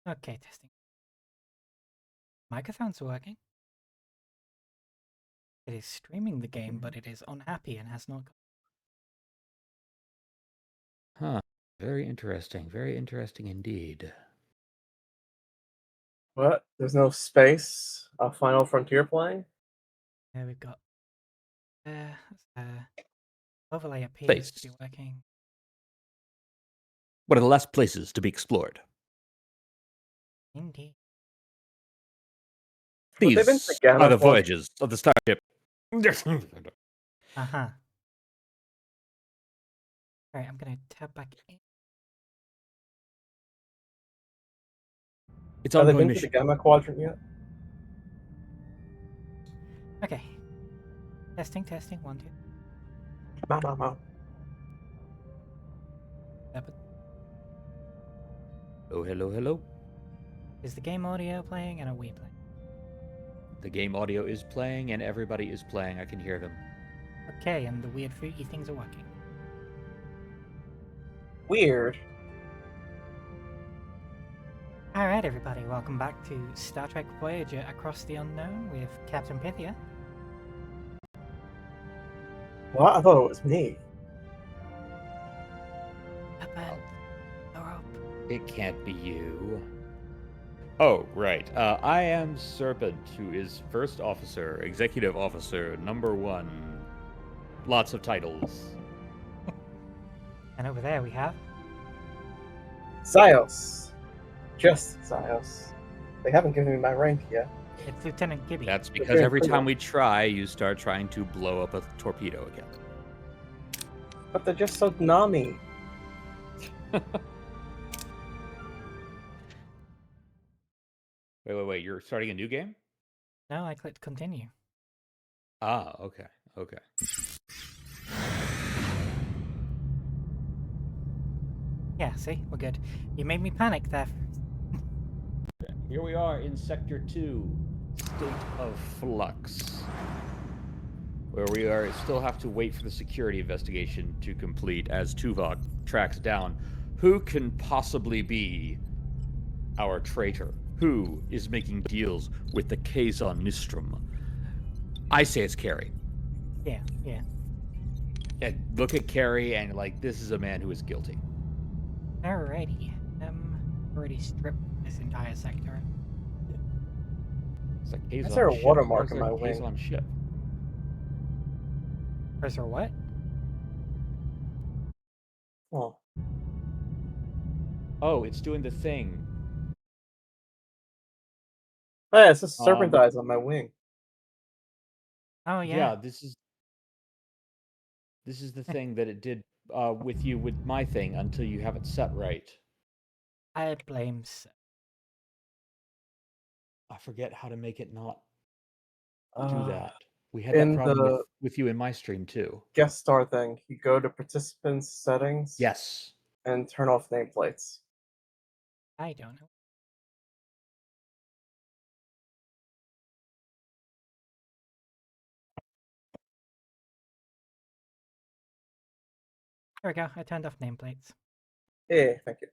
Okay, testing. Microphone's working. It is streaming the game, but it is unhappy and has not. Huh. Very interesting. Very interesting indeed. What? There's no space? A Final Frontier playing? There we've got. Overlay appears to be Space. working. What are the last places to be explored? Indeed. Well, they've been These to Gamma are the Quadrant. voyages of the starship. Uh-huh. Alright, I'm gonna tab back in. It's Have they ongoing been to the mission. Gamma Quadrant yet? Okay. Testing, 1, 2. Wow. Serpent. Oh, hello. Is the game audio playing and are we playing? The game audio is playing and everybody is playing. I can hear them. Okay, and the weird fruity things are working. Weird. Alright, everybody, welcome back to Star Trek Voyager Across the Unknown with Captain Pythia. What? I thought it was me. Serpent, you're up. It can't be you. Oh, right. I am Serpent, who is First Officer, Executive Officer, number 1. Lots of titles. And over there we have... Sios. Just Sios. They haven't given me my rank yet. It's Lieutenant Kibby. That's because every time we try, you start trying to blow up a torpedo again. But they're just so Nami. Wait. You're starting a new game? No, I clicked continue. Ah, okay. Yeah, see? We're good. You made me panic there. Here we are in Sector 2, State of Flux, where we still have to wait for the security investigation to complete as Tuvok tracks down who can possibly be our traitor, who is making deals with the Kazon Nistrum. I say it's Carrie. Yeah. And look at Carrie and this is a man who is guilty. Alrighty. Already stripped this entire sector. It's like Is there a watermark in my wing? Kazon ship. Is there what? Oh. Oh, it's doing the thing. Oh yeah, it says Serpent eyes on my wing. Oh, yeah. Yeah, this is the thing that it did with you with my thing until you have it set right. I blame... I forget how to make it not do that. We had in that problem the with you in my stream too. guest star thing, you go to participants settings. Yes. And turn off nameplates. I don't know. There we go. I turned off nameplates. Yeah, thank you.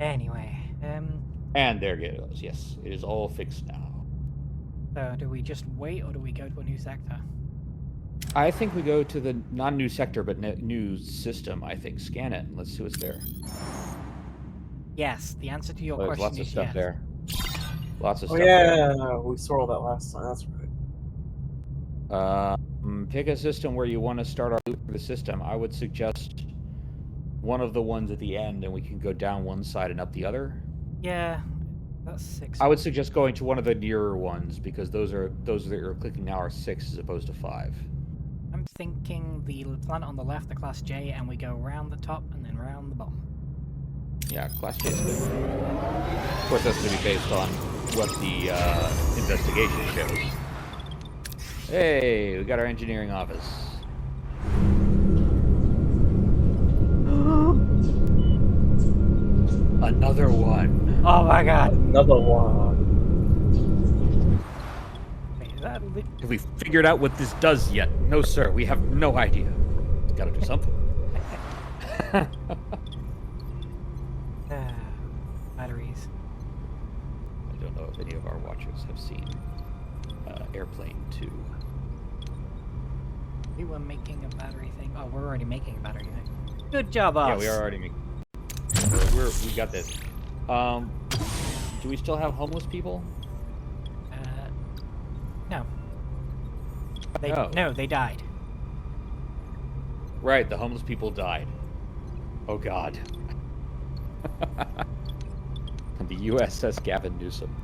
Anyway, And there it goes. Yes, it is all fixed now. so do we just wait or do we go to a new sector? I think we go to the non-new sector but new system. I think scan it and let's see what's there. Yes, the answer to your There's question lots of is stuff yes. there. Lots of Oh stuff there. yeah, we saw all that last time. That's right. Pick a system where you want to start our loop for the system. I would suggest one of the ones at the end, and we can go down one side and up the other. Yeah, that's 6. I would suggest going to one of the nearer ones because those that you're clicking now are 6 as opposed to 5. I'm thinking the planet on the left, the Class J, and we go round the top and then round the bottom. Yeah, Class J is good. Of course, that's going to be based on what the investigation shows. Hey, we got our engineering office. Another one. Oh my god! Another one. Wait, is that Have we figured out what this does yet? No, sir. We have no idea. Gotta do something. any of our watchers have seen Airplane 2. We were making a battery thing. Oh, we're already making a battery thing. Good job, us. Yeah, we are already making. We got this. Do we still have homeless people? No. Oh. No, they died. Right, the homeless people died. Oh God. The USS Gavin Newsom.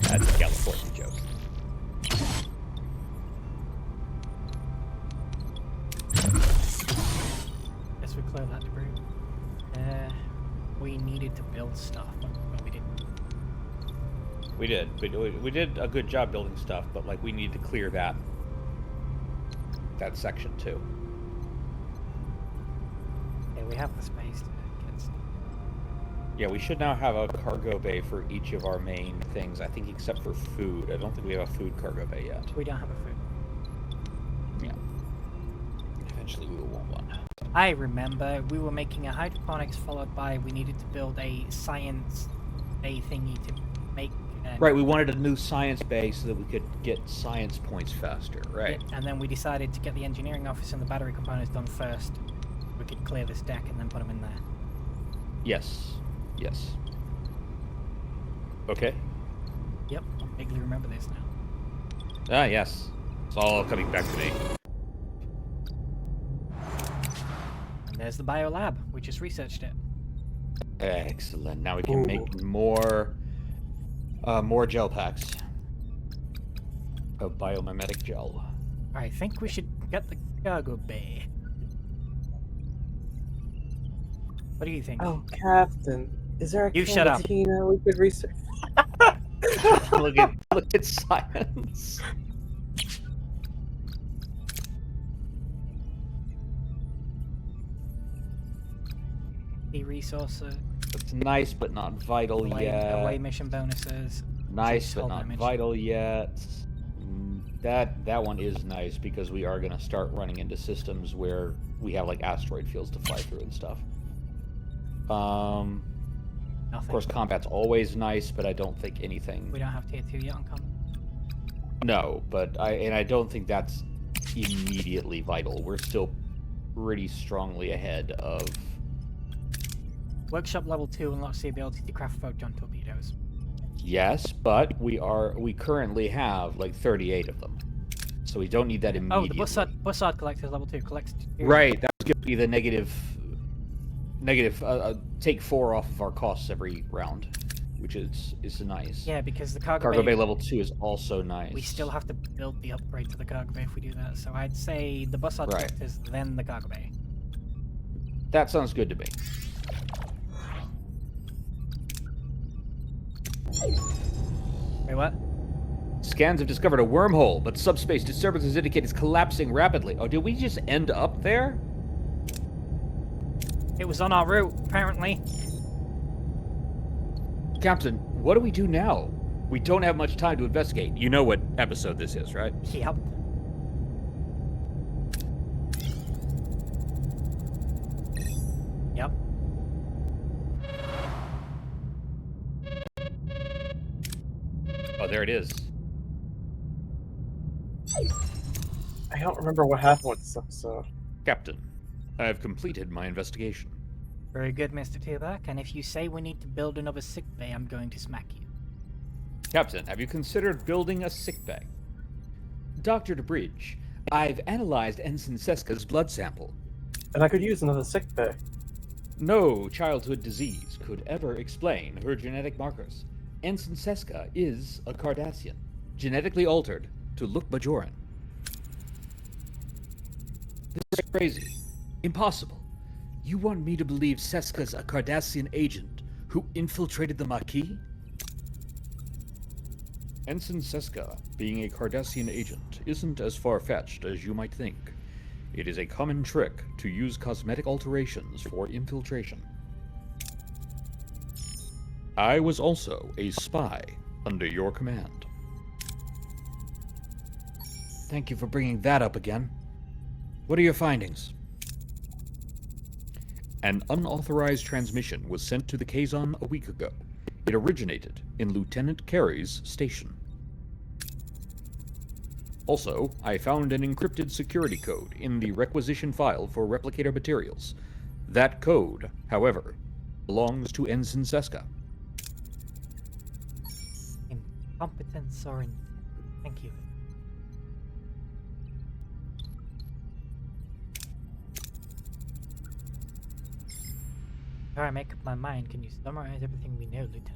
That's a California joke. Guess we clear that debris. We needed to build stuff, but we didn't. We did. We did a good job building stuff, but like we need to clear that section too. Yeah, we have the space to get stuff. Yeah, we should now have a cargo bay for each of our main things, I think except for food. I don't think we have a food cargo bay yet. We don't have a food. Yeah. Eventually we will want one. I remember we were making a hydroponics followed by we needed to build a science bay thingy to make... Right, we wanted a new science bay so that we could get science points faster, right? Yeah, and then we decided to get the engineering office and the battery components done first. We could clear this deck and then put them in there. Yes. Yes. Okay. Yep, I vaguely remember this now. Ah, yes. It's all coming back to me. And there's the biolab. We just researched it. Excellent. Now we can make more gel packs of biomimetic gel. I think we should get the cargo bay. What do you think? Oh, Captain, is there a You shut up. cantina we could research? look at science. The resources. It's nice, but not vital yet. Away mission bonuses. Nice, but Hold not damage. vital yet. That one is nice because we are going to start running into systems where we have like asteroid fields to fly through and stuff. Of Nothing. course, combat's always nice, but I don't think anything. We don't have tier 2 yet on combat. No, but I don't think that's immediately vital. We're still pretty strongly ahead of. Workshop level 2 unlocks the ability to craft photon torpedoes. Yes, but we currently have like 38 of them, so we don't need that immediately. Oh, the Bussard collector level 2 collects. Right, that's going to be the negative. Take 4 off of our costs every round, which is nice. Yeah, because the Cargo bay level 2 is also nice. We still have to build the upgrade to the cargo bay if we do that. So I'd say the Bussard Right. collectors, then the cargo bay. That sounds good to me. Wait, what? Scans have discovered a wormhole, but subspace disturbances indicate it's collapsing rapidly. Oh, did we just end up there? It was on our route, apparently. Captain, what do we do now? We don't have much time to investigate. You know what episode this is, right? Yep. Yep. Oh, there it is. I don't remember what happened with this episode. Captain, I have completed my investigation. Very good, Mr. Tierback. And if you say we need to build another sick bay, I'm going to smack you. Captain, have you considered building a sickbay? Dr. DeBridge, I've analyzed Ensign Seska's blood sample. And I could use another sick bay. No childhood disease could ever explain her genetic markers. Ensign Seska is a Cardassian, genetically altered to look Bajoran. This is crazy. Impossible. You want me to believe Seska's a Cardassian agent who infiltrated the Maquis? Ensign Seska, being a Cardassian agent, isn't as far-fetched as you might think. It is a common trick to use cosmetic alterations for infiltration. I was also a spy under your command. Thank you for bringing that up again. What are your findings? An unauthorized transmission was sent to the Kazon a week ago. It originated in Lieutenant Carey's station. Also, I found an encrypted security code in the requisition file for replicator materials. That code, however, belongs to Ensign Seska. Incompetence or in... Thank you. Before I make up my mind, can you summarize everything we know, Lieutenant?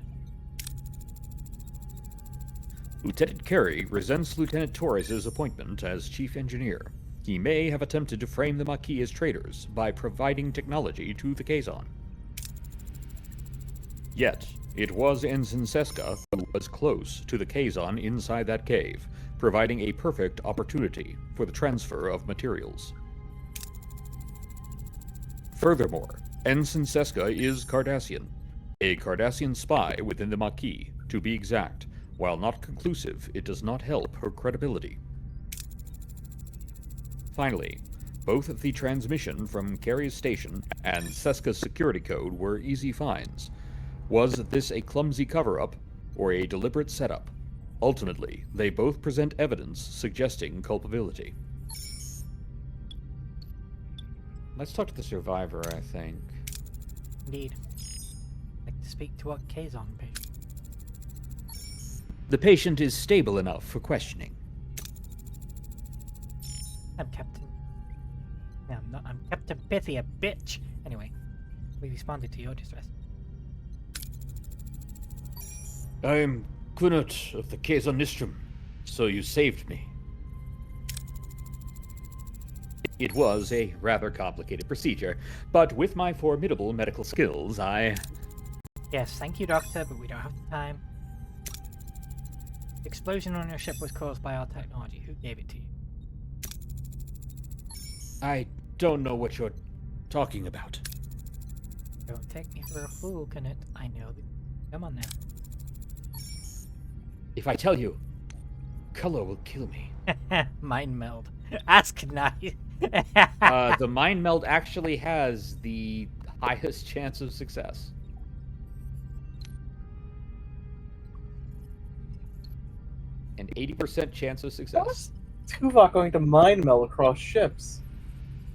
Lieutenant Carey resents Lieutenant Torres' appointment as chief engineer. He may have attempted to frame the Maquis as traitors by providing technology to the Kazon. Yet, it was Ensign Seska who was close to the Kazon inside that cave, providing a perfect opportunity for the transfer of materials. Furthermore, Ensign Seska is Cardassian, a Cardassian spy within the Maquis, to be exact. While not conclusive, it does not help her credibility. Finally, both the transmission from Carey's station and Seska's security code were easy finds. Was this a clumsy cover-up or a deliberate setup? Ultimately, they both present evidence suggesting culpability. Let's talk to the survivor, I think. Indeed. I'd like to speak to what Kazon patient. The patient is stable enough for questioning. I'm Captain... No, I'm not. I'm Captain Pythia, bitch! Anyway, we responded to your distress. I am Quinot of the Kazon Nistrum, so you saved me. It was a rather complicated procedure, but with my formidable medical skills, Yes, thank you, Doctor, but we don't have the time. The explosion on your ship was caused by our technology. Who gave it to you? I don't know what you're talking about. Don't take me for a fool, Knut. I know that. Come on now. If I tell you, color will kill me. Mind meld. Ask nice. The mind meld actually has the highest chance of success. An 80% chance of success. How is Tuvok going to mind meld across ships?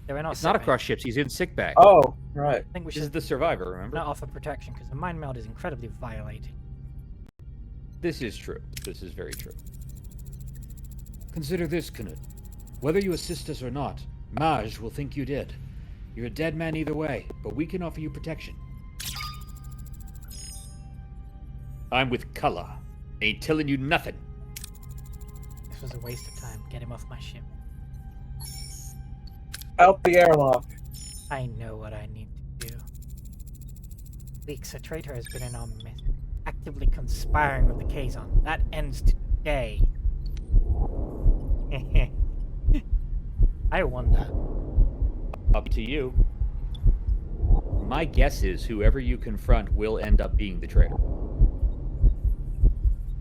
They're in our It's not sick bay. across ships, he's in sickbag. Oh, right. I think we This should is the survivor, remember? not offer protection because the mind meld is incredibly violated. This is true. This is very true. Consider this, Knut. Whether you assist us or not, Maj will think you did. You're a dead man either way, but we can offer you protection. I'm with Kala. Ain't telling you nothing. This was a waste of time. Get him off my ship. Out the airlock. I know what I need to do. Leaks, a traitor has been in our midst, actively conspiring with the Kazon. That ends today. I wonder. Up to you. My guess is whoever you confront will end up being the traitor.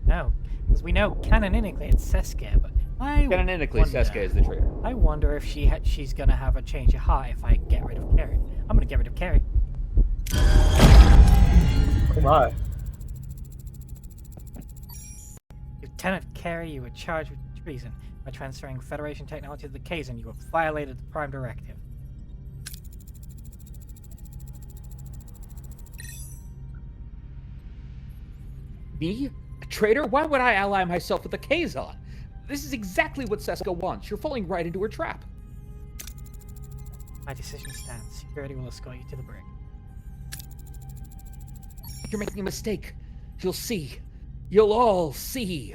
No, because we know canonically it's Seska, but Canonically, Seska is the traitor. I wonder if she's gonna have a change of heart if I get rid of Carey. I'm gonna get rid of Carey. Oh my. Lieutenant Carey, you were charged with treason. By transferring Federation technology to the Kazon, you have violated the Prime Directive. Me? A traitor? Why would I ally myself with the Kazon? This is exactly what Seska wants. You're falling right into her trap. My decision stands. Security will escort you to the brig. You're making a mistake. You'll see. You'll all see.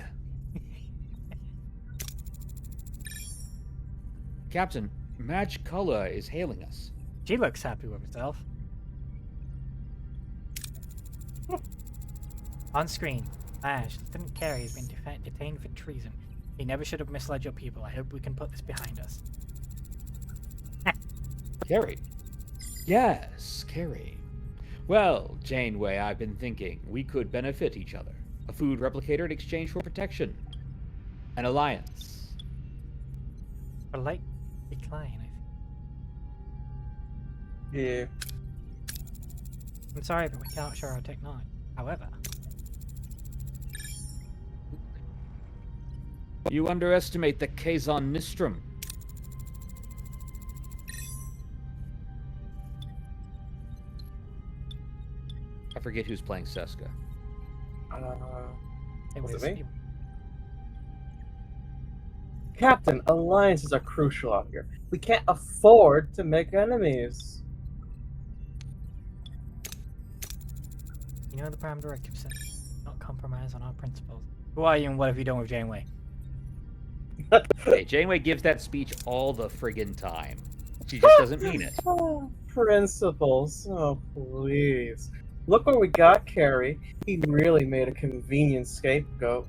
Captain, Maj Kala is hailing us. She looks happy with herself. On screen, Maj, Lieutenant Carey has been detained for treason. He never should have misled your people. I hope we can put this behind us. Carey? Yes, Carey. Well, Janeway, I've been thinking we could benefit each other. A food replicator in exchange for protection. An alliance. A light decline, I think. Yeah. I'm sorry, but we cannot share our technology. However, You underestimate the Kazon Nistrum. I forget who's playing Seska. it Was was it me? Captain, alliances are crucial out here. We can't afford to make enemies. You know the Prime Directive said, not compromise on our principles. Who are you and what have you done with Janeway? Hey, Janeway gives that speech all the friggin' time. She just doesn't mean it. Principles. Oh, please. Look where we got Carrie. He really made a convenient scapegoat.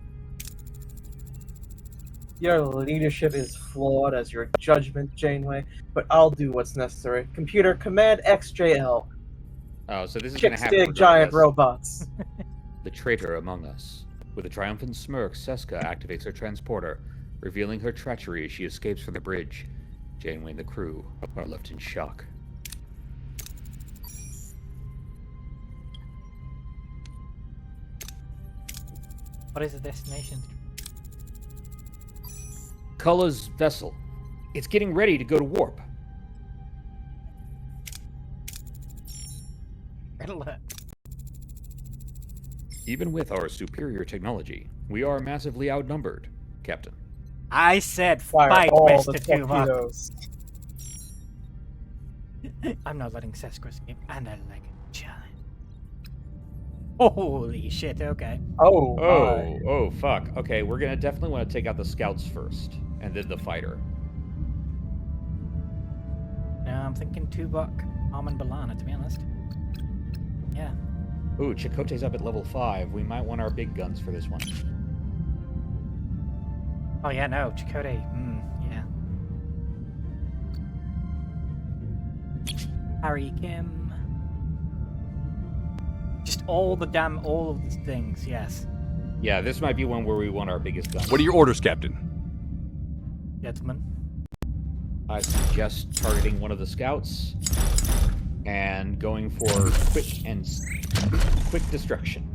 Your leadership is flawed as your judgment, Janeway, but I'll do what's necessary. Computer, command XJL. Oh, so this is gonna Chick happen stick giant regardless. robots. The traitor among us. With a triumphant smirk, Seska activates her transporter, revealing her treachery as she escapes from the bridge. Janeway and the crew are left in shock. What is the destination? Kulla's vessel. It's getting ready to go to warp. Red alert. Even with our superior technology, we are massively outnumbered, Captain. I said Fire fight, all Mr. the Tuvok. torpedoes. I'm not letting Seska escape, and I like a challenge. Holy shit, okay. Oh, my. Oh, fuck. Okay, we're gonna definitely want to take out the scouts first, and then the fighter. Now I'm thinking Tuvok, Armin Balana, to be honest. Yeah. Ooh, Chakotay's up at level 5. We might want our big guns for this one. Oh yeah, no, Chakotay, yeah. Harry Kim. Just all of these things, yes. Yeah, this might be one where we want our biggest guns. What are your orders, Captain? Gentlemen. I suggest targeting one of the scouts and going for quick destruction.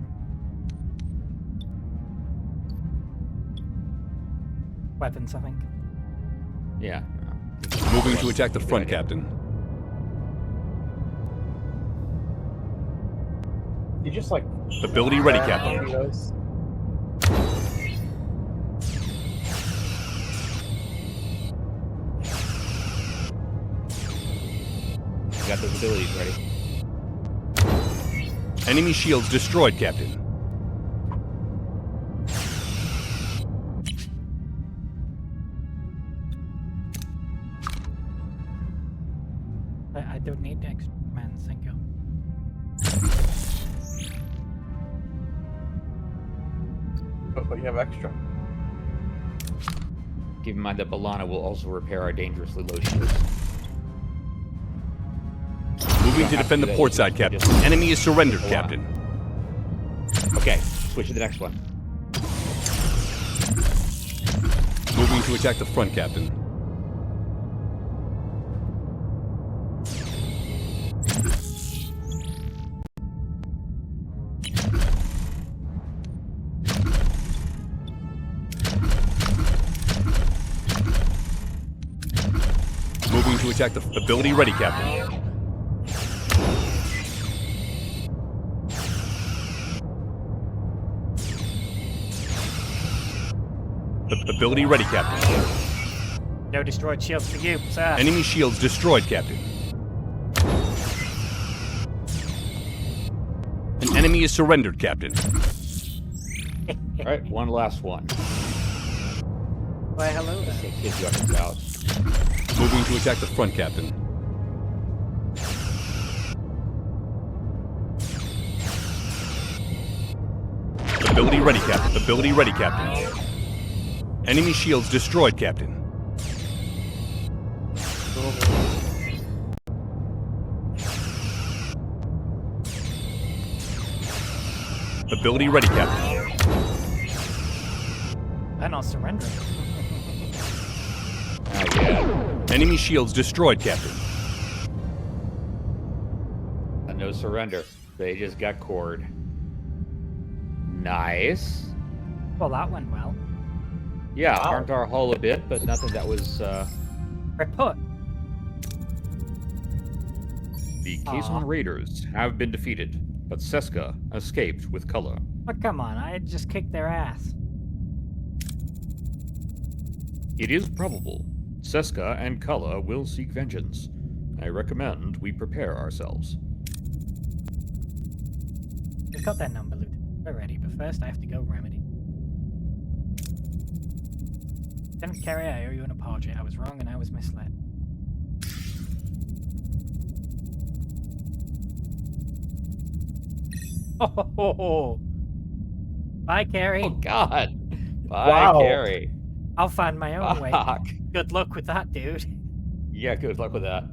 Weapons, I think. Yeah. Moving to attack the front, Captain. You just like Ability ready, Captain. torpedoes. We got those abilities ready. Enemy shields destroyed, Captain. I don't need extra man, thank you. But you have extra. Keep in mind that Balana will also repair our dangerously low shields. Moving to defend the port side, Captain. Enemy is surrendered, Captain. Okay, switch to the next one. Moving to attack the front, Captain. Moving to attack the ability ready, Captain. Ability ready, Captain. No destroyed shields for you, sir. Enemy shields destroyed, Captain. An enemy is surrendered, Captain. Alright, one last one. Why, hello there. Take his weapons out. Moving to attack the front, Captain. Ability ready, Captain. Ability ready, Captain. Enemy shields destroyed, Captain. Ability ready, Captain. They're not surrendering. Yeah. Enemy shields destroyed, Captain. A no surrender. They just got cored. Nice. Well, that went well. Yeah, Wow. harmed our hull a bit, but nothing that was, Report. The Aw. Kazon Raiders have been defeated, but Seska escaped with color. Oh, come on. I just kicked their ass. It is probable Seska and Kala will seek vengeance. I recommend we prepare ourselves. We've got their number, Luke. We're ready, but first I have to go remedy. Lieutenant Carey, I owe you an apology. I was wrong and I was misled. Oh, bye, Carey. Oh God! Bye, Wow. Carrie. I'll find my own way. Fuck. Good luck with that, dude. Yeah, good luck with that.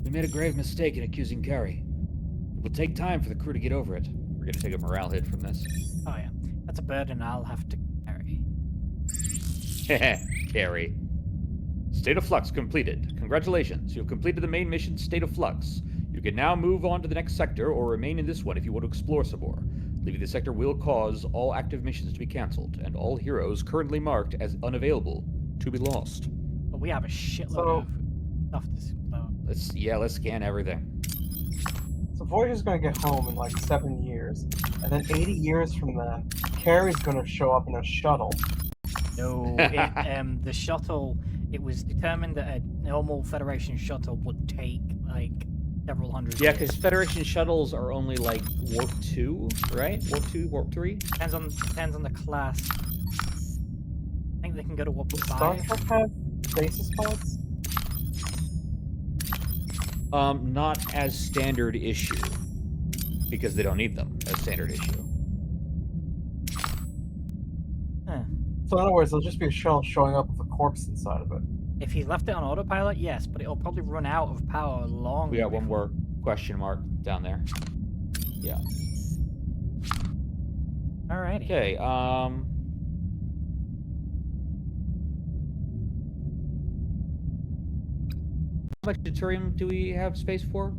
We made a grave mistake in accusing Carrie. It will take time for the crew to get over it. We're gonna take a morale hit from this. Oh yeah, that's a burden I'll have to carry. Carrie. State of Flux completed. Congratulations. You have completed the main mission, State of Flux. You can now move on to the next sector or remain in this one if you want to explore some more. Leaving the sector will cause all active missions to be cancelled, and all heroes currently marked as unavailable to be lost. But we have a shitload So- of stuff to explore. Let's scan everything. So Voyager's gonna get home in like 7 years, and then 80 years from that, Carrie's gonna show up in a shuttle. No, the shuttle. It was determined that a normal Federation shuttle would take like several hundred. Yeah, years. because Federation shuttles are only like warp 2, right? Warp 2, warp 3? depends on the class. I think they can go to warp Does Star 5. Trek have stasis pods? Not as standard issue. Because they don't need them as standard issue. Huh. So in other words, there'll just be a shuttle showing up with a corpse inside of it. If he left it on autopilot, yes, but it'll probably run out of power long. We got one before- more question mark down there. Yeah. Alrighty. Okay, how much deuterium do we have space for?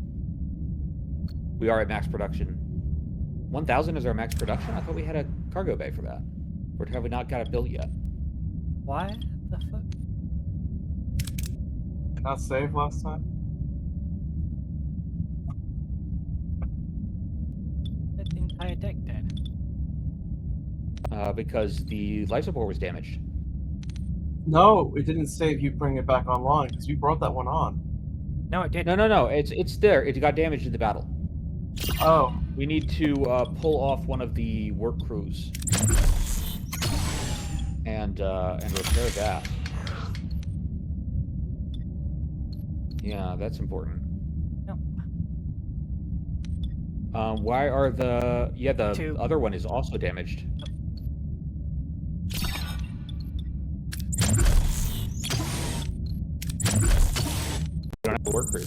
We are at max production. 1,000 is our max production? I thought we had a cargo bay for that. Or have we not got it built yet? Why the fuck? Not saved last time? That entire deck dead. Because the life support was damaged. No, it didn't save you bring it back online, because you brought that one on. No, it did. No. It's there. It got damaged in the battle. Oh, We need to pull off one of the work crews and repair that. Yeah, that's important. No. Why are the Two. other one is also damaged? We don't have a work crew.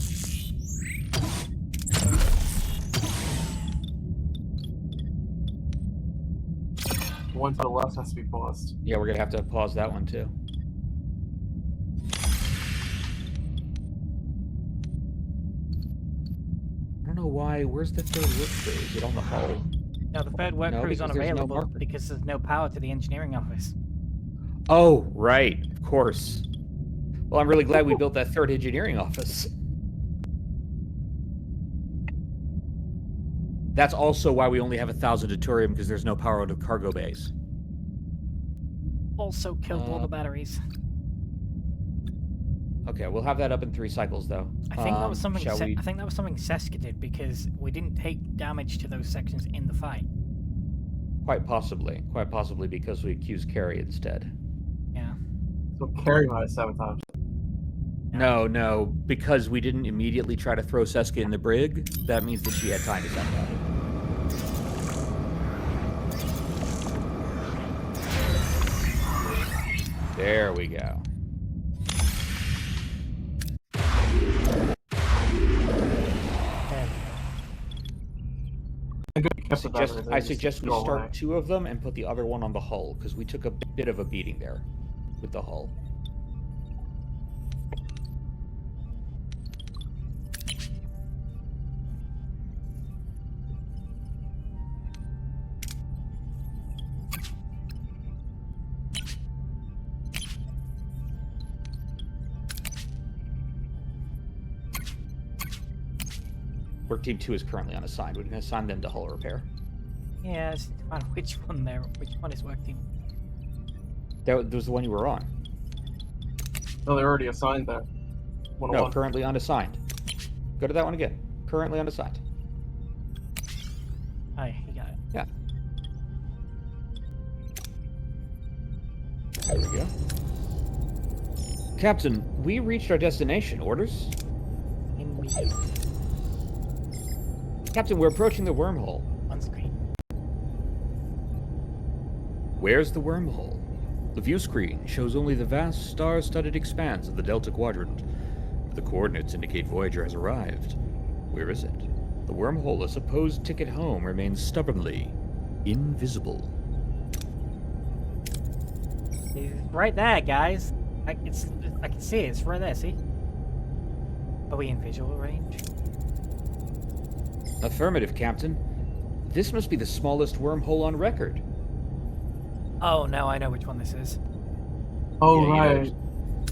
the one to the left has to be paused. Yeah, we're gonna have to pause that one too. I don't know why. Where's the third work crew? Is it on the hull? No, the third work No, crew is because there's no unavailable marker. because there's no power to the engineering office. Oh, right. Of course. Well, I'm really glad we built that third engineering office. That's also why we only have 1,000 deuterium, because there's no power out of cargo bays. Also killed all the batteries. Okay, we'll have that up in 3 cycles, though. I think that was something. Shall we? I think that was something Seska did because we didn't take damage to those sections in the fight. Quite possibly because we accused Carrie instead. Yeah. So Carrie might have sabotaged. No, because we didn't immediately try to throw Seska in the brig. That means that she had time to sabotage it. There we go. And good, you kept the batteries, I they just suggest we go start away. 2 of them and put the other one on the hull, because we took a bit of a beating there with the hull. Work Team 2 is currently unassigned. We can assign them to hull repair. Yeah, it's find which one there. Which one is working? That was the one you were on. No, they're already assigned there. No, 101. currently unassigned. Go to that one again. Currently unassigned. Oh, yeah, you got it. Yeah. There we go. Captain, we reached our destination. Orders? Immediate. Captain, we're approaching the wormhole. On screen. Where's the wormhole? The view screen shows only the vast star-studded expanse of the Delta Quadrant. The coordinates indicate Voyager has arrived. Where is it? The wormhole, a supposed ticket home, remains stubbornly invisible. It's right there, guys. I can see it. It's right there. See? Are we in visual range? Affirmative, Captain. This must be the smallest wormhole on record. Oh no, I know which one this is. Oh, Yeah, you know, right.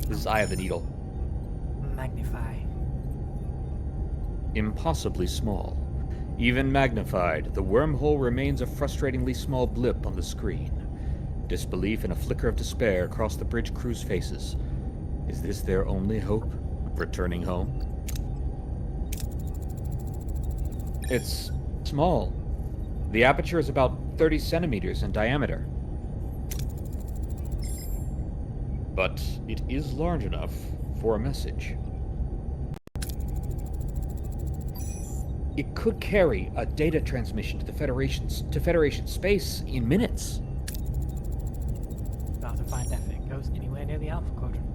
this is Eye of the Needle. Magnify. Impossibly small. Even magnified, the wormhole remains a frustratingly small blip on the screen. Disbelief and a flicker of despair cross the bridge crew's faces. Is this their only hope of returning home? It's small. The aperture is about 30 centimeters in diameter. But it is large enough for a message. It could carry a data transmission to the Federation space in minutes. Got to find out if it goes anywhere near the Alpha Quadrant.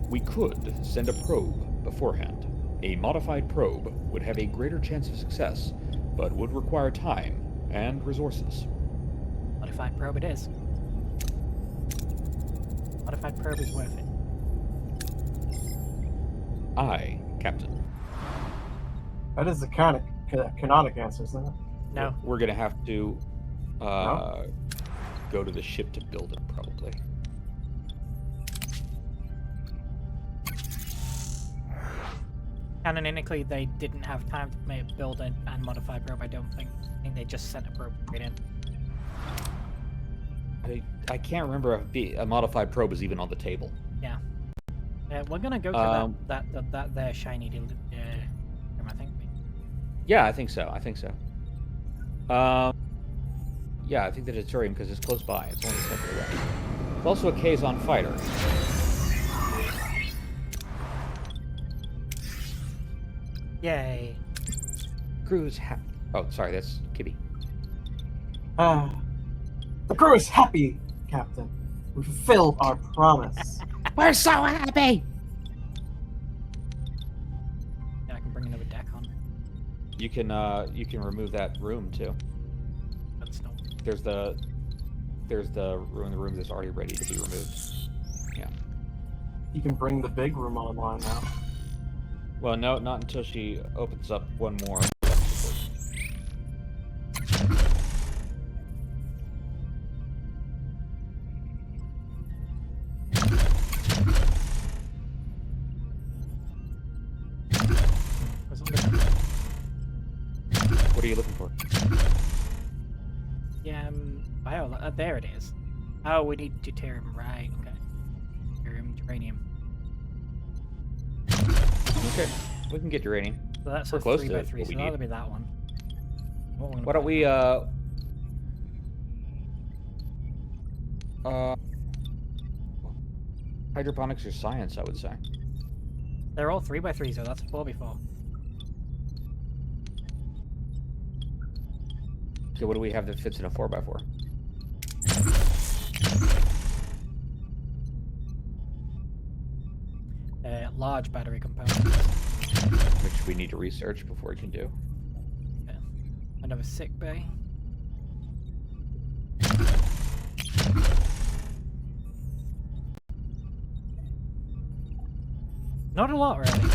We could send a probe beforehand. A modified probe would have a greater chance of success, but would require time and resources. Modified probe it is. Modified probe is worth it. Aye, Captain. That is the canonic answer, isn't it? No. We're gonna have to No? go to the ship to build it, probably. Canonically, they didn't have time to build and modify probe, I don't think. I think they just sent a probe right in. I can't remember if a modified probe is even on the table. Yeah. We're gonna go to that there shiny room, I think. Yeah, I think so. Yeah, I think the Deuterium, because it's close by. It's only a second away. It's also a Kazon fighter. Yay. Crew's happy. Oh, sorry, that's Kibby. The crew is happy, Captain. We fulfilled our promise. We're so happy! Yeah, I can bring another deck on. You can remove that room too. That's no. There's the room that's already ready to be removed. Yeah. You can bring the big room online now. Well, no, not until she opens up one more. What are you looking for? Yeah, there it is. Oh, we need deuterium, right? Okay. Deuterium, uranium. Okay, we can get uranium. So that's We're a close 3 to by it, 3, what so we that'll need. be that one. Why don't we hydroponics or science, I would say. They're all 3 by 3, so that's a 4 by 4. So what do we have that fits in a 4x4? Large battery components. Which we need to research before we can do. Yeah. Another sick bay. Not a lot, really.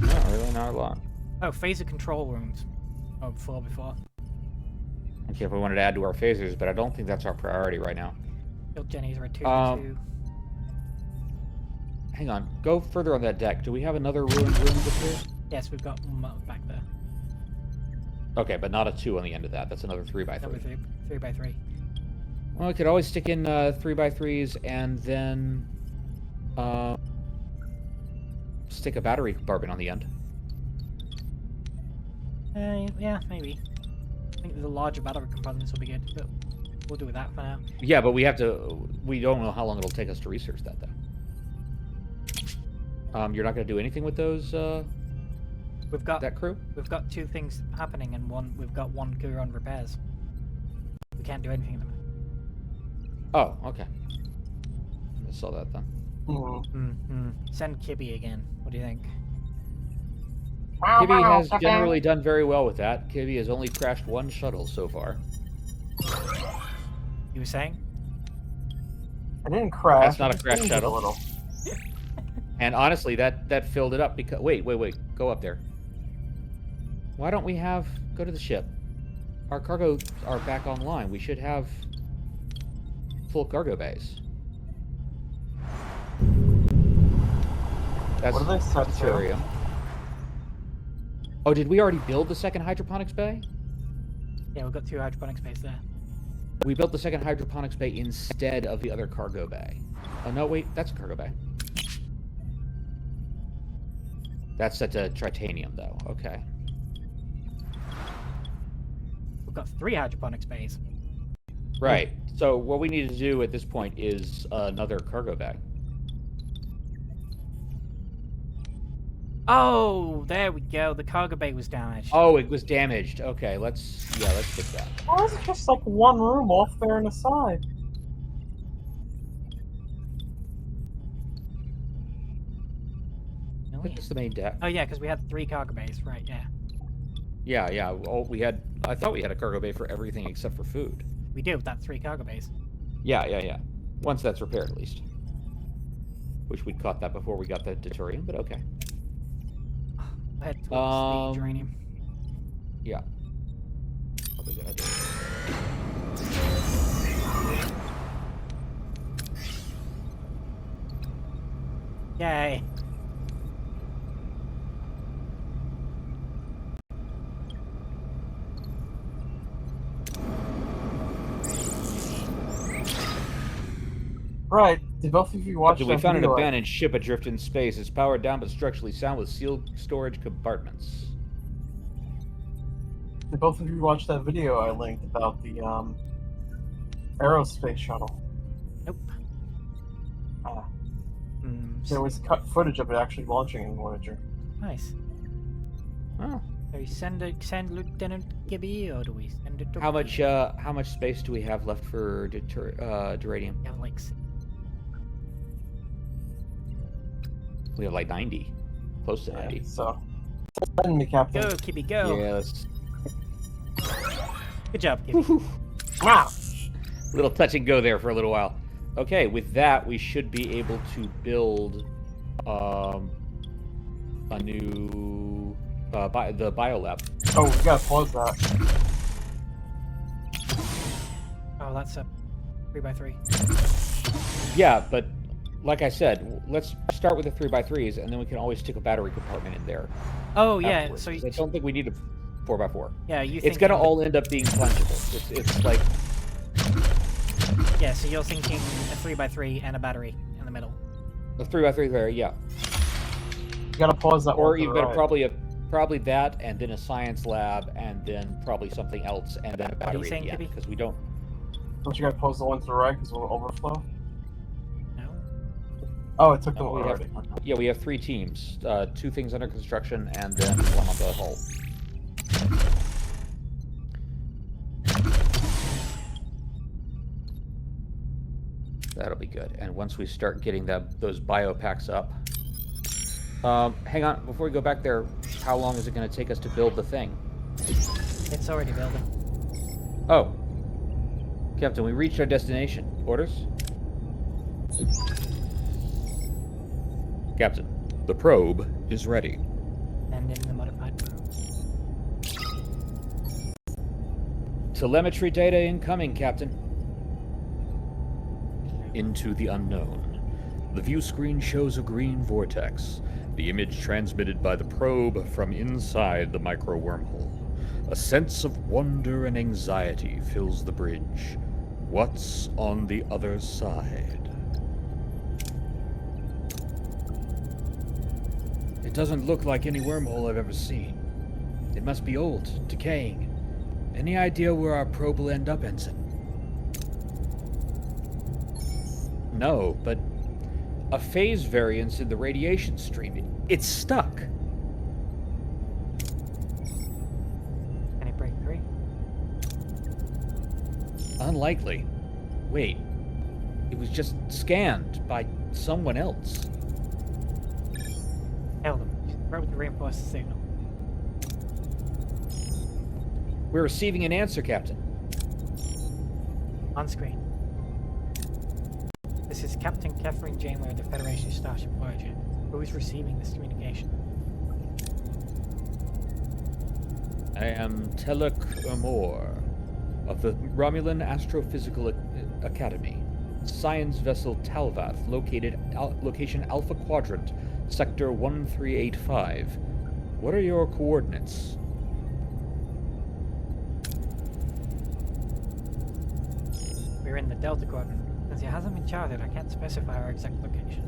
Not really, not a lot. Oh, phaser control rooms. Oh, 4 by 4. Okay, if we wanted to add to our phasers, but I don't think that's our priority right now. Field Jennies are a 2 by 2. hang on. Go further on that deck. Do we have another ruined room up here? Yes, we've got one back there. Okay, but not a 2 on the end of that. That's another 3x3. Number 3x3. Well, we could always stick in 3x3s and then stick a battery compartment on the end. Yeah, maybe. I think the larger battery compartments will be good, but we'll do that for now. Yeah, but we have to. We don't know how long it'll take us to research that, though. You're not going to do anything with those. We've got that crew. We've got 2 things happening, and we've got 1 crew on repairs. We can't do anything at the minute. Oh, okay. I saw that then. Send Kibby again. What do you think? Kibby has generally done very well with that. Kibby has only crashed 1 shuttle so far. You were saying? I didn't crash. That's not a crash I just shuttle. a little. And honestly, that filled it up because wait, go up there. Why don't we go to the ship? Our cargo are back online. We should have full cargo bays. That's What are they set to? deuterium. Oh, did we already build the second hydroponics bay? Yeah, we've got 2 hydroponic space there. We built the second hydroponics bay instead of the other cargo bay. Oh no, wait, that's a cargo bay. That's set to titanium, though. Okay. We've got 3 hydroponic space. Right. So what we need to do at this point is another cargo bay. Oh, there we go. The cargo bay was damaged. Oh, it was damaged. Okay, let's fix that. Why is it just like 1 room off there on the side? Really? It's the main deck. Oh yeah, because we had 3 cargo bays, right? Yeah. Yeah. Oh, I thought we had a cargo bay for everything except for food. We do. That's 3 cargo bays. Yeah. Once that's repaired, at least. Wish we'd caught that before we got the deuterium, but okay. Head towards the uranium. Yeah. Probably a good idea. Yay. Right. Did both of you watch We that found an video? abandoned ship adrift in space. It's powered down but structurally sound with sealed storage compartments. Did both of you watch that video I linked about the aerospace shuttle? Nope. There was cut footage of it actually launching in Voyager. Nice. Oh. Do we send Lieutenant Kibby, or do we send it to... How much space do we have left for deuterium? We have like... We have like 90. Close to 90. So, send me, Captain. Go, Kibby, go! Yeah, let's... Good job, Kibby. Wow. Little touch and go there for a little while. Okay, with that, we should be able to build a new the biolab. Oh, we gotta pause that. Oh, that's a 3x3. Yeah, but like I said, let's start with the 3x3s, and then we can always stick a battery compartment in there. Oh, yeah, afterwards, so... 'cause I don't think we need a 4x4. Yeah, you think... It's gonna all end up being fungible. It's like... Yeah, so you're thinking a 3x3 and a battery in the middle. A 3x3 there, yeah. You gotta pause that Or one to even the right. probably that, and then a science lab, and then probably something else, and then a What are you battery saying, again, Kibby? because we don't... Don't you gotta pause the one to the right because it will overflow? No? Oh, it took them No, we already. Yeah, we have 3 teams. 2 things under construction, and then 1 on the hull. That'll be good. And once we start getting those biopacks up... hang on, before we go back there, how long is it going to take us to build the thing? It's already building. Oh. Captain, we reached our destination. Orders? Captain, the probe is ready. And in the modified probe. Telemetry data incoming, Captain. Into the unknown. The view screen shows a green vortex, the image transmitted by the probe from inside the micro wormhole. A sense of wonder and anxiety fills the bridge. What's on the other side? It doesn't look like any wormhole I've ever seen. It must be old, decaying. Any idea where our probe will end up, Ensign? No, but a phase variance in the radiation stream. It's stuck. Can it break free? Unlikely. Wait. It was just scanned by someone else. Tell them. Probe to reinforce the signal. We're receiving an answer, Captain. On screen. This is Captain Catherine Janeway of the Federation Starship Voyager. Who is receiving this communication? I am Telek Amor of the Romulan Astrophysical Academy. Science vessel Talvath, location Alpha Quadrant, Sector 1385. What are your coordinates? We're in the Delta Quadrant. Since it hasn't been charted, I can't specify our exact location.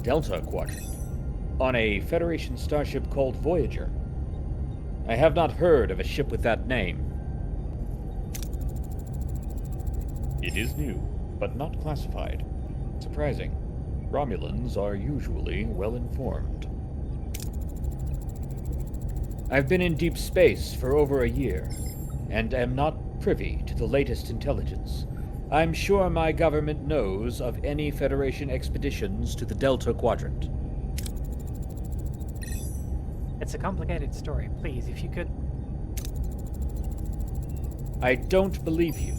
Delta Quadrant. On a Federation starship called Voyager. I have not heard of a ship with that name. It is new, but not classified. Surprising. Romulans are usually well informed. I've been in deep space for over a year, and am not privy to the latest intelligence. I'm sure my government knows of any Federation expeditions to the Delta Quadrant. It's a complicated story. Please, if you could... I don't believe you.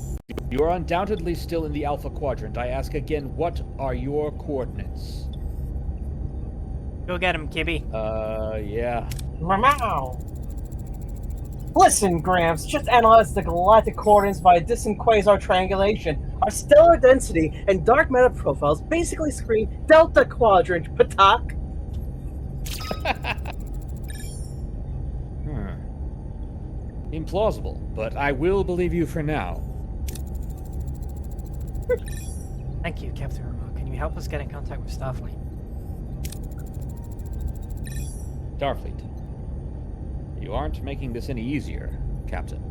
You are undoubtedly still in the Alpha Quadrant. I ask again, what are your coordinates? Go get him, Kibby. Yeah. Meow. Listen, Gramps, just analyze the galactic coordinates via distant quasar triangulation. Our stellar density and dark matter profiles basically scream Delta Quadrant, Patak. Implausible, but I will believe you for now. Thank you, Captain Remote. Can you help us get in contact with Starfleet? Starfleet. You aren't making this any easier, Captain.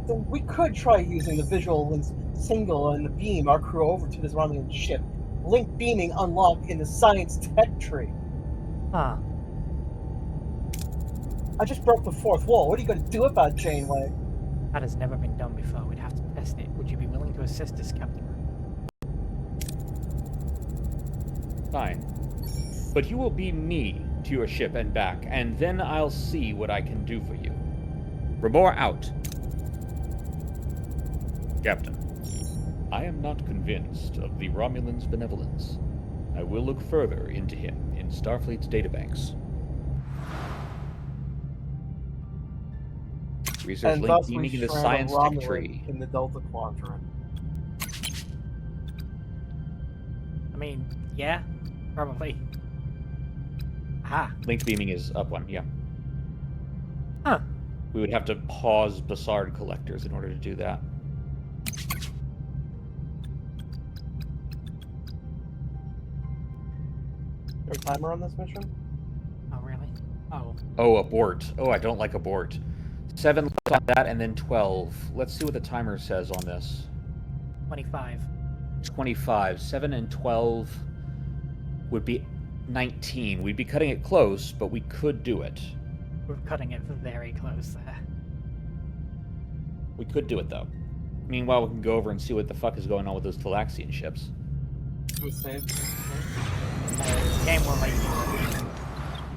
So we could try using the visual signal and beam our crew over to this Romulan ship. Link beaming unlocked in the science tech tree. Huh. I just broke the fourth wall. What are you going to do about Janeway? That has never been done before. We'd have to test it. Would you be willing to assist us, Captain? Fine. But you will beam me to your ship and back, and then I'll see what I can do for you. Remor out. Captain, I am not convinced of the Romulan's benevolence. I will look further into him in Starfleet's databanks. Research And link thus beaming we in the strand science a tech Romulan tree. in the Delta Quadrant. I mean, yeah, probably. Aha. Link beaming is up one, yeah. Huh. We would have to pause Bassard collectors in order to do that. Is there a timer on this mission? Oh, really? Oh. Oh, abort. Oh, I don't like abort. 7 left on that, and then 12. Let's see what the timer says on this. 25. 25. 7 and 12 would be 19. We'd be cutting it close, but we could do it. We're cutting it very close there. We could do it, though. Meanwhile, we can go over and see what the fuck is going on with those Talaxian ships. We saved. The game won't let you do that.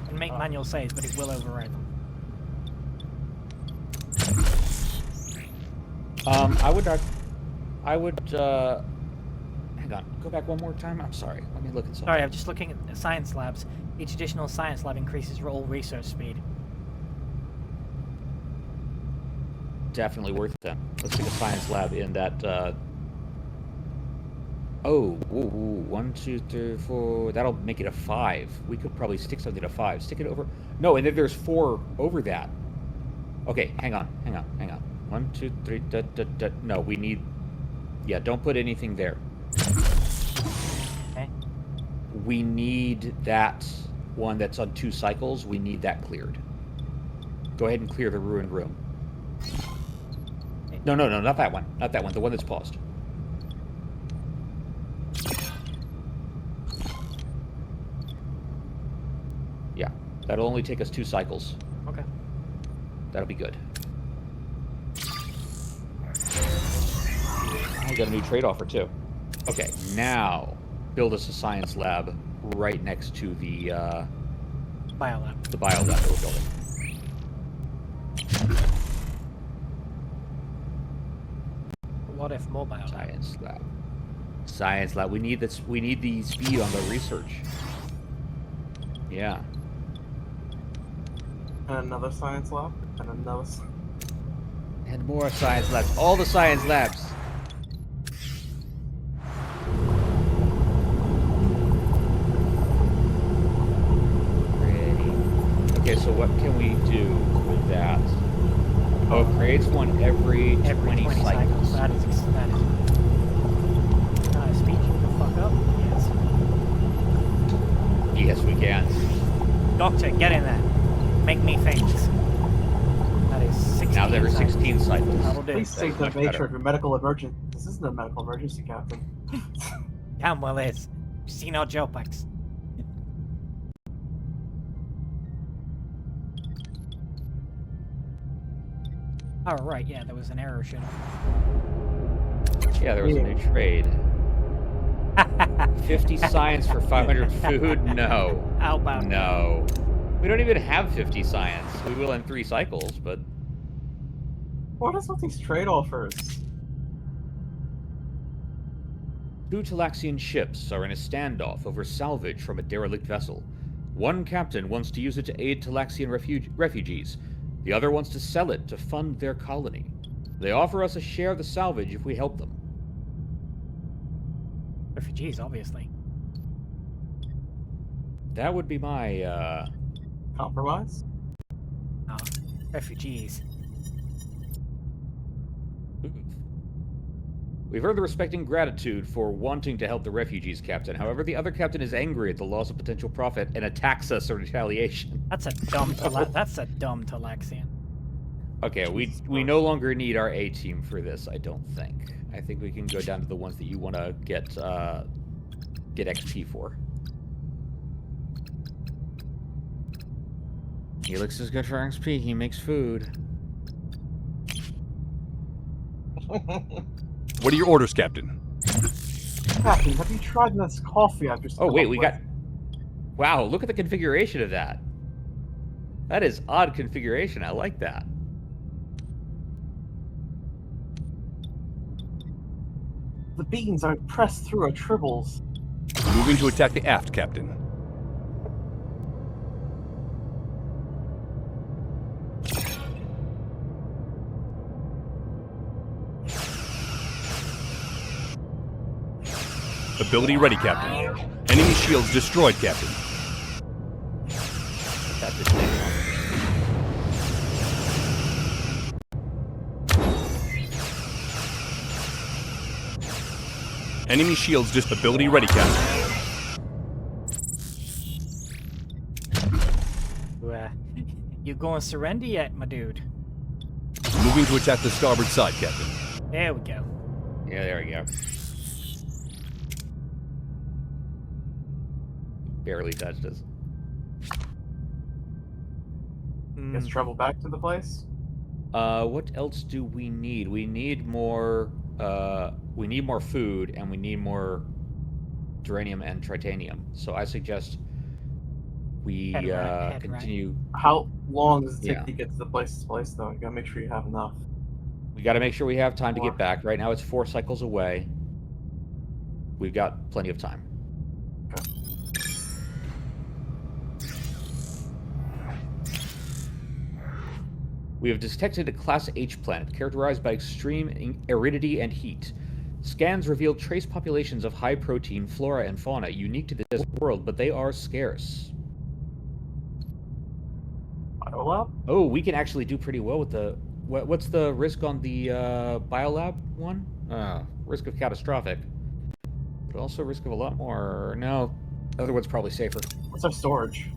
You can make manual saves, but it will override them. I would, hang on, go back one more time? I'm sorry, let me look at something. Sorry, I'm just looking at the science labs. Each additional science lab increases roll research speed. definitely worth it then. Let's take a science lab in that. Oh, ooh, 1, 2, 3, 4. That'll make it a 5. We could probably stick something to 5. Stick it over. No, and then there's 4 over that. Okay, hang on. 1, 2, 3. No, we need. Yeah, don't put anything there. Okay. We need that one that's on 2 cycles. We need that cleared. Go ahead and clear the ruined room. No, not that one. Not that one. The one that's paused. Yeah, that'll only take us 2 cycles. Okay. That'll be good. We got a new trade offer too. Okay, now build us a science lab right next to the Biolab. the biolab that we're building. What if mobile? Science lab. Science lab. We need this. We need the speed on the research. Yeah. And another science lab. And another. And more science labs. All the science labs. Ready. Okay, so what can we do with that? Oh, it creates one every 20 cycles. That is. Speed you the fuck up? Yes. Yes, we can. Doctor, get in there. Make me things. That is 16. Now there are 16 cycles. That'll do. Please take the much nature better. of your medical emergency. This isn't a medical emergency, Captain. Damn well is. You've seen our gel packs. Oh, right, yeah, there was an error shooting. Yeah, there was a new trade. 50 science for 500 food? No. How about No. We don't even have 50 science. We will in 3 cycles, but... What is with these trade offers? 2 Talaxian ships are in a standoff over salvage from a derelict vessel. One captain wants to use it to aid Talaxian refugees. The other wants to sell it to fund their colony. They offer us a share of the salvage if we help them. refugees, obviously. That would be my, Compromise? Oh, refugees. We've earned the respect and gratitude for wanting to help the refugees, Captain. However, the other captain is angry at the loss of potential profit and attacks us in retaliation. That's a dumb that's a dumb Talaxian. Okay, we no longer need our A team for this, I don't think. I think we can go down to the ones that you want to get XP for. Helix is good for XP. He makes food. What are your orders, Captain? Captain, have you tried this coffee I've just Oh, come wait, up we with? got... Wow, look at the configuration of that. That is odd configuration. I like that. The beans are pressed through our tribbles. Moving to attack the aft, Captain. Ability ready, Captain. Enemy shields destroyed, Captain. That's the thing. Enemy shields ability ready, Captain. You going to surrender yet, my dude? Moving to attack the starboard side, Captain. There we go. Yeah, there we go. Barely touched us. Gets trouble back to the place? What else do we need? We need more food, and we need more duranium and titanium. So I suggest we Head continue. How long does it take Yeah. to get to the place, though? You gotta make sure you have enough. We got to make sure we have time to More. get back. Right now it's 4 cycles away. We've got plenty of time. We have detected a Class H planet characterized by extreme aridity and heat. Scans reveal trace populations of high-protein flora and fauna unique to the desert world, but they are scarce. Biolab? Oh, we can actually do pretty well with the... What's the risk on the biolab one? Risk of catastrophic. But also risk of a lot more... No, the other one's probably safer. What's our storage?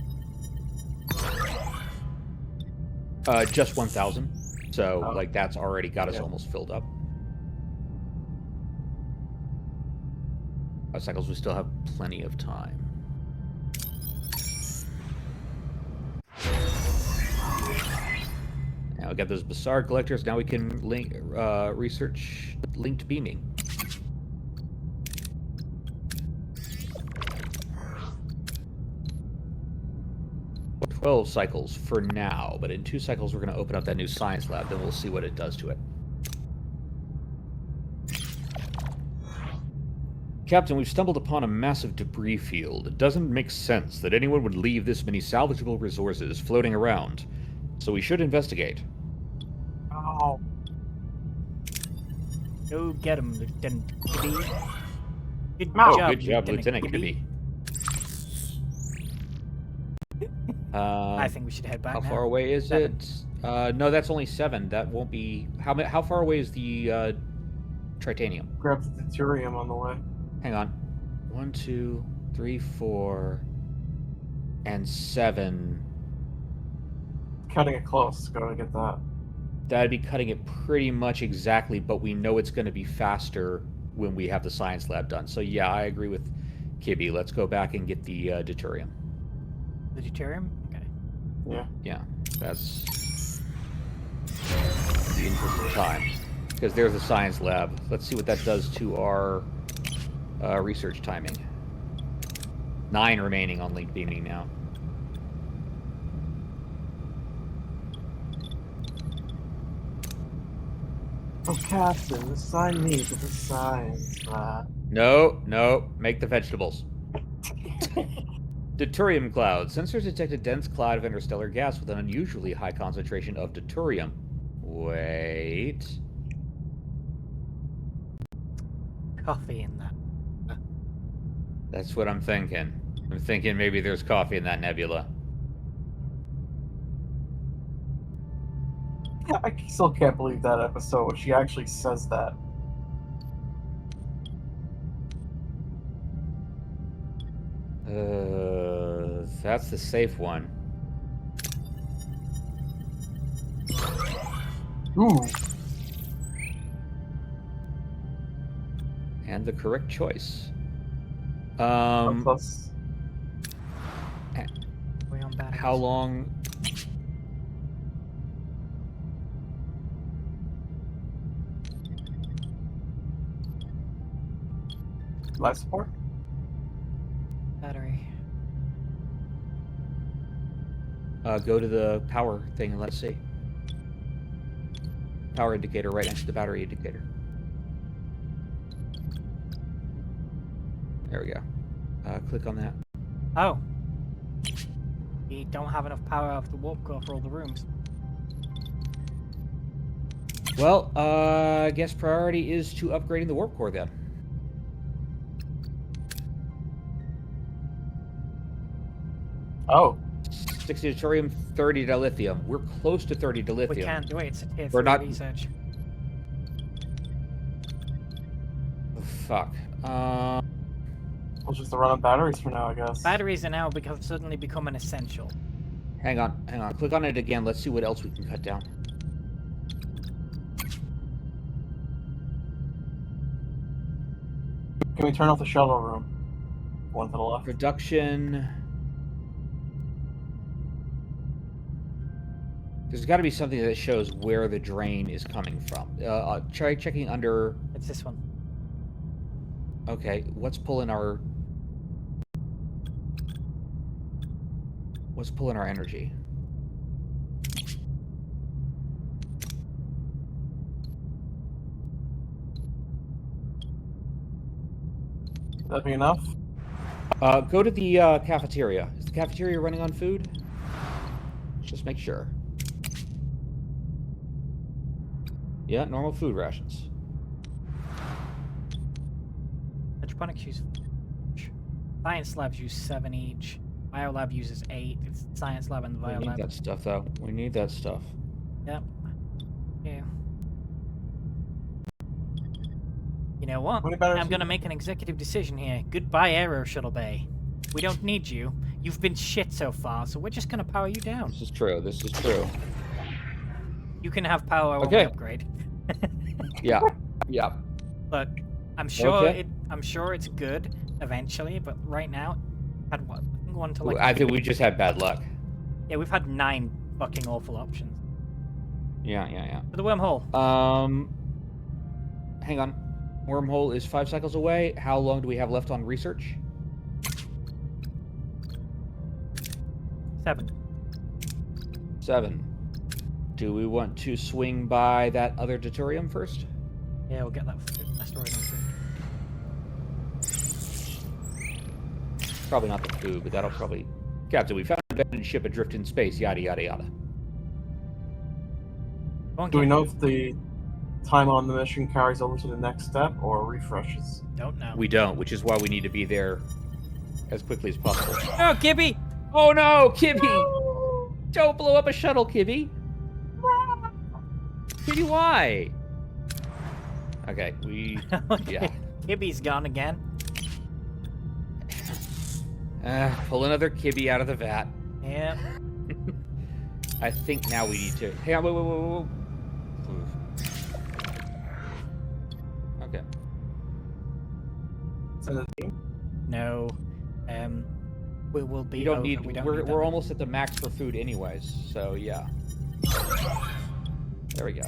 Just 1,000. So, Oh. like, that's already got us Yeah. almost filled up. Cycles, we still have plenty of time. Now we got those bizarre collectors. Now we can research linked beaming. Well, 12 cycles for now, but in 2 cycles we're going to open up that new science lab. Then we'll see what it does to it. Captain, we've stumbled upon a massive debris field. It doesn't make sense that anyone would leave this many salvageable resources floating around, so we should investigate. Oh. Go get him, Lieutenant Kibby. Good Oh, job, Good job, Lieutenant Kibby. I think we should head back How now. far away is 7. it? No, that's only 7. That won't be... How far away is the tritanium? Grab the deuterium on the way. Hang on. 1, 2, 3, 4, and 7. Cutting it close. Gotta get that. That'd be cutting it pretty much exactly, but we know it's going to be faster when we have the science lab done. So yeah, I agree with Kibby. Let's go back and get the deuterium. The deuterium? Okay. Yeah. Yeah, that's the interest of time. Because there's a science lab. Let's see what that does to our research timing. 9 remaining on linked beaming now. Oh, Captain, assign me to the science lab. No, make the vegetables. Deuterium cloud. Sensors detect a dense cloud of interstellar gas with an unusually high concentration of deuterium. Wait. Coffee in that. That's what I'm thinking. I'm thinking maybe there's coffee in that nebula. I still can't believe that episode where she actually says that. That's the safe one. Ooh. And the correct choice. Plus. We on batteries. How long? Life support? Battery. Go to the power thing and let's see. Power indicator right next to the battery indicator. There we go. Click on that. Oh. We don't have enough power off the warp core for all the rooms. Well, I guess priority is to upgrading the warp core then. Oh. 60 deuterium, 30 dilithium. We're close to 30 dilithium. We can't do it. It's a tier We're 3 not- research. Oh, fuck. We'll just run on batteries for now, I guess. Batteries are now suddenly become an essential. Hang on. Click on it again. Let's see what else we can cut down. Can we turn off the shuttle room? One to the left. Production. There's got to be something that shows where the drain is coming from. Try checking under... It's this one. Okay, what's pulling our... What's pulling our energy? Would that be enough? Go to the cafeteria. Is the cafeteria running on food? Let's just make sure. Yeah, normal food rations. Hydroponics use. Science labs use 7 each. Biolab uses 8. It's science lab and the We need biolab. that stuff, though. We need that stuff. Yep. Yeah. You know what? What about I'm gonna make an executive decision here. Goodbye, Aero Shuttle Bay. We don't need you. You've been shit so far, so we're just gonna power you down. This is true. This is true. You can have power when we Okay. upgrade. Yeah. Yeah. Look, I'm sure Okay. I'm sure it's good eventually, but right now, had what? We can go on to like. I think we just had bad luck. Yeah, we've had 9 fucking awful options. Yeah, yeah, For the wormhole. yeah. Hang on. Wormhole is 5 cycles away. How long do we have left on research? 7. 7. Do we want to swing by that other deuterium first? Yeah, we'll get that asteroid on through. Probably not the food, but that'll probably... Captain, we found an abandoned ship adrift in space, yada, yada, yada. Go on, Do we Kid. know if the time on the mission carries over to the next step or refreshes? Don't know. We don't, which is why we need to be there as quickly as possible. Oh, Kibby! Oh no, Kibby! Don't blow up a shuttle, Kibby! Kibby, why? Okay, we... Yeah. Kibby's gone again. Pull another Kibby out of the vat. Yeah. I think now we need to... Hang on, whoa. Okay. Send it to you. No. We will be. We don't over. need... We don't we're need that we're many. almost at the max for food anyways, so yeah. There we go.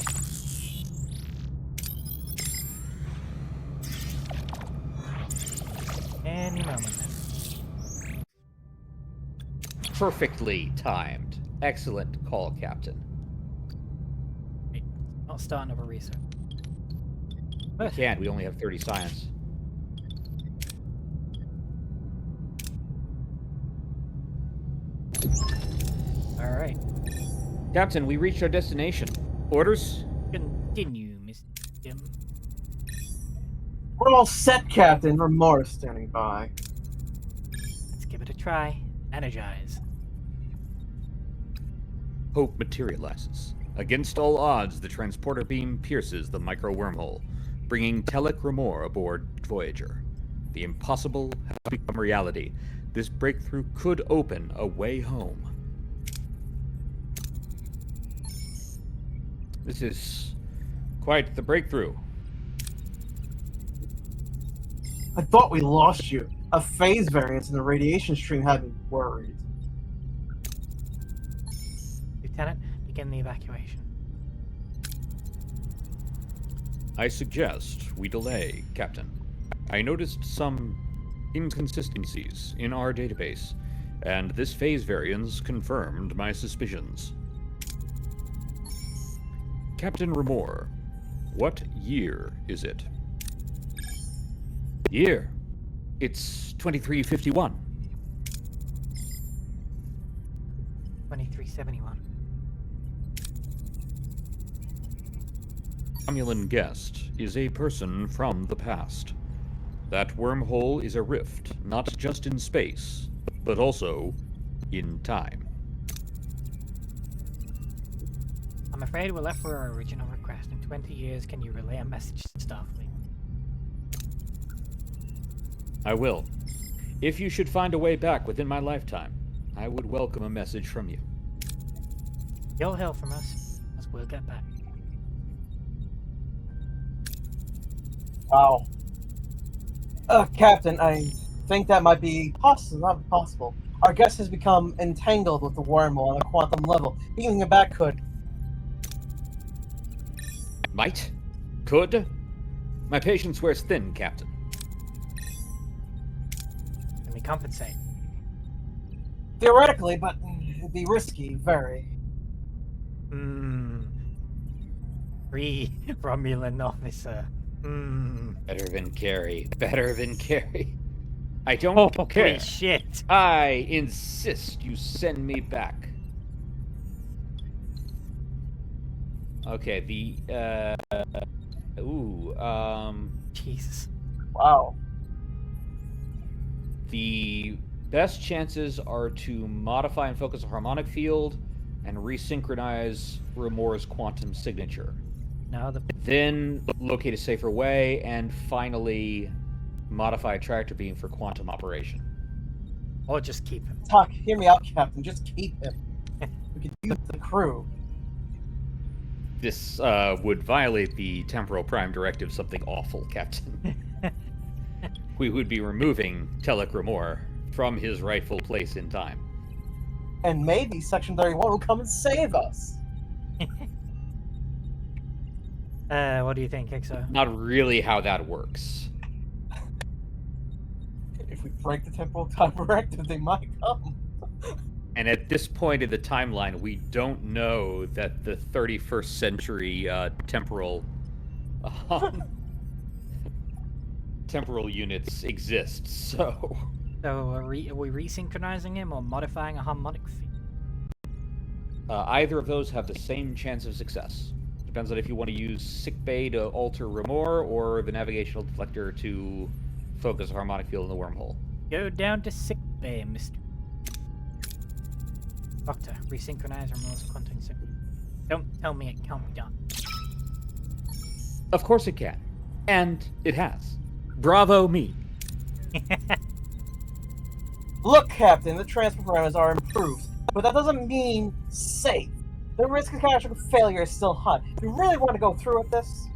Any moment. Perfectly timed. Excellent call, Captain. Wait, not start another research. We can't. We only have 30 science. All right. Captain, we reached our destination. Orders? Continue, Mr. Jim. We're all set, Captain. Remorse standing by. Let's give it a try. Energize. Hope materializes. Against all odds, the transporter beam pierces the micro wormhole, bringing Telek Ramor aboard Voyager. The impossible has become reality. This breakthrough could open a way home. This is quite the breakthrough. I thought we lost you. A phase variance in the radiation stream had me worried. Lieutenant, begin the evacuation. I suggest we delay, Captain. I noticed some inconsistencies in our database, and this phase variance confirmed my suspicions. Captain Ramor, what year is it? Year? It's 2351. 2371. Romulan guest is a person from the past. That wormhole is a rift, not just in space, but also in time. I'm afraid we're left for our original request. In 20 years, can you relay a message to Starfleet? I will. If you should find a way back within my lifetime, I would welcome a message from you. You'll hail from us, as we'll get back. Wow. Captain, I think that might be possible. Not possible. Our guest has become entangled with the wormhole on a quantum level. Bringing it back could. Might? Could? My patience wears thin, Captain. Can we compensate? Theoretically, but it'd be risky, very. Free Romulan officer. Better than Carrie. Better than Carrie. I don't Holy care. shit. I insist you send me back. Okay, Jesus. Wow. the best chances are to modify and focus a harmonic field and resynchronize Remor's quantum signature. No, the Then locate a safer way, and finally modify a tractor beam for quantum operation. or just keep him. Talk, hear me out, Captain. Just keep him. We could use the crew. This would violate the temporal prime directive, something awful, Captain. We would be removing Telek Remor from his rightful place in time. And maybe Section 31 will come and save us. What do you think, Exo? Not really how that works. If we break the temporal time directive, they might come. And at this point in the timeline, we don't know that the 31st century temporal units exist. So So are we resynchronizing him or modifying a harmonic field? either of those have the same chance of success. Depends on if you want to use sickbay to alter Remor or the navigational deflector to focus a harmonic field in the wormhole. Go down to sick bay, Mr. Doctor, resynchronize Remor's quantum signal. Don't tell me it can't be done. Of course it can. And it has. Bravo me. Look, Captain, the transport parameters are improved, but that doesn't mean safe. The risk of catastrophic failure is still high. Do you really want to go through with this?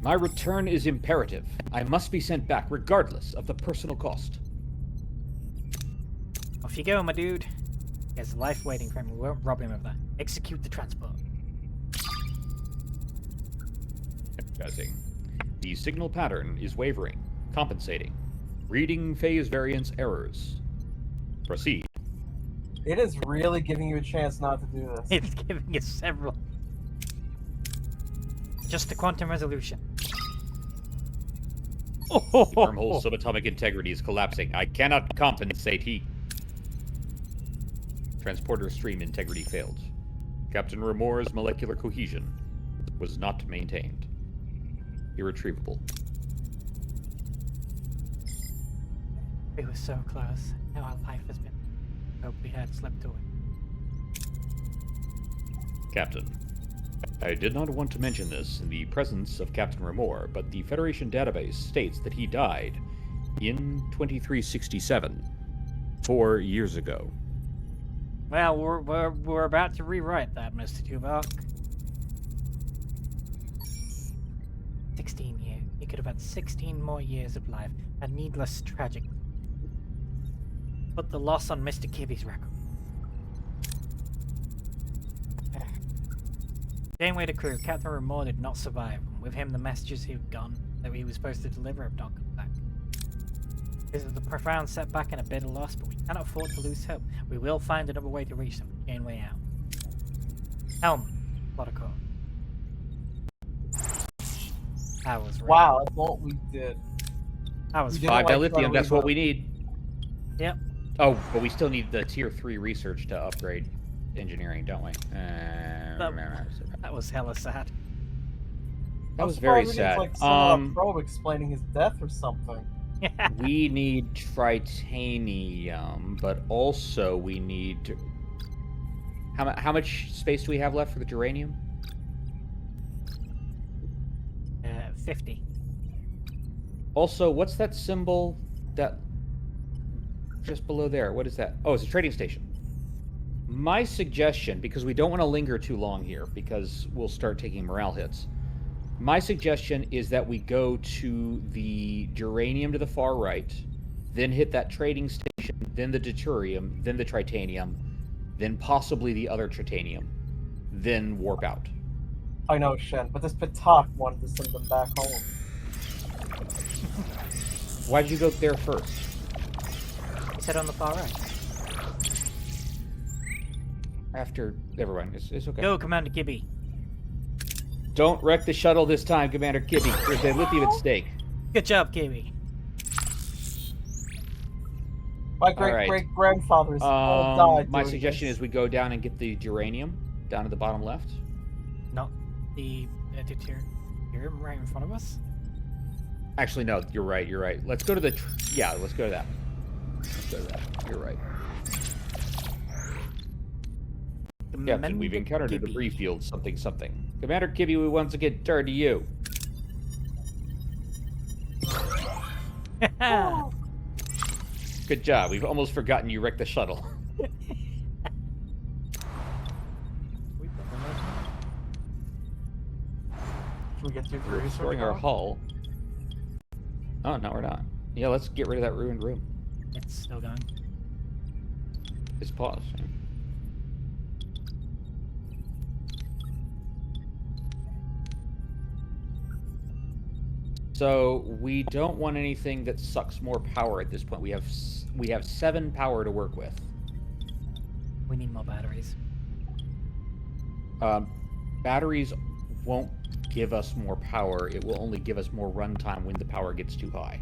My return is imperative. I must be sent back regardless of the personal cost. Off you go, my dude. He has life waiting for him. We won't rob him of that. Execute the transport. Guessing. The signal pattern is wavering, compensating. Reading phase variance errors. Proceed. It is really giving you a chance not to do this. It's giving us several. Just the quantum resolution. The wormhole's subatomic integrity is collapsing. I cannot compensate heat. Transporter stream integrity failed. Captain Remor's molecular cohesion was not maintained. Irretrievable. We were so close. Now our life has been. Hope we had slipped away. Captain, I did not want to mention this in the presence of Captain Remor, but the Federation database states that he died in 2367, 4 years ago. Well, we're about to rewrite that, Mr. Tuvok. 16 years. He could have had 16 more years of life. A needless tragic. Put the loss on Mr. Kibby's record. Janeway to crew, Captain Remor did not survive, and with him the messages he had gone that he was supposed to deliver have not come back. This is a profound setback and a bitter loss, but we cannot afford to lose hope. We will find another way to reach them. Janeway out. Helm, protocol. That was right. Wow, that's what we did. That was We did fun. 5 like dilithium, that's what we Federation. need. Yep. Oh, but we still need the tier 3 research to upgrade engineering, don't we? That was hella sad. That was I'm very surprised we sad. didn't, like, send out a probe explaining his death or something. We need tritanium, but also we need... How much space do we have left for the geranium? 50. Also, what's that symbol that... just below there? What is that? Oh, it's a trading station. My suggestion, because we don't want to linger too long here, because we'll start taking morale hits. My suggestion is that we go to the geranium to the far right, then hit that trading station, then the deuterium, then the tritanium, then possibly the other tritanium, then warp out. I know, Shen, but this Patak wanted to send them back home. Why did you go there first? He said on the far right. After... Never mind, it's okay. Go, Commander Kibby. Don't wreck the shuttle this time, Commander Kibby. There's a lithium at stake. Good job, Kibby. My All right. great-great-grandfathers all died. My doing suggestion this. is we go down and get the geranium, down at the bottom left. Not the deuterium right in front of us. Actually, no, you're right. You're right. Let's go to the. Yeah, let's go to that. Let's go to that. You're right. Captain, we've encountered a debris field. Something. Commander Kibby, we once again turn to you. Good job. We've almost forgotten you wrecked the shuttle. Can we get through We're restoring our hull. Oh, no, we're not. Yeah, let's get rid of that ruined room. It's still going. Just pause. So we don't want anything that sucks more power at this point. We have 7 power to work with. We need more batteries. Batteries won't give us more power. It will only give us more runtime when the power gets too high.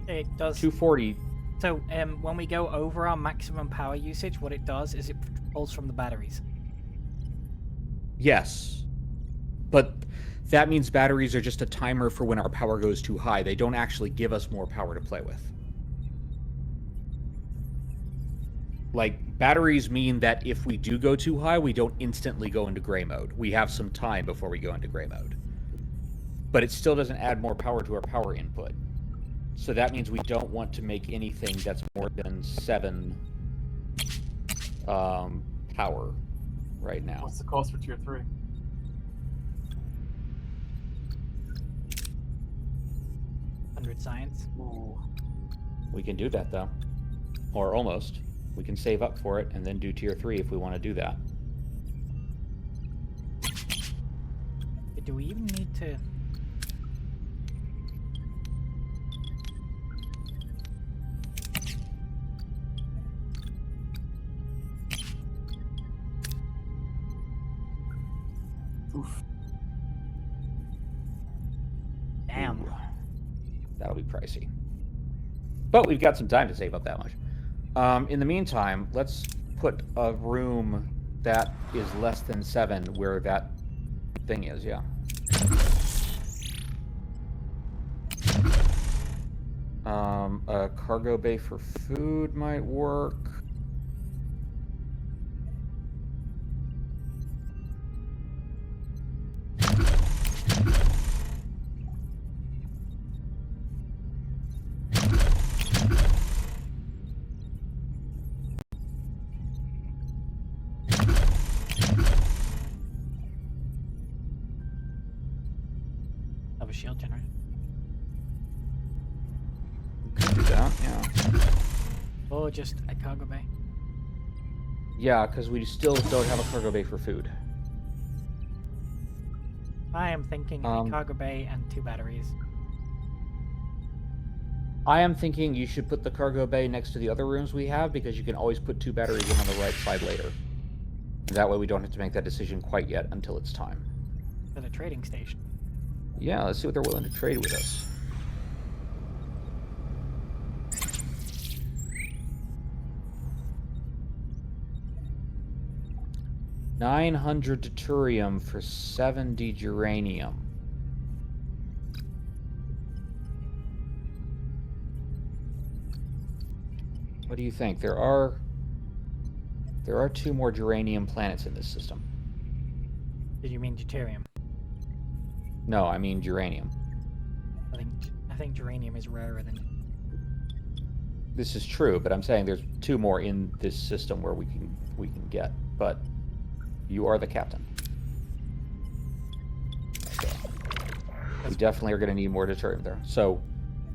It does. 240. So when we go over our maximum power usage, what it does is it pulls from the batteries. Yes, but that means batteries are just a timer for when our power goes too high. They don't actually give us more power to play with. Like, batteries mean that if we do go too high, we don't instantly go into gray mode. We have some time before we go into gray mode. But it still doesn't add more power to our power input. So that means we don't want to make anything that's more than 7 power right now. What's the cost for tier 3? Science. Ooh. We can do that, though. Or almost. We can save up for it and then do tier 3 if we want to do that. Do we even need to... Oof. Damn. Ooh. That'll be pricey. But we've got some time to save up that much. In the meantime, let's put a room that is less than 7 where that thing is, yeah. A cargo bay for food might work. Of a shield generator. Could do that, yeah. Or just a cargo bay. Yeah, because we still don't have a cargo bay for food. I am thinking a cargo bay and 2 batteries. I am thinking you should put the cargo bay next to the other rooms we have because you can always put 2 batteries in on the right side later. That way we don't have to make that decision quite yet until it's time. For the trading station. Yeah, let's see what they're willing to trade with us. $900 deuterium for 70 geranium. What do you think? There are 2 more geranium planets in this system. Did you mean deuterium? No, I mean geranium. I think geranium is rarer than... This is true, but I'm saying there's 2 more in this system where we can get. But you are the captain. Okay. We definitely are going to need more deuterium there. So,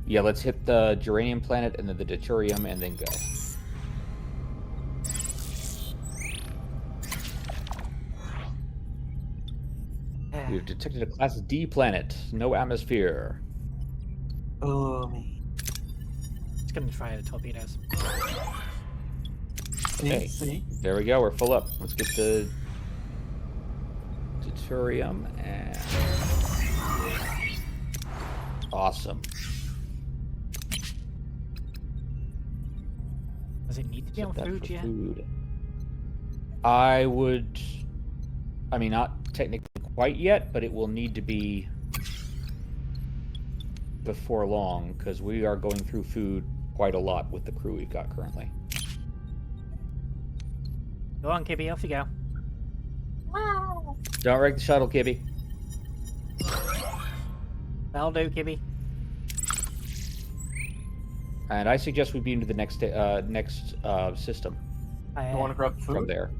yeah, let's hit the geranium planet and then the deuterium and then go. We've detected a Class D planet. No atmosphere. Oh, It's gonna fire the torpedoes. Okay, see? there we go. We're full up. Let's get the deuterium and... Awesome. Does it need to be on Set that food for yet? food. I would I mean, not technically quite yet, but it will need to be before long, because we are going through food quite a lot with the crew we've got currently. Go on, Kibby, off you go. Don't wreck the shuttle, Kibby. That'll do, Kibby. And I suggest we beam to the next system You want to grab food? from there.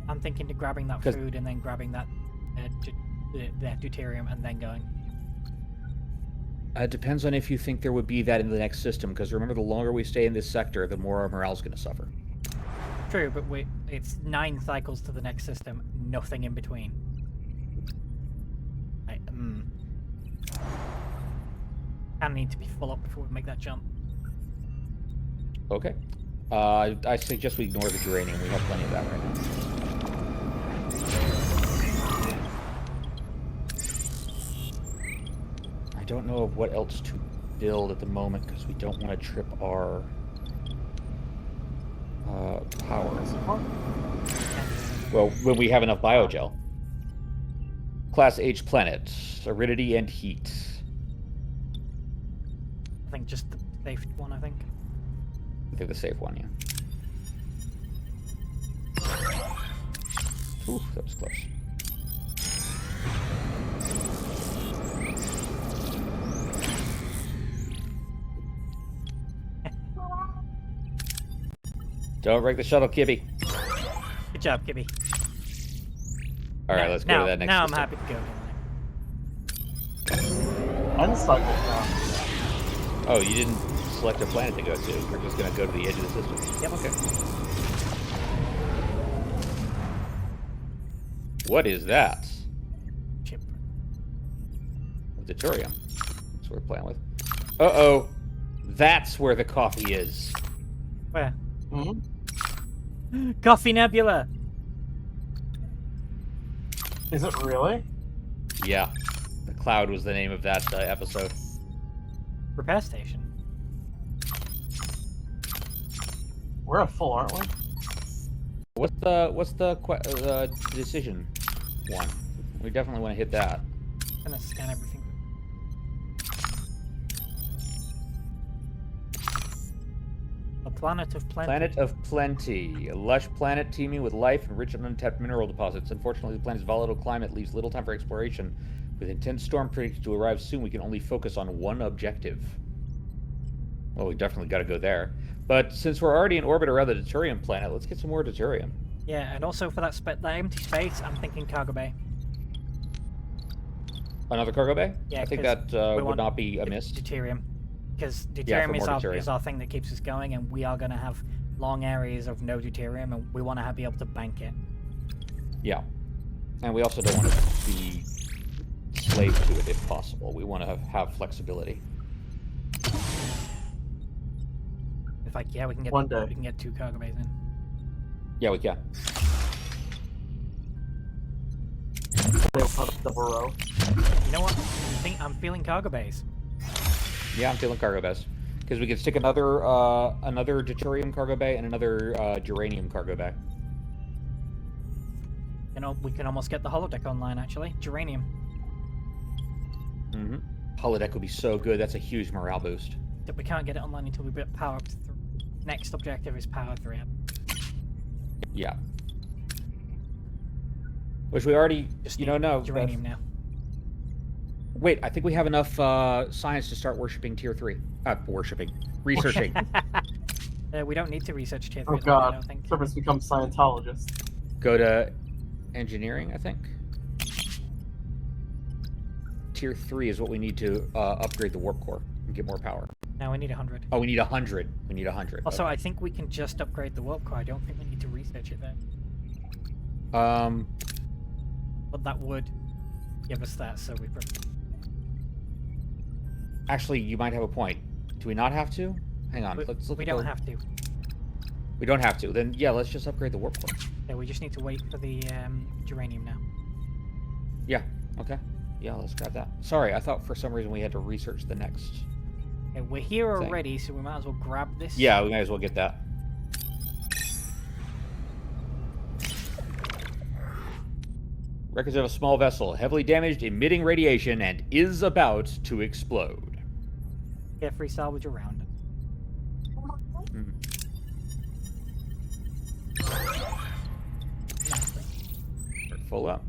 I'm thinking to grabbing that 'Cause- food and then grabbing that deuterium and then going. It depends on if you think there would be that in the next system, because remember, the longer we stay in this sector, the more our morale's going to suffer. True, but it's 9 cycles to the next system, nothing in between. I need to be full up before we make that jump. Okay. I suggest we ignore the geranium. We have plenty of that right now. I don't know of what else to build at the moment, because we don't want to trip our power. Well, when we have enough biogel. Class H planet. Aridity and heat. I think just the safe one, I think. They're the safe one, yeah. Ooh, that was close. Don't wreck the shuttle, Kibby. Good job, Kibby. Alright, let's go to that next Now system. I'm happy to go. Uncycled now. Oh, you didn't select a planet to go to. We're just going to go to the edge of the system. Yep. Okay. What is that? Chip. Deuterium. That's what we're playing with. Uh-oh. That's where the coffee is. Where? Hmm? Coffee Nebula! Is it really? Yeah. The Cloud was the name of that episode. Repair station. We're at full, aren't we? What's the decision one? We definitely want to hit that. I'm gonna scan everything. A planet of plenty. Planet of Plenty. A lush planet teeming with life and rich and untapped mineral deposits. Unfortunately, the planet's volatile climate leaves little time for exploration. With intense storm predicted to arrive soon, we can only focus on one objective. Well, we definitely got to go there. But since we're already in orbit around the deuterium planet, let's get some more deuterium. Yeah, and also for that empty space, I'm thinking cargo bay. Another cargo bay? Yeah, I think 'cause that we would want not be amiss. Deuterium. Because Yeah, for deuterium more is deuterium. our thing that keeps us going, and we are going to have long areas of no deuterium, and we want to be able to bank it. Yeah. And we also don't want to be slave to it if possible. We want to have flexibility. It's like, yeah, we can get One day. we can get 2 cargo bays in. Yeah, we can. They'll put up double row. You know what? I'm feeling cargo bays. Yeah, I'm feeling cargo bays. Because we can stick another deuterium cargo bay and another geranium cargo bay. You know, we can almost get the holodeck online, actually. Geranium. Mm-hmm. Holodeck would be so good. That's a huge morale boost. But we can't get it online until we get power up to 3. Next objective is power 3 up. Yeah. Which we already, Just you need know, no. Geranium now. Wait, I think we have enough science to start worshipping tier 3. Researching. We don't need to research tier 3 Oh at the moment, I god. don't think. Serpent's become Scientologist. Go to engineering, I think. Tier 3 is what we need to upgrade the warp core and get more power. No, we need 100. Oh, we need 100. We need 100. Also, Okay. I think we can just upgrade the warp core. I don't think we need to research it there. But that would give us that, so we... Actually, you might have a point. Do we not have to? Hang on, let's look We at don't the- have to. We don't have to. Then, yeah, let's just upgrade the warp core. Yeah, we just need to wait for the geranium now. Yeah, okay. Yeah, let's grab that. Sorry, I thought for some reason we had to research the next... Okay, we're here Thing. already, so we might as well grab this. Yeah, we might as well get that. There. 1 Records of a small vessel, heavily damaged, emitting radiation, and is about to explode. Get free salvage around it. We're full up.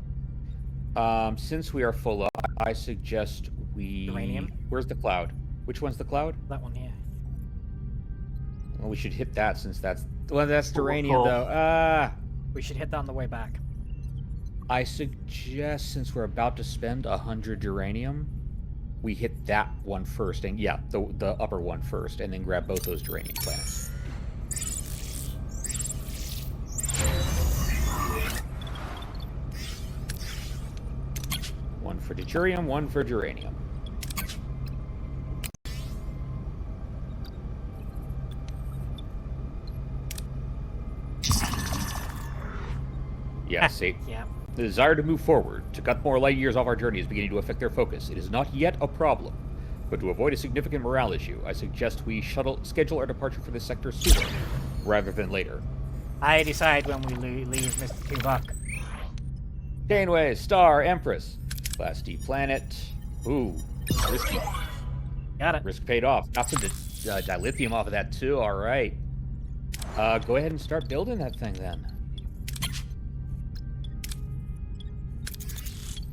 Since we are full up, I suggest we... Uranium? Where's the cloud? Which one's the cloud? That one here. Well, we should hit that since that's... Well, that's uranium, Cool. though. We should hit that on the way back. I suggest, since we're about to spend 100 uranium, we hit that one first, and yeah, the upper one first, and then grab both those uranium planets. One for deuterium, one for uranium. Yeah, see. Yeah. The desire to move forward, to cut more light years off our journey, is beginning to affect their focus. It is not yet a problem, but to avoid a significant morale issue, I suggest we schedule our departure for this sector sooner, rather than later. I decide when we leave Mr. Tuvok. Janeway, Star, Empress. Class D planet. Ooh, risky. Got it. Risk paid off. Got some dilithium off of that, too. All right. Go ahead and start building that thing, then.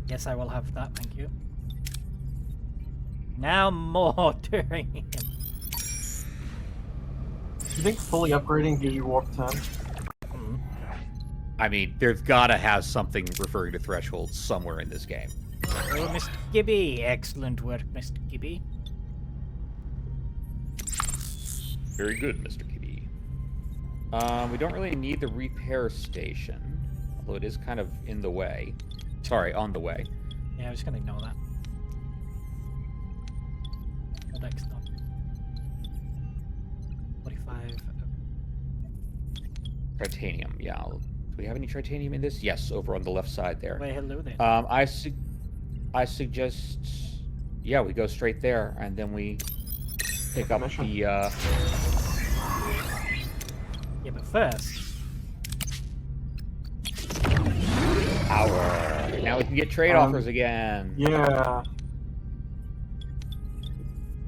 Yes, I will have that, thank you. Now more uranium. Do you think fully upgrading gives you warp 10? I mean, there's gotta have something referring to thresholds somewhere in this game. Oh, Mr. Kibby. Excellent work, Mr. Kibby. Very good, Mr. Kibby. We don't really need the repair station, although it is kind of in the way. Sorry, on the way. Yeah, I'm just gonna ignore that. Next up. 45. Titanium, yeah. Do we have any titanium in this? Yes, over on the left side there. Wait, hello there. I suggest, yeah, we go straight there, and then we pick up the, Yeah, but first. power. Now we can get trade offers again. Yeah.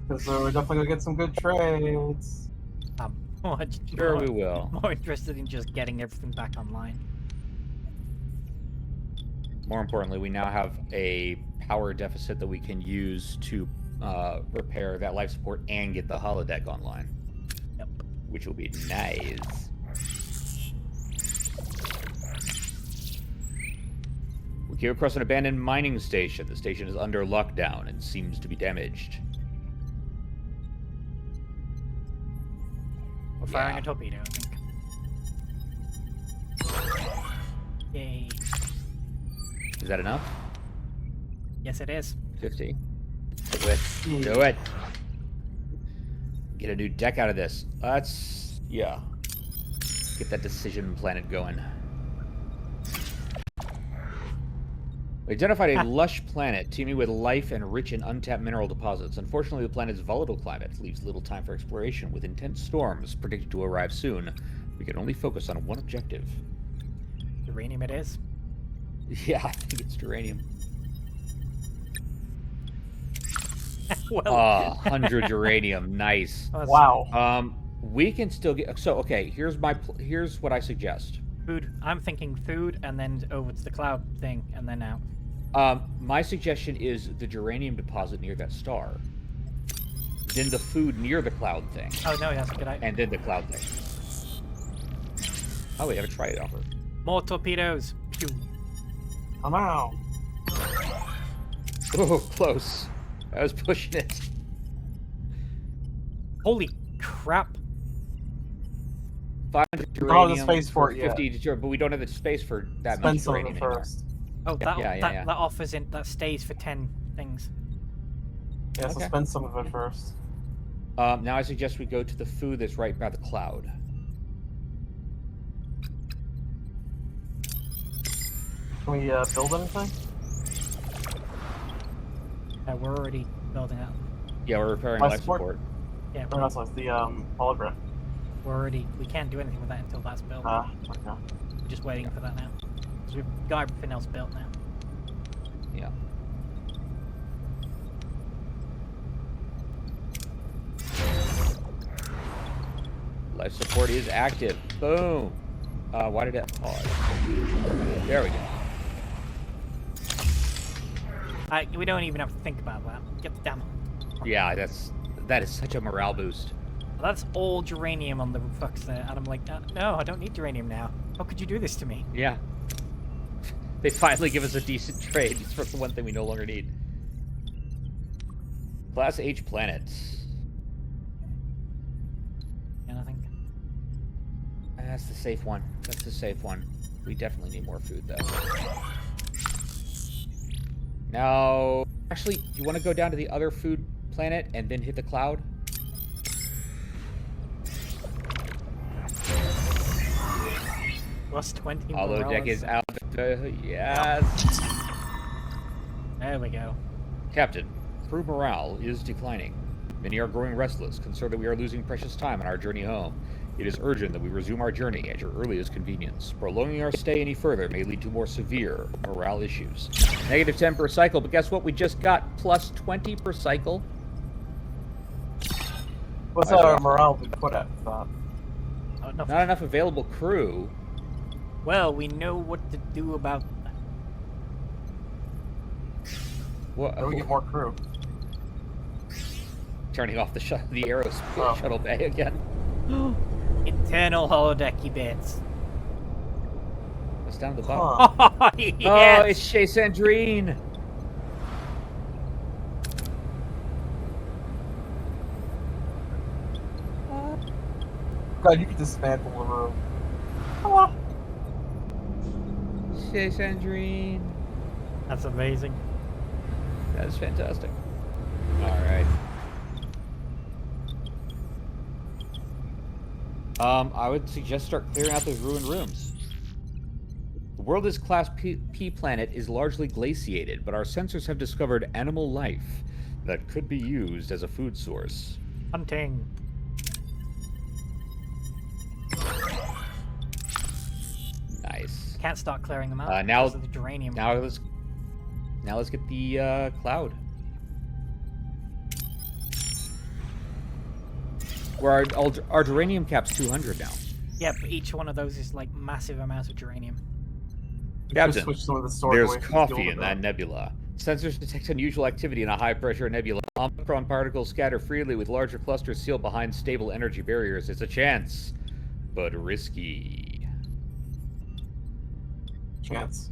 Because we're definitely going to get some good trades. I'm more, Sure we will. more interested in just getting everything back online. More importantly, we now have a power deficit that we can use to repair that life support and get the holodeck online. Yep. Which will be nice. We came across an abandoned mining station. The station is under lockdown and seems to be damaged. We're firing a torpedo, I think. Yay. Is that enough? Yes, it is. 50. Do it. Do it. Get a new deck out of this. Let's... yeah. Get that decision planet going. We identified a lush planet teeming with life and rich in untapped mineral deposits. Unfortunately, the planet's volatile climate leaves little time for exploration. With intense storms predicted to arrive soon, we can only focus on one objective. Uranium it is. Yeah, I think it's uranium. Well, 100 uranium, nice. Wow. We can still get... So, okay, here's what I suggest. food. I'm thinking food, and then over to the cloud thing, and then out. My suggestion is the uranium deposit near that star. Then the food near the cloud thing. Oh no, that's a good idea. And then the cloud thing. Oh, we have a trade offer. More torpedoes. Pew. I'm out. Oh, close. I was pushing it. Holy crap. 500 Oh, uranium. the space for it, yeah. 50 but we don't have the space for that Spend much some of uranium it anymore. first. Oh, Yeah, that offers in, that stays for 10 things. Yeah, so Okay. spend some of it first. Now I suggest we go to the food that's right by the cloud. Can we build anything? We're already building up. Yeah, we're repairing Life life support? support. Yeah, Or not, the holograph. we can't do anything with that until that's built. Okay. We're just waiting for that now. Because we've got everything else built now. Yeah. Life support is active. Boom. Why did it pause? There we go. We don't even have to think about that. Get the damn. Yeah, that is such a morale boost. Well, that's all geranium on the fucks there, and I'm like, no, I don't need geranium now. How could you do this to me? Yeah. They finally give us a decent trade for the one thing we no longer need. Class H planets. Anything? That's the safe one. That's the safe one. We definitely need more food, though. Now, actually, you want to go down to the other food planet and then hit the cloud? Plus 20 Holodeck morale is out. Yes. There we go. Captain, crew morale is declining. Many are growing restless, concerned that we are losing precious time on our journey home. It is urgent that we resume our journey at your earliest convenience. Prolonging our stay any further may lead to more severe morale issues. -10 per cycle, but guess what? We just got plus 20 per cycle. What's our morale we put at? Oh, no. Not enough available crew. Well, we know what to do about that. What? How do we get more crew? Turning off the aerospace shuttle bay again. Internal holodecky bits. It's down at the bottom. Huh. Oh, Oh, yes! it's Chez Sandrine. God, you can dismantle the room. Ah. Chez Sandrine. That's amazing. That is fantastic. All right. I would suggest start clearing out those ruined rooms. The world as Class P planet is largely glaciated, but our sensors have discovered animal life that could be used as a food source. Hunting. Nice. Can't start clearing them out Now- because of the geranium. Now let's get the cloud. Where our geranium cap's 200 now. Yeah, but each one of those is like massive amounts of geranium. We Captain, should switch some of the storage There's away from coffee fuel in to that nebula. Sensors detect unusual activity in a high-pressure nebula. Omicron particles scatter freely with larger clusters sealed behind stable energy barriers. It's a chance, but risky. Chance.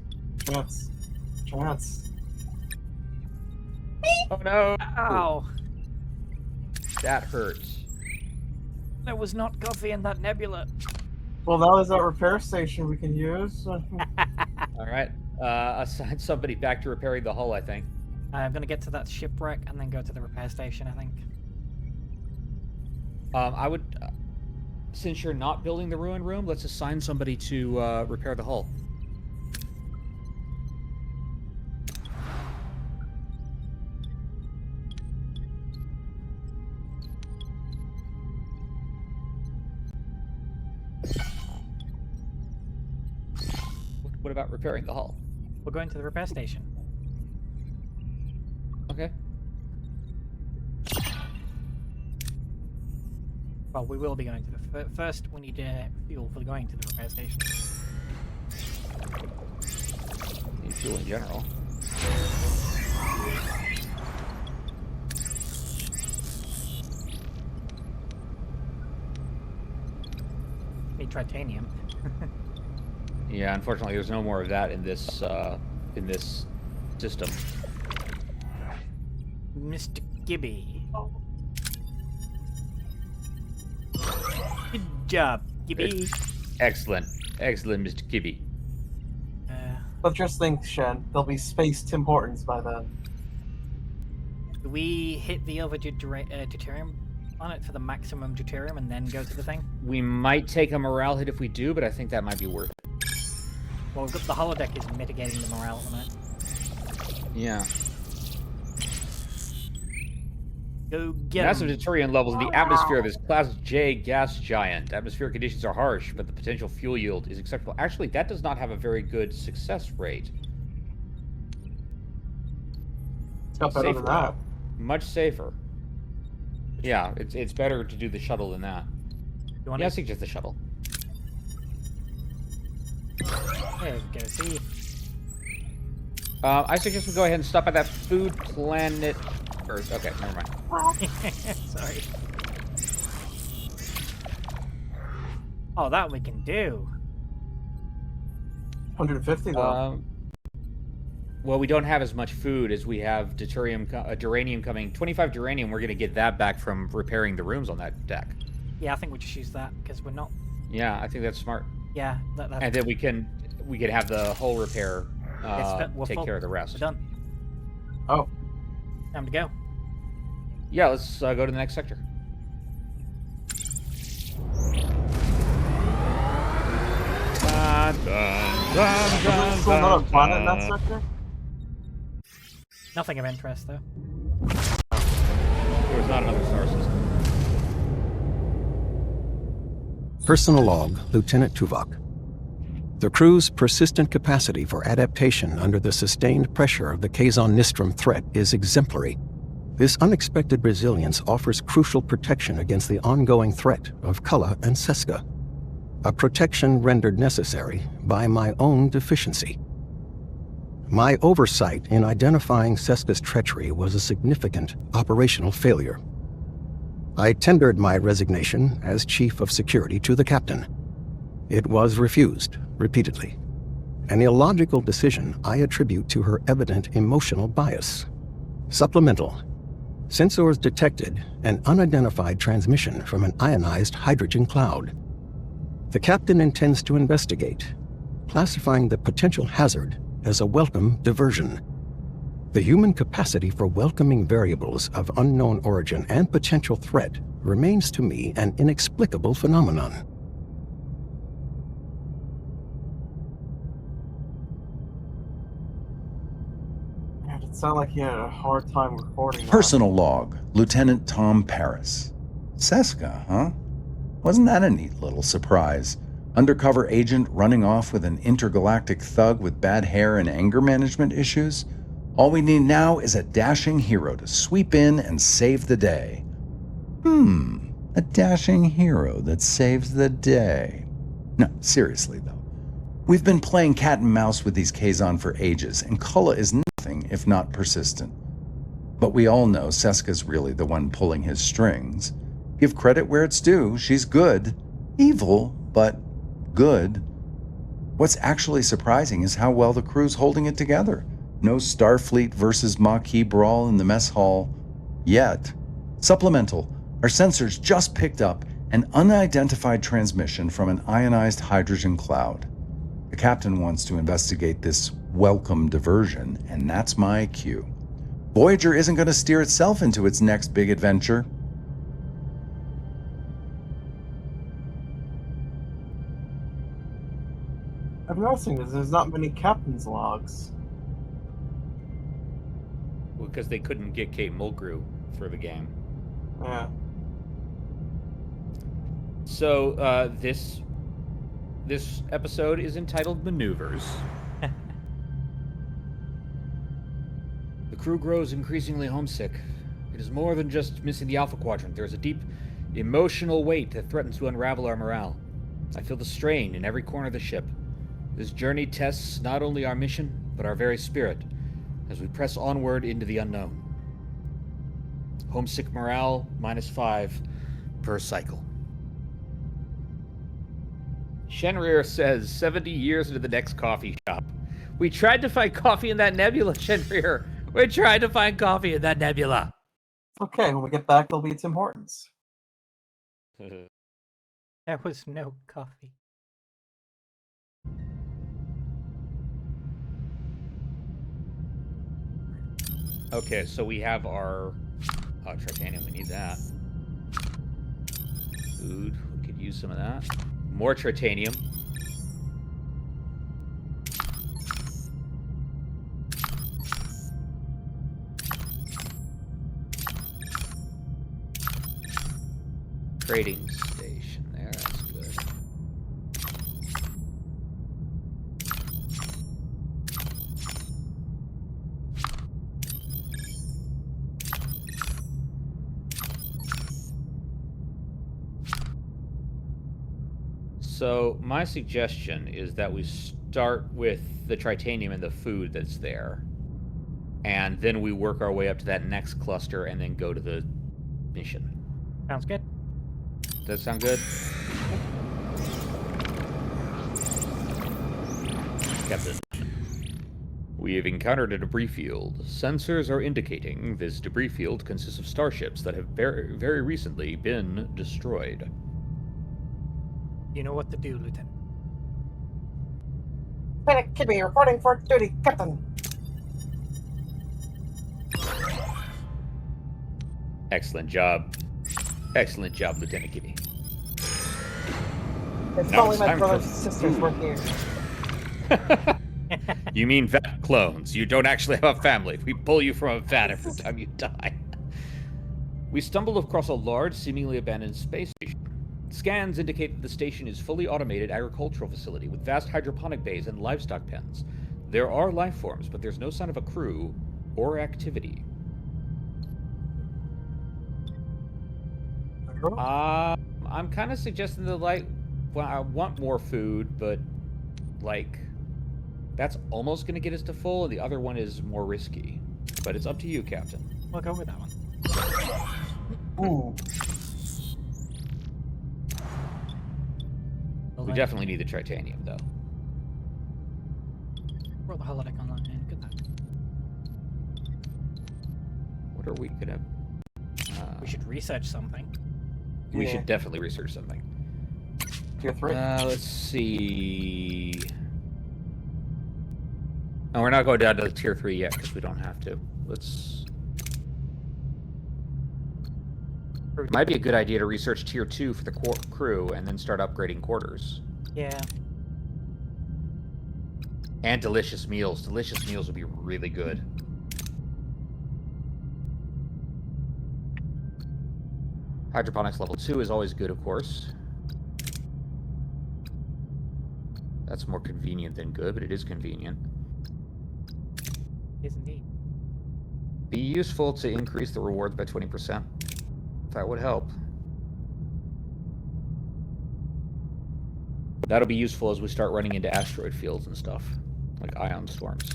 Oh no! Ow! That hurts. There was not coffee in that nebula. Well, now there's that repair station we can use. All right, assign somebody back to repairing the hull, I think. I'm gonna get to that shipwreck and then go to the repair station, I think. I would, since you're not building the ruined room, let's assign somebody to repair the hull. What about repairing the hull? We're going to the repair station. Okay. Well, we will be going to the first. We need fuel for going to the repair station. Need fuel in general. Need titanium. Yeah, unfortunately, there's no more of that in this system. Mr. Kibby. Good job, Kibby. Excellent, Mr. Kibby. But just think, Shen, there'll be space Tim Hortons by then. Do we hit the other deuterium on it for the maximum deuterium and then go to the thing? We might take a morale hit if we do, but I think that might be worth it. Well, we've got the holodeck is mitigating the morale at the moment. Yeah. Go get Massive 'em. deuterium levels in the atmosphere of this Class J gas giant. Atmospheric conditions are harsh, but the potential fuel yield is acceptable. Actually, that does not have a very good success rate. got better than that. Much safer. Yeah, it's better to do the shuttle than that. You want Yeah, I to? suggest the shuttle. There we go. See. I suggest we go ahead and stop at that food planet first. Okay, never mind. Sorry. Oh, that we can do. 150 though. Well, we don't have as much food as we have duranium coming. 25 duranium, we're going to get that back from repairing the rooms on that deck. Yeah, I think we just use that because we're not. Yeah, I think that's smart. Yeah, that's. And then we could have the hull repair we're take full. care of the We're rest. done. Oh. Time to go. Yeah, let's go to the next sector. Dun, dun, dun, Is dun, there still another dun, planet in that dun. sector? Nothing of interest though. There was not another star system. Personal log, Lieutenant Tuvok. The crew's persistent capacity for adaptation under the sustained pressure of the Kazon Nistrum threat is exemplary. This unexpected resilience offers crucial protection against the ongoing threat of Kulla and Seska, a protection rendered necessary by my own deficiency. My oversight in identifying Seska's treachery was a significant operational failure. I tendered my resignation as Chief of Security to the captain. It was refused repeatedly, an illogical decision I attribute to her evident emotional bias. Supplemental. Sensors detected an unidentified transmission from an ionized hydrogen cloud. The captain intends to investigate, classifying the potential hazard as a welcome diversion. The human capacity for welcoming variables of unknown origin and potential threat remains to me an inexplicable phenomenon. Man, it sounded like he had a hard time recording that. Personal log, Lieutenant Tom Paris. Seska, huh? Wasn't that a neat little surprise? Undercover agent running off with an intergalactic thug with bad hair and anger management issues? All we need now is a dashing hero to sweep in and save the day. A dashing hero that saves the day. No, seriously though. We've been playing cat and mouse with these Kazon for ages, and Kulla is nothing if not persistent. But we all know Seska's really the one pulling his strings. Give credit where it's due, she's good. Evil, but good. What's actually surprising is how well the crew's holding it together. No Starfleet versus Maquis brawl in the mess hall. Yet. Supplemental. Our sensors just picked up an unidentified transmission from an ionized hydrogen cloud. The captain wants to investigate this welcome diversion, and that's my cue. Voyager isn't going to steer itself into its next big adventure. I'm noticing that there's not many captain's logs. Well, because they couldn't get Kate Mulgrew for the game. Yeah. So this episode is entitled Maneuvers. The crew grows increasingly homesick. It is more than just missing the Alpha Quadrant. There is a deep emotional weight that threatens to unravel our morale. I feel the strain in every corner of the ship. This journey tests not only our mission, but our very spirit, as we press onward into the unknown. Homesick morale, -5 per cycle. Shenrir says, 70 years into the next coffee shop. We tried to find coffee in that nebula, Shenrir. We tried to find coffee in that nebula. Okay, when we get back, there'll be Tim Hortons. There was no coffee. Okay, so we have our titanium. We need that. Food. We could use some of that. More titanium. Trading station there. That's good. So my suggestion is that we start with the tritanium and the food that's there, and then we work our way up to that next cluster and then go to the mission. Sounds good. Does that sound good? Captain. We have encountered a debris field. Sensors are indicating this debris field consists of starships that have very, very recently been destroyed. You know what to do, Lieutenant. Lieutenant Kibby reporting for duty, Captain. Excellent job. Excellent job, Lieutenant Kibby. If Now only it's my time for brothers and sisters were here. You mean vat clones. You don't actually have a family. We pull you from a vat every time you die. We stumble across a large, seemingly abandoned space station. Scans indicate that the station is fully automated agricultural facility with vast hydroponic bays and livestock pens. There are life forms, but there's no sign of a crew or activity. I'm kind of suggesting that, like, well, I want more food, but, like, that's almost going to get us to full, and the other one is more risky. But it's up to you, Captain. We'll go with that one. Ooh. We definitely need the tritanium, though. Brought the holodeck online in. Good night. What are we gonna... We should research something. We Yeah. should definitely research something. Tier 3. Let's see... No, we're not going down to tier 3 yet, because we don't have to. Let's... It might be a good idea to research tier 2 for the crew, and then start upgrading quarters. Yeah. And delicious meals. Delicious meals would be really good. Hydroponics level 2 is always good, of course. That's more convenient than good, but it is convenient. Is indeed. Be useful to increase the rewards by 20%. That would help. That'll be useful as we start running into asteroid fields and stuff, like ion storms.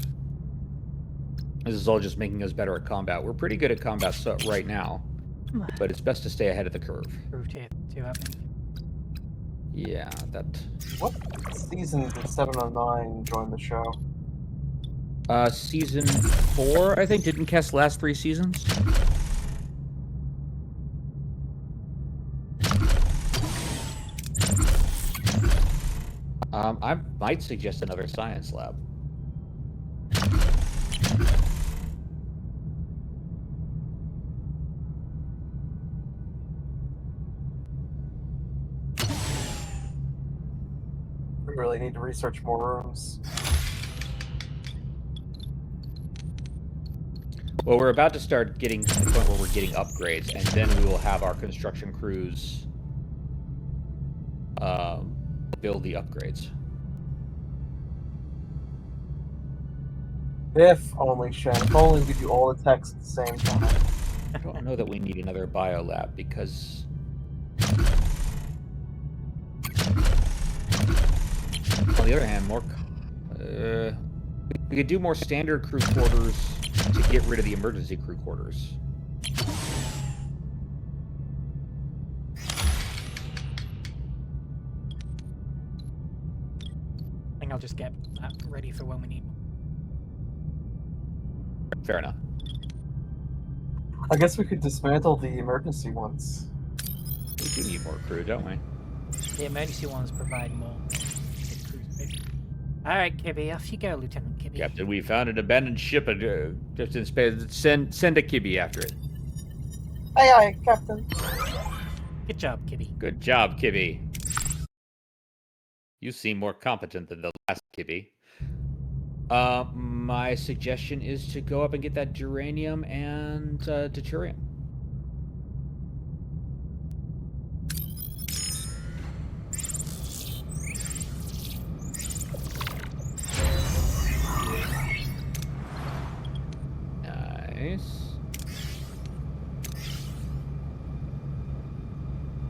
This is all just making us better at combat. We're pretty good at combat right now, but it's best to stay ahead of the curve. Proved tier 2 happening. Yeah, that... What season did 709 join the show? Season 4, I think, didn't cast last 3 seasons. I might suggest another science lab. We really need to research more rooms. Well, we're about to start getting to the point where we're getting upgrades, and then we will have our construction crews build the upgrades. If only, Shen. If only we do all the techs at the same time. I don't know that we need another biolab, because... On the other hand, we could do more standard crew quarters to get rid of the emergency crew quarters. I think I'll just get that ready for when we need more. Fair enough. I guess we could dismantle the emergency ones. We do need more crew, don't we? The emergency ones provide more. Alright, Kibby, off you go, Lieutenant Kibby. Captain, we found an abandoned ship just in space. Send a Kibby after it. Aye, aye, Captain. Good job, Kibby. Good job, Kibby. You seem more competent than the last Kibby. My suggestion is to go up and get that geranium and deuterium. Nice.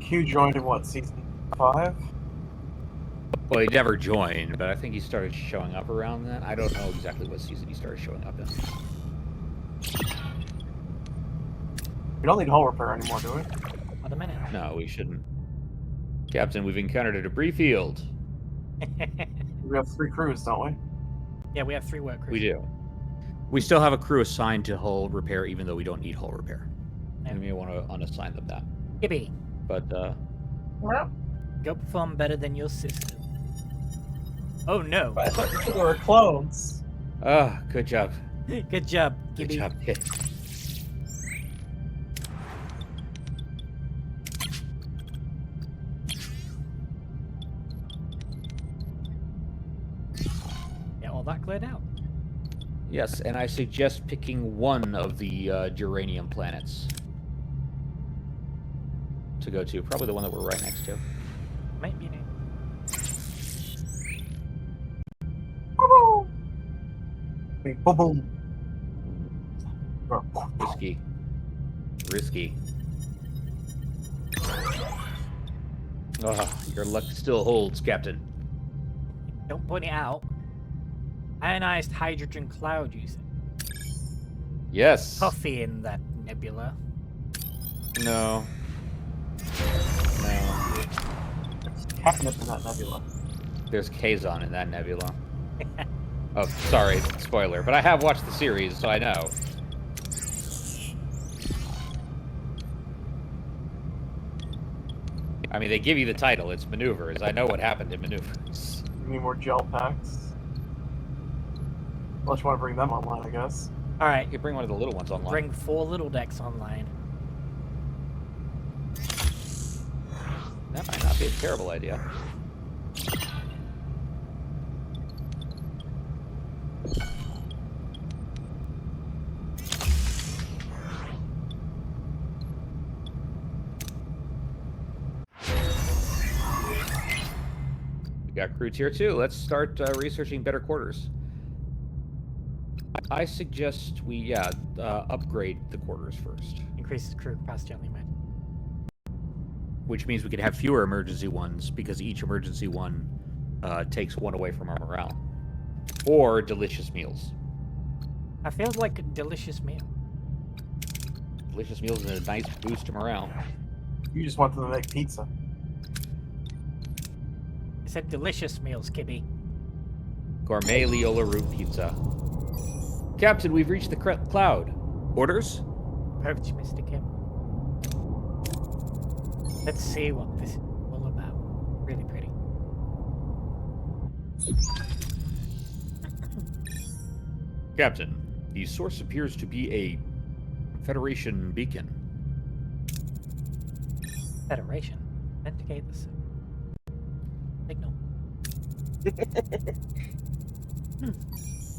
Q joined in what, season 5? Well, he never joined, but I think he started showing up around then. I don't know exactly what season he started showing up in. We don't need hull repair anymore, do we? Wait a minute. No, we shouldn't. Captain, we've encountered a debris field. We have 3 crews, don't we? Yeah, we have 3 work crews. We do. We still have a crew assigned to hull repair, even though we don't need hull repair. Yeah. We may want to unassign them that. Kibby, But, Yeah. go perform better than your sister. Oh no. I thought they were clones. good job. Good job, Good Kibby. job, kid. Yeah, all that cleared out. Yes, and I suggest picking one of the geranium planets to go to. Probably the one that we're right next to. Might be. Boom, boom. Risky. Risky. Your luck still holds, Captain. Don't point it out. Ionized hydrogen cloud, you say? Yes. Coffee in that nebula. No. No. Catnip in that nebula. There's Kazon in that nebula. Oh, sorry, spoiler. But I have watched the series, so I know. I mean, they give you the title. It's Maneuvers. I know what happened in Maneuvers. You need more gel packs. Unless you want to bring them online, I guess. All right, You can bring one of the little ones online. bring 4 little decks online. That might not be a terrible idea. We got crew tier 2. Let's start researching better quarters. I suggest we, upgrade the quarters first. Increases crew capacity on limit. Which means we could have fewer emergency ones, because each emergency one takes 1 away from our morale. Or delicious meals. I feel like a delicious meal. Delicious meals is a nice boost to morale. You just want them to make pizza. I said delicious meals, Kibby. Gourmet Leola root pizza. Captain, we've reached the cloud. Orders? Approach, Mr. Kim. Let's see what this is all about. Really pretty. Captain, the source appears to be a Federation beacon. Federation. Authenticate the signal.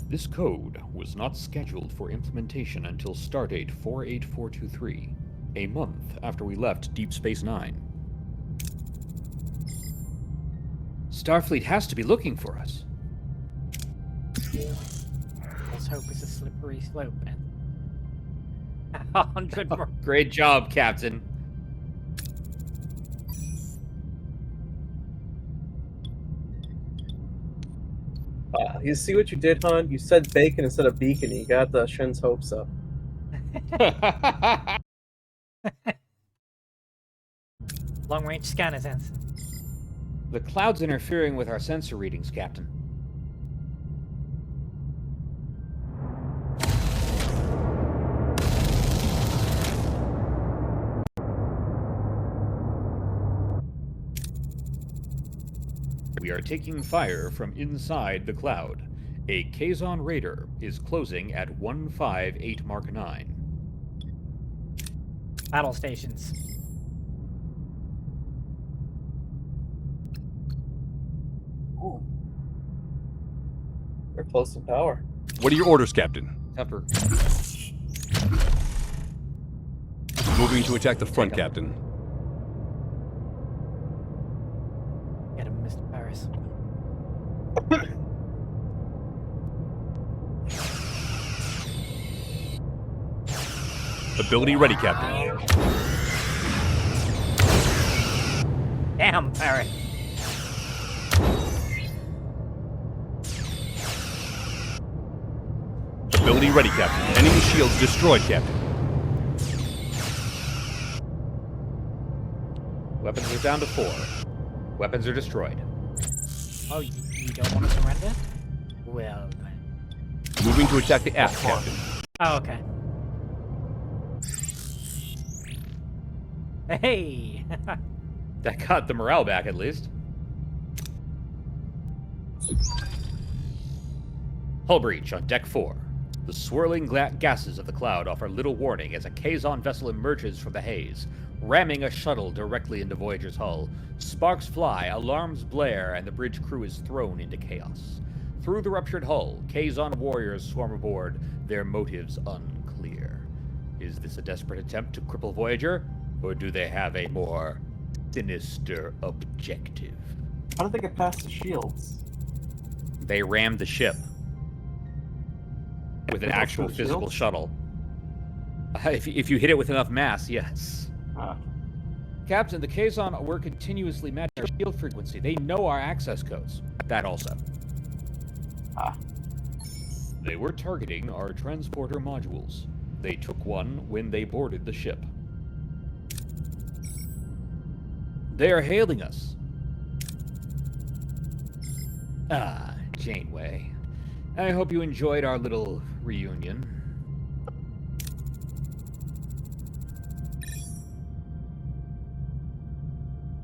This code was not scheduled for implementation until stardate 48423, a month after we left Deep Space Nine. Starfleet has to be looking for us. Let's hope it's a slippery slope, man. 100 more. Great job, Captain. You see what you did, hon? You said bacon instead of beacon. You got the Shin's hopes up. Long range scanners, Ensign. The cloud's interfering with our sensor readings, Captain. We are taking fire from inside the cloud. A Kazon raider is closing at 158 Mark 9. Battle stations. Ooh. They're close to power. What are your orders, Captain? Tupper. Moving to attack the front, Captain. Get him, Mr. Paris. Ability ready, Captain. Damn, Paris. Ability ready, Captain. Enemy shields destroyed, Captain. Weapons are down to 4. Weapons are destroyed. Oh, you don't want to surrender? Well then. Moving to attack the aft, Captain. Oh, okay. Hey! That got the morale back, at least. Hull breach on deck 4. The swirling gases of the cloud offer little warning as a Kazon vessel emerges from the haze, ramming a shuttle directly into Voyager's hull. Sparks fly, alarms blare, and the bridge crew is thrown into chaos. Through the ruptured hull, Kazon warriors swarm aboard, their motives unclear. Is this a desperate attempt to cripple Voyager, or do they have a more sinister objective? How did they get past the shields? They rammed the ship with an They go actual through the physical shields? shuttle. If you hit it with enough mass, yes. Ah. Captain, the Kazon were continuously matching our shield frequency. They know our access codes. That also. Ah. They were targeting our transporter modules. They took one when they boarded the ship. They are hailing us. Ah, Janeway. I hope you enjoyed our little reunion.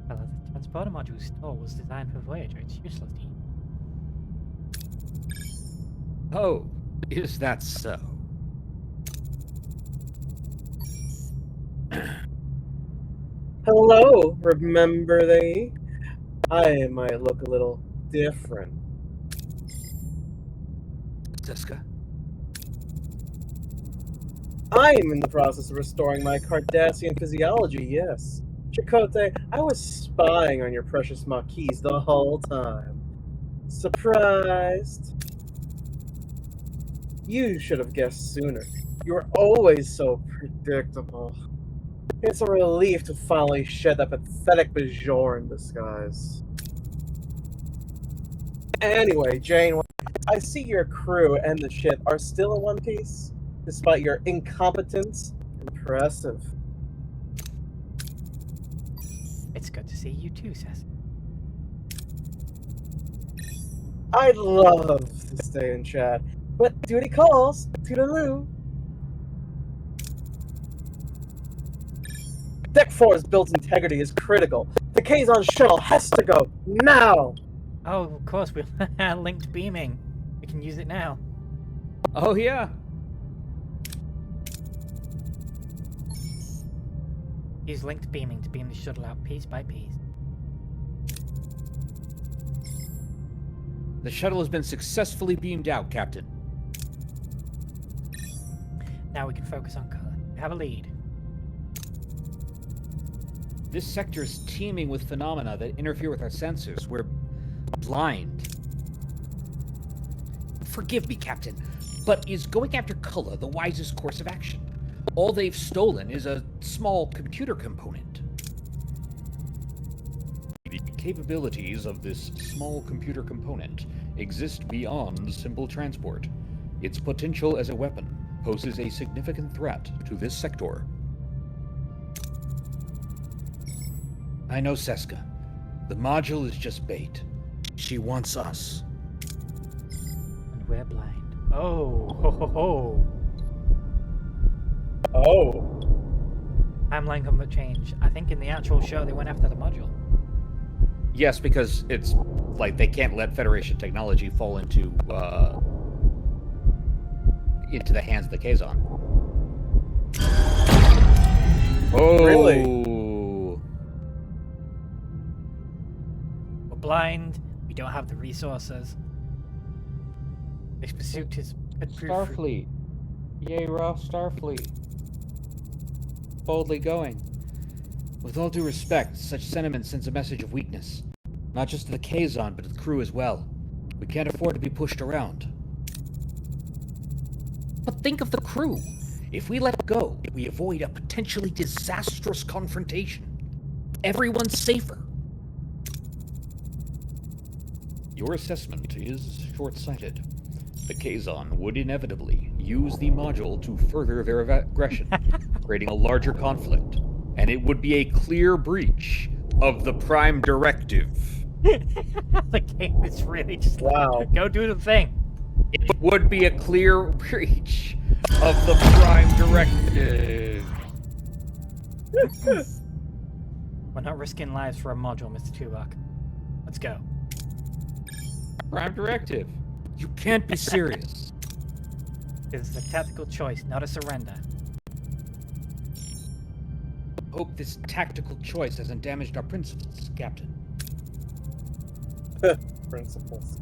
Well, the transporter module store was designed for Voyager. It's useless to you. Oh, is that so? Hello, remember they? I might look a little different. Seska? I am in the process of restoring my Cardassian physiology, yes. Chakotay, I was spying on your precious Maquis the whole time. Surprised? You should have guessed sooner. You were always so predictable. It's a relief to finally shed that pathetic Bajorn disguise. Anyway, Jane, I see your crew and the ship are still in one piece, despite your incompetence. Impressive. It's good to see you too, Sass. I'd love to stay and chat, but duty calls. Toodaloo. Deck 4's built integrity is critical. The Kazon shuttle has to go now. Oh, of course, we'll linked beaming. We can use it now. Oh, yeah. Use linked beaming to beam the shuttle out piece by piece. The shuttle has been successfully beamed out, Captain. Now we can focus on color. We have a lead. This sector is teeming with phenomena that interfere with our sensors. We're blind. Forgive me, Captain, but is going after color the wisest course of action? All they've stolen is a small computer component. The capabilities of this small computer component exist beyond simple transport. Its potential as a weapon poses a significant threat to this sector. I know Seska. The module is just bait. She wants us. And we're blind. Oh, ho ho ho. Oh. Timeline can change. I think in the actual show they went after the module. Yes, because it's like they can't let Federation technology fall into the hands of the Kazon. Oh, Really? We're blind. We don't have the resources. This pursuit is could prove Starfleet. Yay, Ralph, Starfleet. Boldly going. With all due respect, such sentiment sends a message of weakness. Not just to the Kazon, but to the crew as well. We can't afford to be pushed around. But think of the crew. If we let go, we avoid a potentially disastrous confrontation. Everyone's safer. Your assessment is short-sighted. The Kazon would inevitably use the module to further their aggression, creating a larger conflict, and it would be a clear breach of the Prime Directive. The game is really just like, Wow. go do the thing. It would be a clear breach of the Prime Directive. We're not risking lives for a module, Mr. Tuvok. Let's go. Prime Directive. You can't be serious. This is a tactical choice, not a surrender. Hope this tactical choice hasn't damaged our principles, Captain. Principles.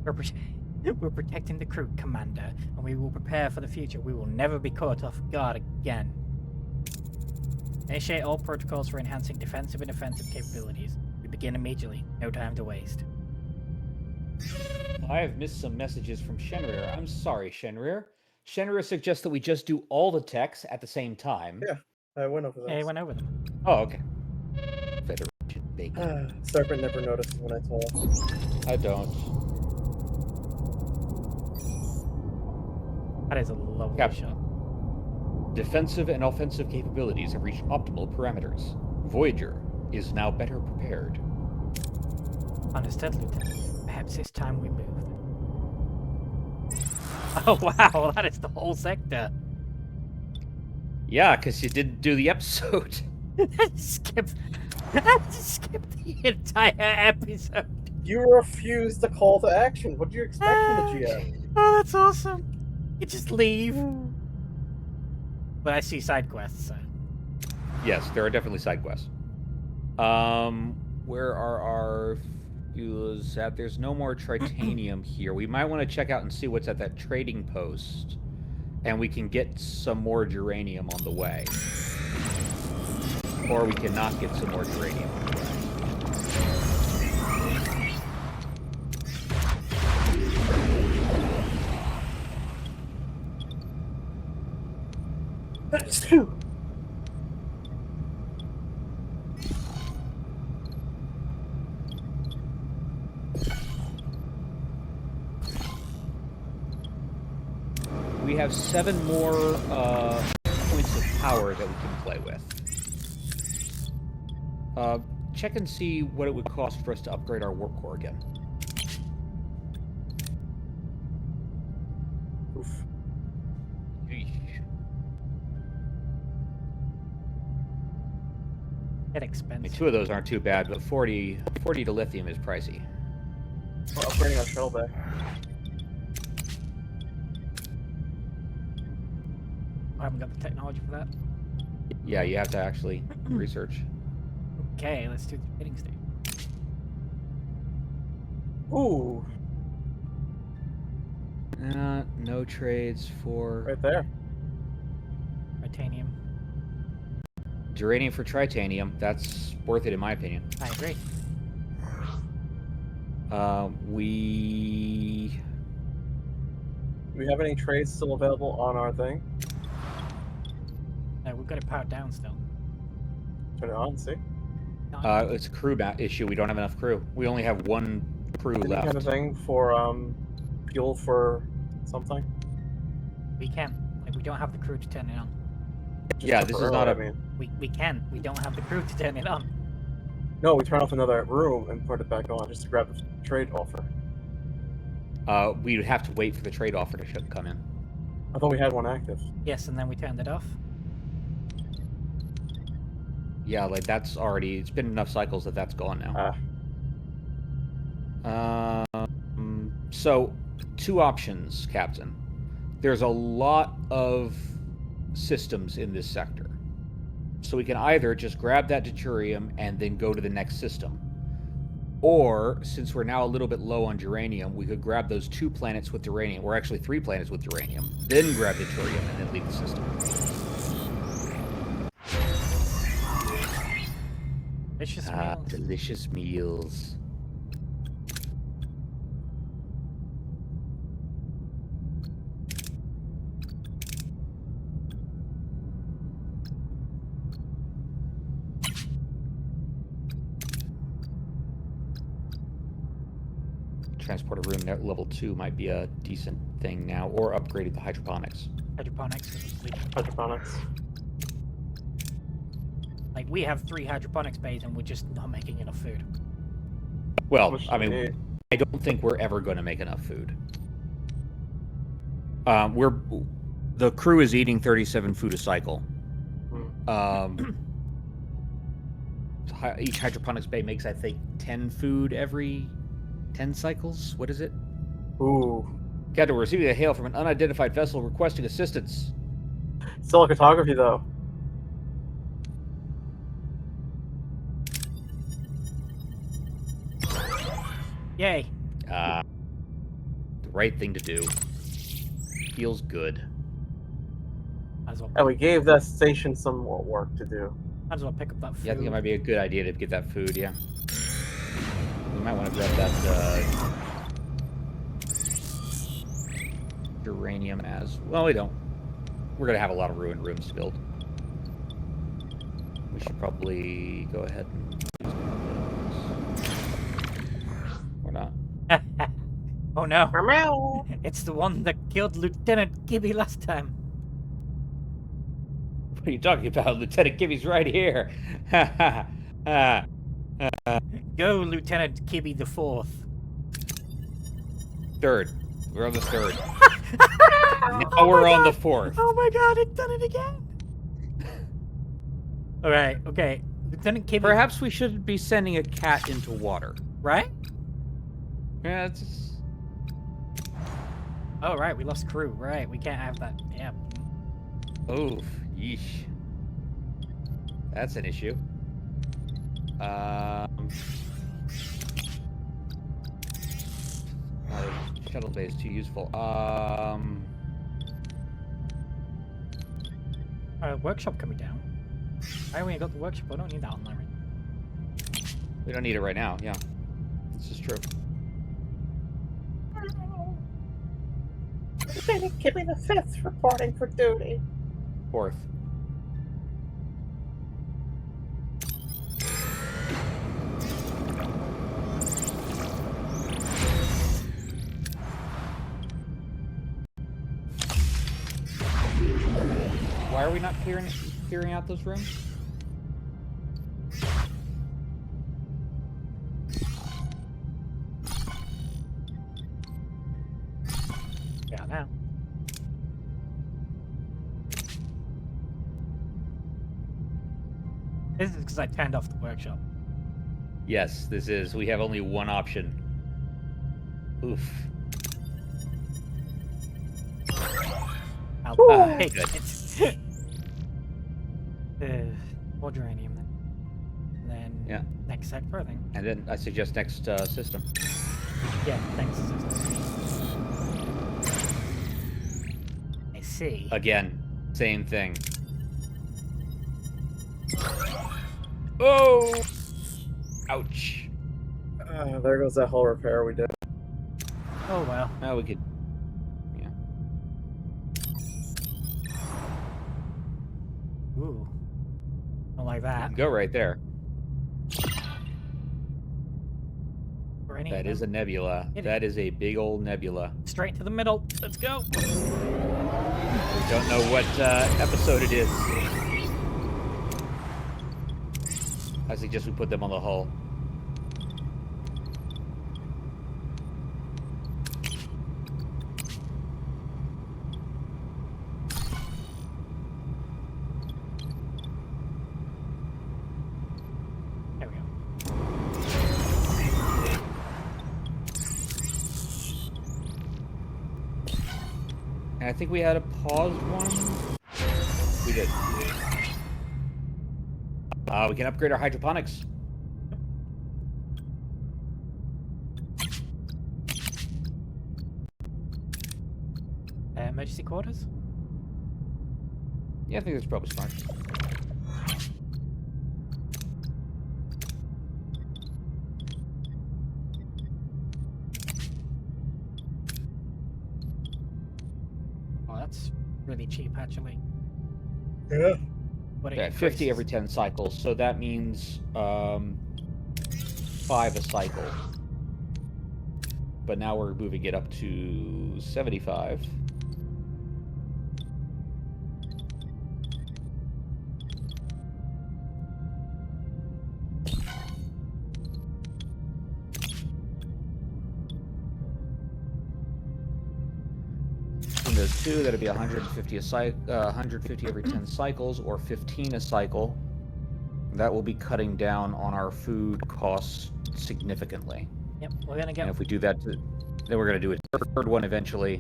We're protecting the crew, Commander, and we will prepare for the future. We will never be caught off guard again. Initiate all protocols for enhancing defensive and offensive capabilities. We begin immediately. No time to waste. I have missed some messages from Shenrir. I'm sorry, Shenrir. Shenrir suggests that we just do all the techs at the same time. Yeah. I went over Yeah, he this. went over them. Oh, okay. Federation bacon. Serpent never noticed when I told him. I don't. That is a lovely Cap- shot. Defensive and offensive capabilities have reached optimal parameters. Voyager is now better prepared. Understood, Lieutenant. Perhaps it's time we moved. Oh wow, that is the whole sector. Yeah, because you didn't do the episode. Skip the entire episode. You refused the call to action. What do you expect from the GM? Oh, that's awesome. You just leave. But I see side quests, so. Yes, there are definitely side quests. Where are our fuels at? There's no more tritanium here. We might want to check out and see what's at that trading post. And we can get some more geranium on the way. Or we cannot get some more geranium on the way. We have 7 more points of power that we can play with. Check and see what it would cost for us to upgrade our warp core again. Oof. Eesh. Get I mean, expensive. 2 of those aren't too bad, but 40 to lithium is pricey. We're upgrading our shuttle back. I haven't got the technology for that. Yeah, you have to actually research. Okay, let's do the trading stage. Ooh, No trades for right there. Titanium. geranium for tritanium. That's worth it in my opinion. I agree. We Do we have any trades still available on our thing? No, we've got it powered down still. Turn it on, see? No, it's a crew issue. We don't have enough crew. We only have 1 crew Didn't you have a left. thing for fuel for something? we can. Like, we don't have the crew to turn it on. Just Yeah, this is not temporarily, a- I mean, We can. We don't have the crew to turn it on. no, we turn off another room and put it back on just to grab the trade offer. We would have to wait for the trade offer to come in. I thought we had one active. Yes, and then we turned it off. Yeah, like that's already. It's been enough cycles that that's gone now. So, 2 options, Captain. There's a lot of systems in this sector. So we can either just grab that deuterium and then go to the next system. Or, since we're now a little bit low on geranium, we could grab those 2 planets with uranium, or actually 3 planets with uranium, then grab deuterium and then leave the system. Delicious Ah, meals. delicious meals. transporter room level 2 might be a decent thing now, or upgrading the hydroponics. Hydroponics. Hydroponics. Like, we have 3 hydroponics bays and we're just not making enough food. Well, Which I mean, they- I don't think we're ever going to make enough food. The crew is eating 37 food a cycle. Each hydroponics bay makes, I think, 10 food every 10 cycles. What is it? Ooh. Captain, we're receiving a hail from an unidentified vessel requesting assistance. Still cartography, though. Yay. The right thing to do. Feels good. Might as well, And we gave that station some more work to do. might as well pick up that food. Yeah, I think it might be a good idea to get that food, yeah. We might want to grab that uranium as... Well, we don't. We're going to have a lot of ruined rooms to build. We should probably go ahead and use one of those. Or not. Oh no. Meow. It's the one that killed Lieutenant Kibby last time. What are you talking about? Lieutenant Kibby's right here. Go, Lieutenant Kibby the 4th. Third. We're on the third. Now we're on the fourth. Oh my god, it's done it again. Alright, okay. Lieutenant Kibby. Perhaps we shouldn't be sending a cat into water. Right? Yeah, it's just... Oh, right, we lost crew. Right, we can't have that. Yeah. Oof, yeesh. That's an issue. Shuttle bay is too useful. Workshop coming down. I only got the workshop. I don't need that online right now. We don't need it right now, yeah. This is true. Lieutenant Kibby the 5th reporting for duty. Fourth. Why are we not clearing out those rooms? Yeah, now. This is because I turned off the workshop. Yes, this is. We have only one option. Oof. Hey, good. More uranium then. And then Yeah. next sector, I think. And then I suggest next system. Yeah, next system. I see. Again, same thing. Oh! Ouch. There goes that whole repair we did. Oh well. Now we could... Yeah. Ooh. Don't like that. Go right there. Or any That of is a them. nebula. It That is a big old nebula. Straight to the middle. Let's go. We don't know what episode it is. I suggest we put them on the hull. There we go. And I think we had a paused one. We did. We can upgrade our hydroponics. Emergency quarters? Yeah, I think that's probably smart. Oh, that's really cheap, actually. Yeah. But it Yeah, 50 increases. every 10 cycles, so that means 5 a cycle. but now we're moving it up to 75. Between those two, that'd be 150 150 every 10 cycles, or 15 a cycle. That will be cutting down on our food costs significantly. Yep, we're gonna get. And if we do that, then we're gonna do a third one eventually,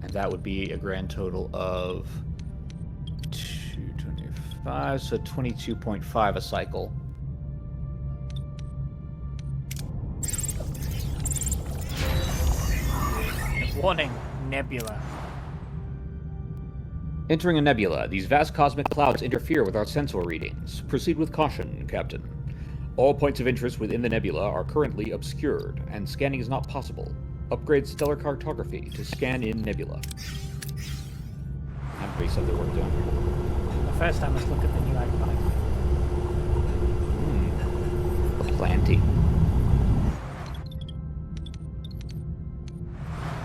and that would be a grand total of 225, so 22.5 a cycle. Warning, nebula. Entering a nebula, these vast cosmic clouds interfere with our sensor readings. Proceed with caution, Captain. All points of interest within the nebula are currently obscured, and scanning is not possible. Upgrade stellar cartography to scan in nebula. I'm pretty some of the work done. The first time, let's look at the new iconic. Planting.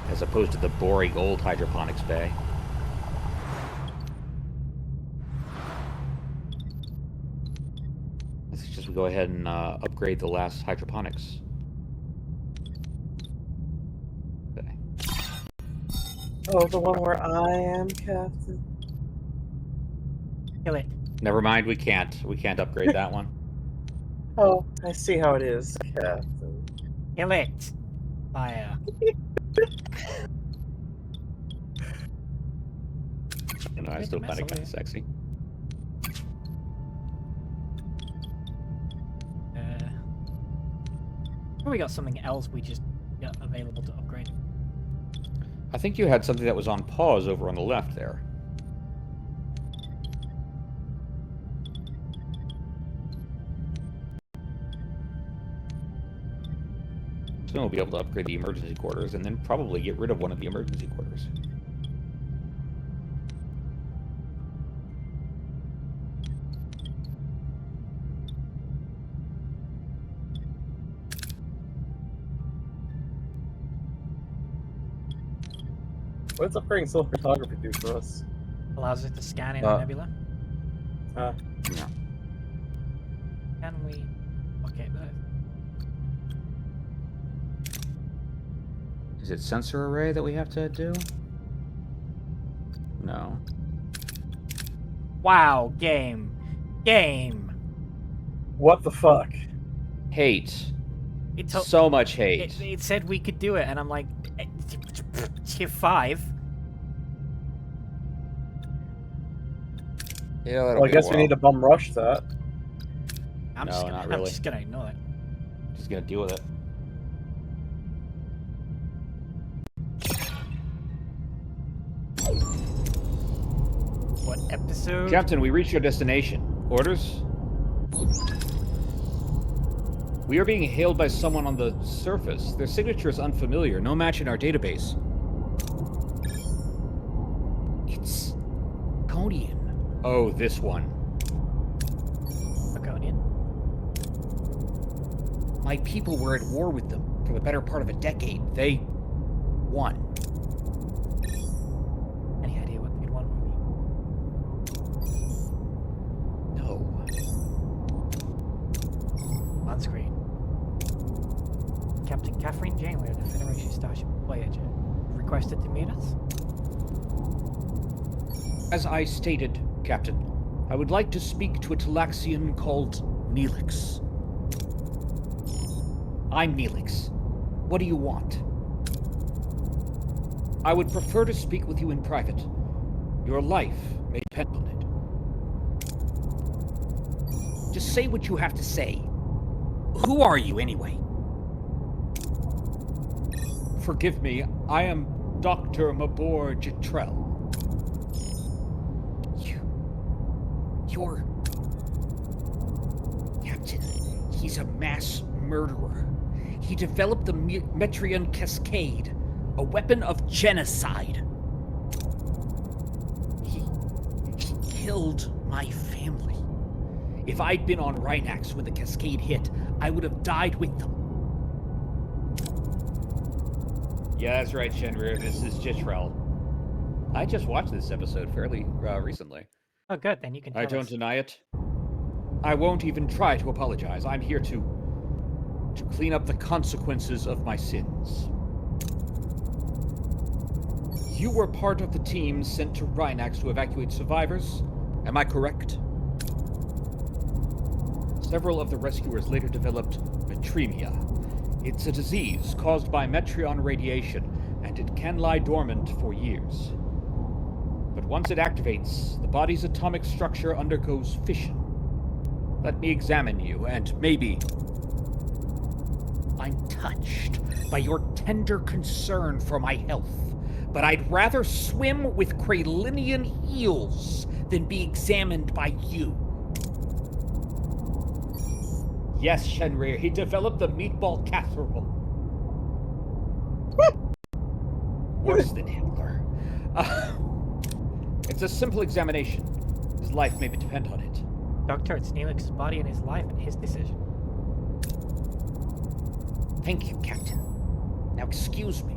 As opposed to the boring old hydroponics bay. Let's just go ahead and upgrade the last hydroponics. Okay. Oh, the one where I am, Captain. Kill it. Never mind, we can't. We can't upgrade that one. Oh, I see how it is, Captain. Kill it. Fire. You know, I still find it kind of sexy. Probably got something else we just got available to upgrade. I think you had something that was on pause over on the left there. So we'll be able to upgrade the emergency quarters and then probably get rid of one of the emergency quarters. What does upgrading stellar photography do for us? Allows it to scan in a nebula. No. Can we? Okay, Is it sensor array that we have to do? No. Wow, game. What the fuck? Hate. It So much hate. It said we could do it, and I'm like, tier 5. Yeah, Well, I guess we need to bum rush that. I'm No, just not I'm really. just gonna ignore it. Just gonna deal with it. What episode? Captain, we reached your destination. Orders? We are being hailed by someone on the surface. Their signature is unfamiliar. No match in our database. It's Conian. Oh, this one. Draconian. My people were at war with them for the better part of a decade. They won. Any idea what they'd want from me? No. On screen. Captain Catherine Janeway of the Federation Starship Voyage requested to meet us. As I stated, Captain, I would like to speak to a Talaxian called Neelix. I'm Neelix. What do you want? I would prefer to speak with you in private. Your life may depend on it. Just say what you have to say. Who are you, anyway? Forgive me, I am Dr. Mabor Jitrell. You're... Captain, he's a mass murderer. He developed the Metrion Cascade, a weapon of genocide. He killed my family. If I'd been on Rhinax when the Cascade hit, I would have died with them. Yeah, that's right, Shenrir. This is Jitrell. I just watched this episode fairly recently. Oh, good. Then you can tell I don't us. deny it. I won't even try to apologize. I'm here to clean up the consequences of my sins. You were part of the team sent to Rhinax to evacuate survivors. Am I correct? Several of the rescuers later developed metremia. It's a disease caused by metrion radiation, and it can lie dormant for years. But once it activates, the body's atomic structure undergoes fission. Let me examine you, and maybe... I'm touched by your tender concern for my health, but I'd rather swim with Kralinian eels than be examined by you. Yes, Shenrir, he developed the meatball casserole. Worse than Hitler. It's a simple examination. His life may depend on it. Doctor, it's Neelix's body and his life and his decision. Thank you, Captain. Now excuse me.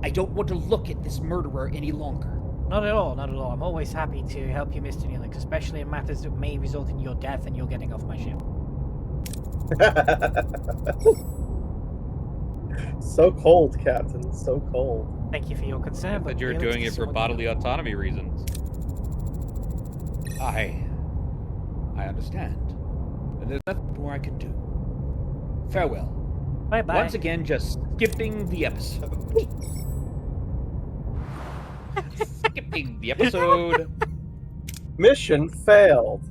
I don't want to look at this murderer any longer. Not at all, not at all. I'm always happy to help you, Mr. Neelix, especially in matters that may result in your death and you're getting off my ship. So cold, Captain. So cold. Thank you for your concern, but But you're Neelix doing is it for someone- bodily autonomy reasons. I understand. And there's nothing more I can do. Farewell. Bye-bye. Once again, just skipping the episode. Skipping the episode. Mission failed.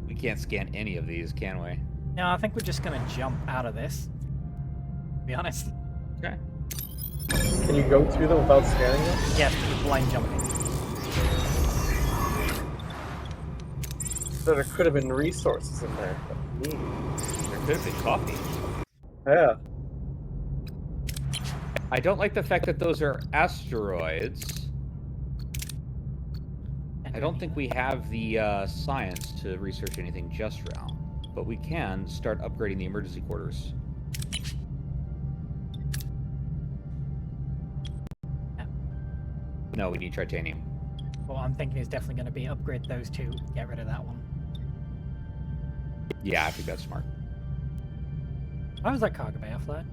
We can't scan any of these, can we? No, I think we're just gonna jump out of this. To be honest. Okay. Can you go through them without scanning them? Yes, you're blind jumping. So there could have been resources in there. Neat. There could have been coffee. Yeah. I don't like the fact that those are asteroids. I don't think we have the science to research anything just now, but we can start upgrading the emergency quarters. No, we need titanium. What I'm thinking is definitely going to be upgrade those two, get rid of that one. Yeah, I think that's smart. Why was that cargo bay offline?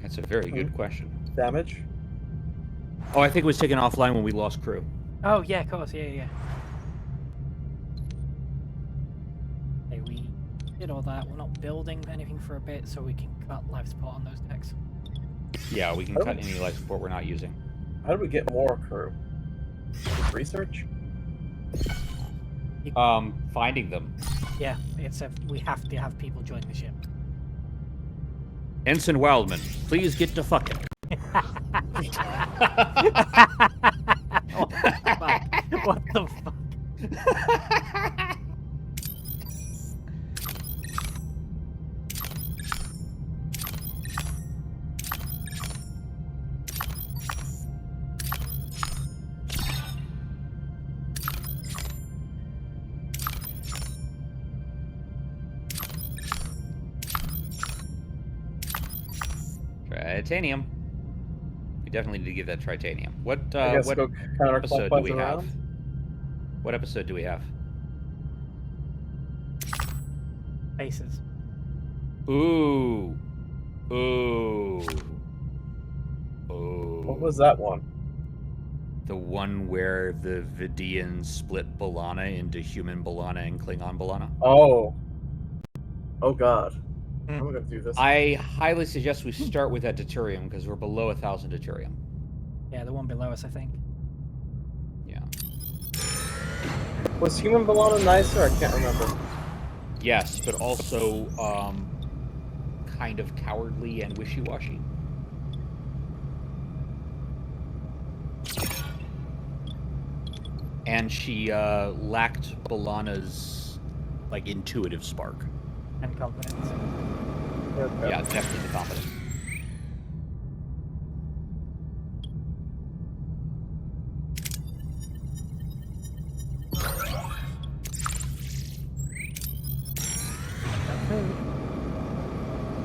That's a very good question. Damage? Oh, I think it was taken offline when we lost crew. Oh, yeah, of course, yeah. Okay, we did all that. We're not building anything for a bit, so we can cut life support on those decks. Yeah, we can cut any life support we're not using. How do we get more crew? Just research? Finding them. Yeah, we have to have people join the ship. Ensign Wildman, please get to fucking. What the fuck? Tritanium. We definitely need to get that tritanium. What I guess what go episode do we counterclockwise have? around. What episode do we have? Faces. Ooh. What was that one? The one where the Vidians split B'Elanna into human B'Elanna and Klingon B'Elanna? Oh. Oh god. I'm gonna do this. I highly suggest we start with that deuterium because we're below 1,000 deuterium. Yeah, the one below us, I think. Yeah. Was human B'Elanna nicer? I can't remember. Yes, but also kind of cowardly and wishy-washy. And she lacked B'Elanna's like intuitive spark. And confidence. Okay. Yeah, definitely the confidence.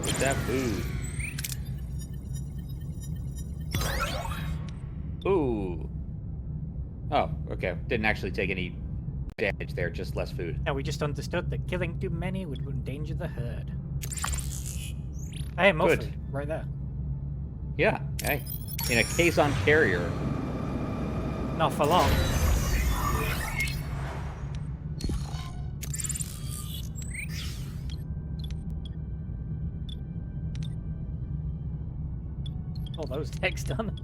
Get that food. Ooh. Oh, okay. Didn't actually take any damage there, just less food. No, we just understood that killing too many would endanger the herd. Hey, more Good. food, right there. Yeah, hey. In a caisson carrier. Not for long. All those decks done.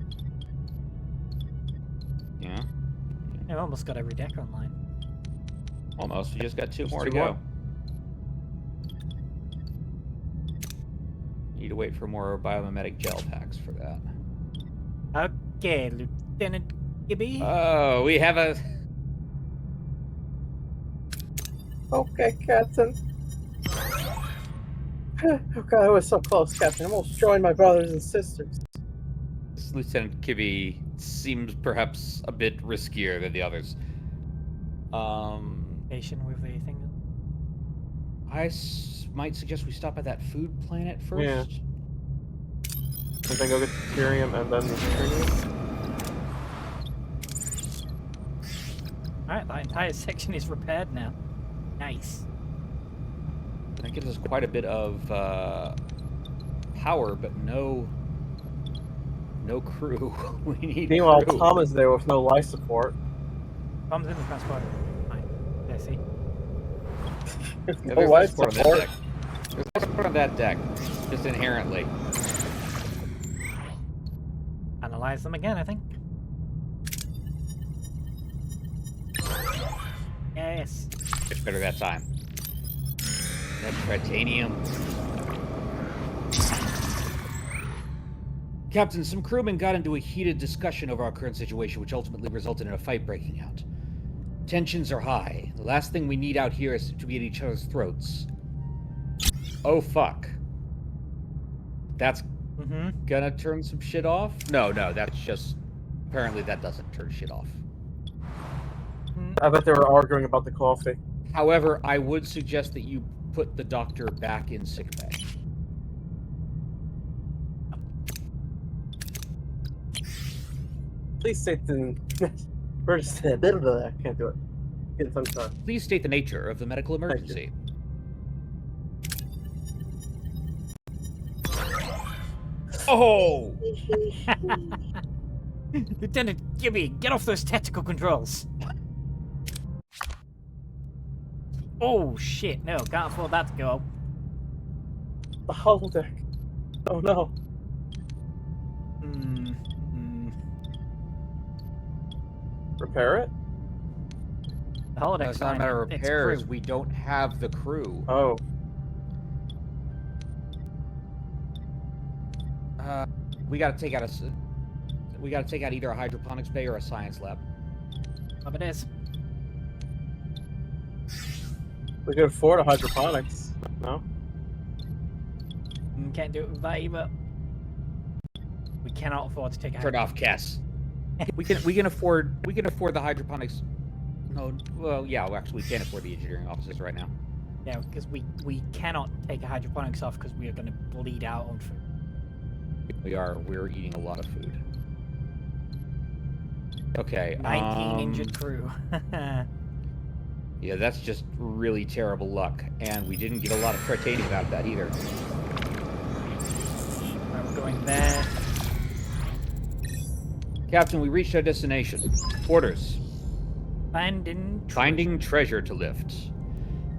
Yeah, I've almost got every deck online. almost. We just got two more to two go. more. Need to wait for more biomimetic gel packs for that. Okay, Lieutenant Kibby. Oh, we have a... Okay, Captain. Oh god, I was so close, Captain. I almost joined my brothers and sisters. This Lieutenant Kibby seems perhaps a bit riskier than the others. Patient with the thing. Might suggest we stop at that food planet first. Yeah. And then go get the Ethereum and then the Ethereum. Alright, that entire section is repaired now. Nice. That gives us quite a bit of power, but no crew. We need Meanwhile, crew. Tom is there with no life support. Bombs in the transporter. Fine. Yeah, see? Yeah, No there's life support on that support. deck. There's no support on that deck, just inherently. Analyze them again, I think. Yes. It's better that time. That titanium. Captain, some crewmen got into a heated discussion over our current situation, which ultimately resulted in a fight breaking out. Tensions are high. The last thing we need out here is to be at each other's throats. Oh, fuck. That's gonna turn some shit off? No, that's just... Apparently that doesn't turn shit off. I bet they were arguing about the coffee. However, I would suggest that you put the doctor back in sickbay. Please state the... We're just a bit of that. I can't do it. Get it sometime. Please state the nature of the medical emergency. Oh! Lieutenant Kibby, get off those tactical controls. Oh shit, no, can't afford that to go. The holodeck. Oh no. Repair it? The No, holodeck's it's not a fine. matter of It's repairs. crew. We don't have the crew. Oh. We gotta take out we gotta take out either a hydroponics bay or a science lab. Up it is. We could afford a hydroponics. No? Can't do it with that either. We cannot afford to take a Turn off, Cass. we can afford the hydroponics. No, well, yeah. Well, actually, we can't afford the engineering offices right now. Yeah, because we cannot take a hydroponics off because we are going to bleed out on food. We're eating a lot of food. Okay. 19 injured crew. Yeah, that's just really terrible luck, and we didn't get a lot of titanium out of that either. Right, we're going there. Captain, we reached our destination. Orders. Finding treasure to lift.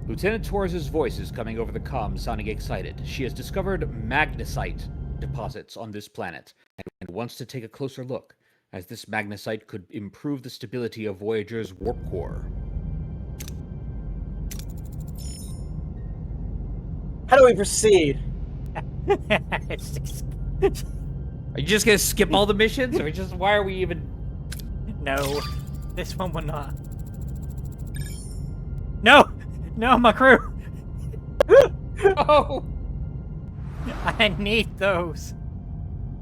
Lieutenant Torres' voice is coming over the comms, sounding excited. She has discovered magnesite deposits on this planet and wants to take a closer look, as this magnesite could improve the stability of Voyager's warp core. How do we proceed? It's just- Are you just gonna skip all the missions, or just why are we even? No, this one we're not. No, no, my crew. Oh! I need those.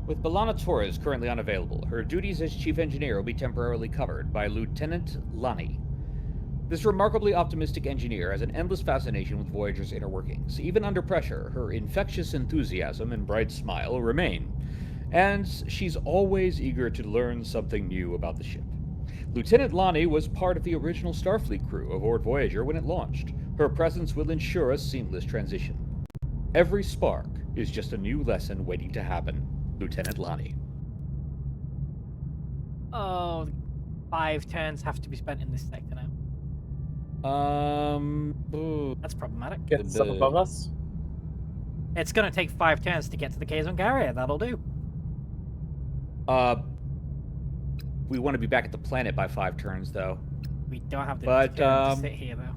With Belana Torres currently unavailable, her duties as chief engineer will be temporarily covered by Lieutenant Lani. This remarkably optimistic engineer has an endless fascination with Voyager's inner workings. Even under pressure, her infectious enthusiasm and bright smile remain, and she's always eager to learn something new about the ship. Lieutenant Lonnie was part of the original Starfleet crew aboard Voyager when it launched. Her presence will ensure a seamless transition. Every spark is just a new lesson waiting to happen, Lieutenant Lonnie. Oh, 5 turns have to be spent in this sector now. That's problematic. Get stuff above us. It's gonna take 5 turns to get to the Kazon Carrier. That'll do. We want to be back at the planet by 5 turns, though. We don't have the But, turn to sit here, though.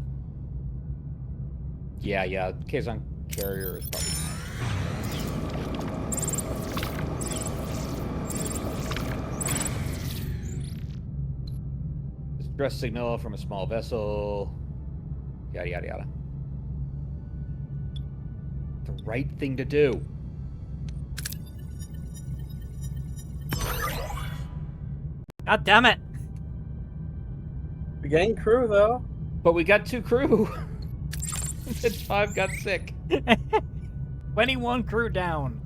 Yeah, Kazon Carrier is probably... Distress signal from a small vessel. Yada, yada, yada. The right thing to do. God damn it! We gained crew though. But we got 2 crew. And 5 got sick. 21 crew down.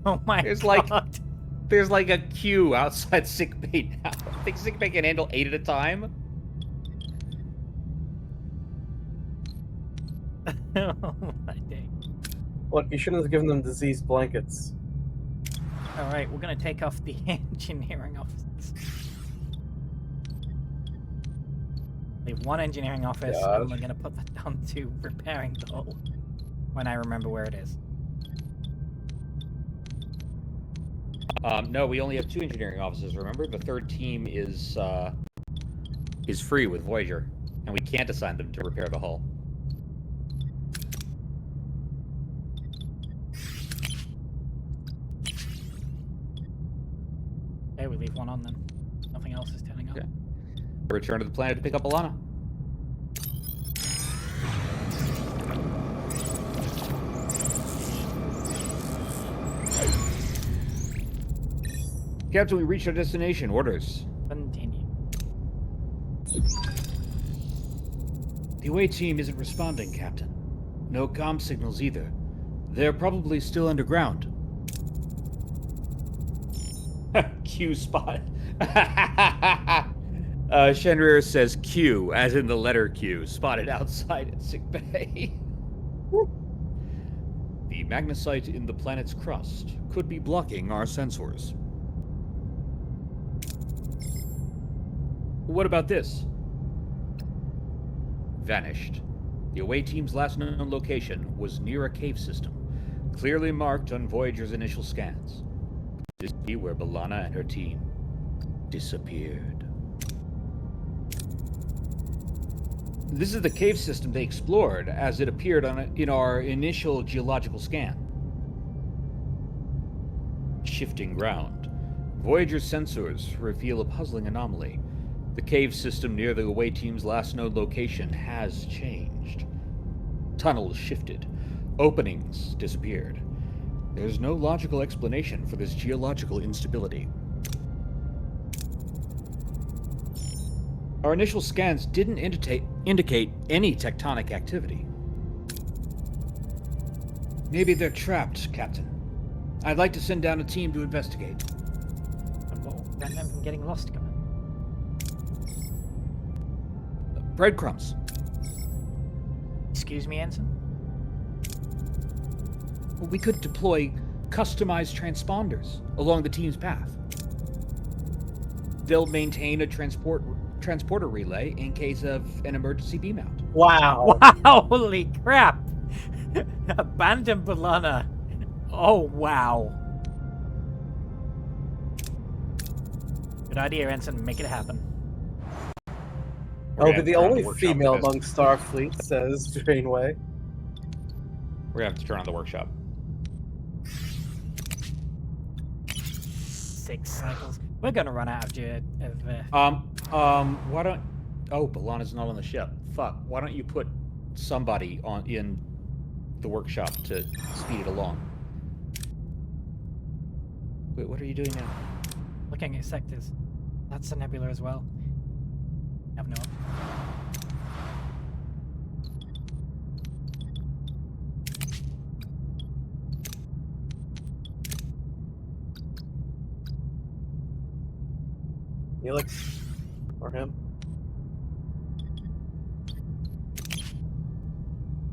Oh my There's god. There's like a queue outside sickbay now. I think sickbay can handle 8 at a time. Oh my day. Look, you shouldn't have given them disease blankets. Alright, we're gonna take off the engineering officers. Leave 1 engineering office, and we're gonna put that down to repairing the hull. When I remember where it is. No, we only have 2 engineering officers, remember? The 3rd team is free with Voyager, and we can't assign them to repair the hull. Okay, we leave 1 on then. Nothing else is turning up. Okay. Return to the planet to pick up Alana. Captain, we reached our destination. Orders. Continue. The away team isn't responding, Captain. No comm signals either. They're probably still underground. Q spot. Shenrir says Q, as in the letter Q, spotted outside at sickbay. The magnesite in the planet's crust could be blocking our sensors. What about this? Vanished. The away team's last known location was near a cave system, clearly marked on Voyager's initial scans. This is where B'Elanna and her team disappeared. This is the cave system they explored as it appeared in our initial geological scan. Shifting ground. Voyager's sensors reveal a puzzling anomaly. The cave system near the away team's last known location has changed. Tunnels shifted. Openings disappeared. There's no logical explanation for this geological instability. Our initial scans didn't indicate any tectonic activity. Maybe they're trapped, Captain. I'd like to send down a team to investigate. And what will prevent them from getting lost, Commander? Breadcrumbs. Excuse me, Ensign? We could deploy customized transponders along the team's path. They'll maintain a transporter relay in case of an emergency beam out. Wow. Wow, holy crap! Abandon B'Elanna. Oh, wow. Good idea, Ensign. Make it happen. I'll be the only female among Starfleet, says Janeway. We're gonna have to turn on the workshop. 6 cycles. We're gonna run out of Why don't... Oh, B'Elanna's not on the ship. Fuck. Why don't you put somebody in the workshop to speed it along? Wait, what are you doing now? looking at sectors. That's a nebula as well. I have no... Neelix or him.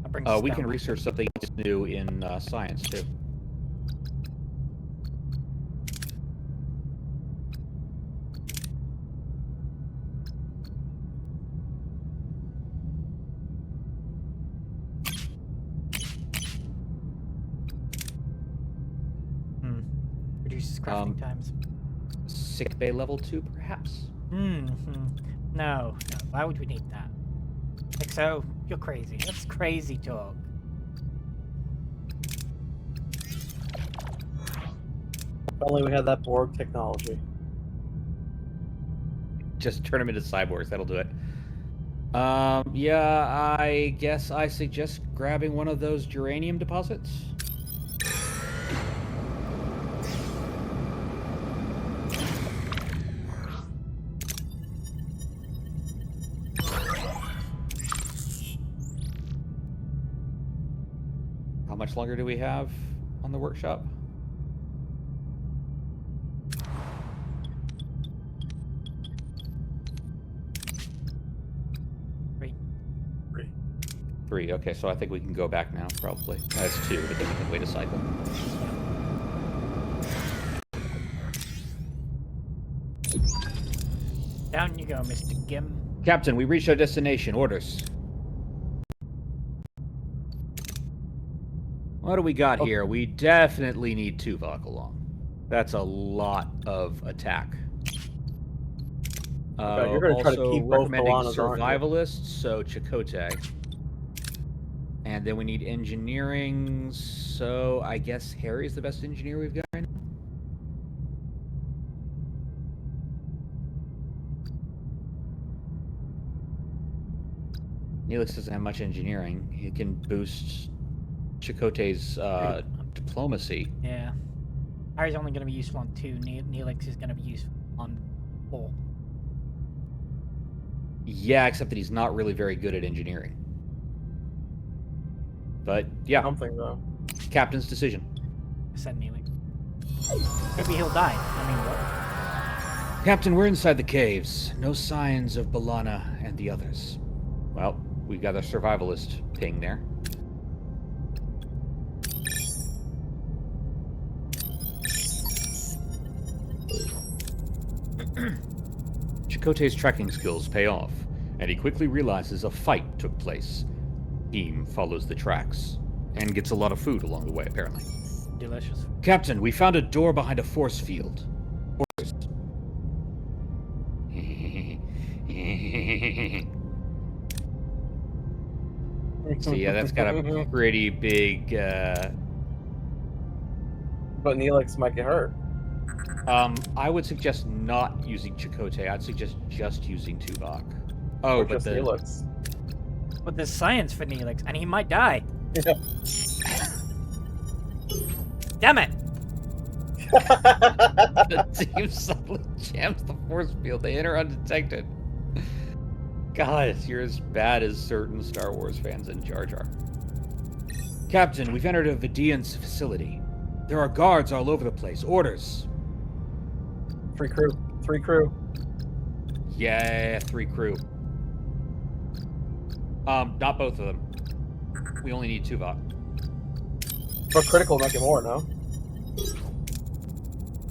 I'll bring We can Stone. research something else new in science too. Reduces crafting times. Sick bay level 2, perhaps. No. Why would we need that? Like, so you're crazy. That's crazy talk. If only we had that Borg technology. Just turn them into cyborgs. That'll do it. Yeah, I guess I suggest grabbing one of those uranium deposits. How much longer do we have on the workshop? Three. Okay, so I think we can go back now, probably. That's 2, but then we can wait a cycle. Down you go, Mr. Gim. Captain, we reached our destination. Orders. What do we got here? We definitely need Tuvok along. That's a lot of attack. You're gonna try to also keep both recommending Balanas, aren't you? survivalists, so Chakotay. And then we need engineering, so I guess Harry's the best engineer we've got right now. Neelix doesn't have much engineering. He can boost Chakotay's diplomacy. Yeah. Harry's only going to be useful on 2. Neelix is going to be useful on 4. Yeah, except that he's not really very good at engineering. But, yeah. Something, though. Captain's decision. Send Neelix. Maybe he'll die. I mean, what? Captain, we're inside the caves. No signs of B'Elanna and the others. Well, we got a survivalist ping there. Chakotay's tracking skills pay off, and he quickly realizes a fight took place. Team follows the tracks, and gets a lot of food along the way, apparently. Delicious. Captain, we found a door behind a force field. Orders. So yeah, that's got a pretty big, But Neelix might get hurt. I would suggest not using Chakotay. I'd suggest just using Tuvok. Oh, Or but just the... Neelix. But there's science for Neelix, and he might die. Yeah. Damn it! the team suddenly jams the force field. They enter undetected. God, you're as bad as certain Star Wars fans in Jar Jar. Captain, we've entered a Vidian's facility. There are guards all over the place. Orders. 3 crew. 3 crew. Yeah, 3 crew. Not both of them. We only need Tuvok. But critical might get more, no?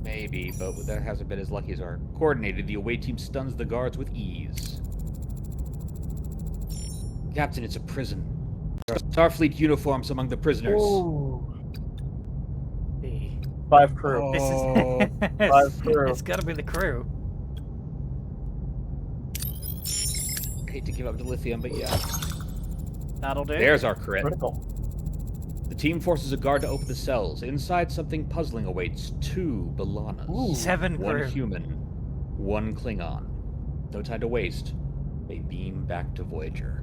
Maybe, but that hasn't been as lucky as our coordinated. The away team stuns the guards with ease. Captain, it's a prison. There are Starfleet uniforms among the prisoners. Ooh. See. 5 crew. This Oh. is... 5 crew. It's gotta be the crew. I hate to give up to lithium, but yeah. That'll do. There's our crit. Critical. The team forces a guard to open the cells. Inside, something puzzling awaits. 2 B'Elanas. Ooh. 7 1 crew. human. 1 Klingon. No time to waste. They beam back to Voyager.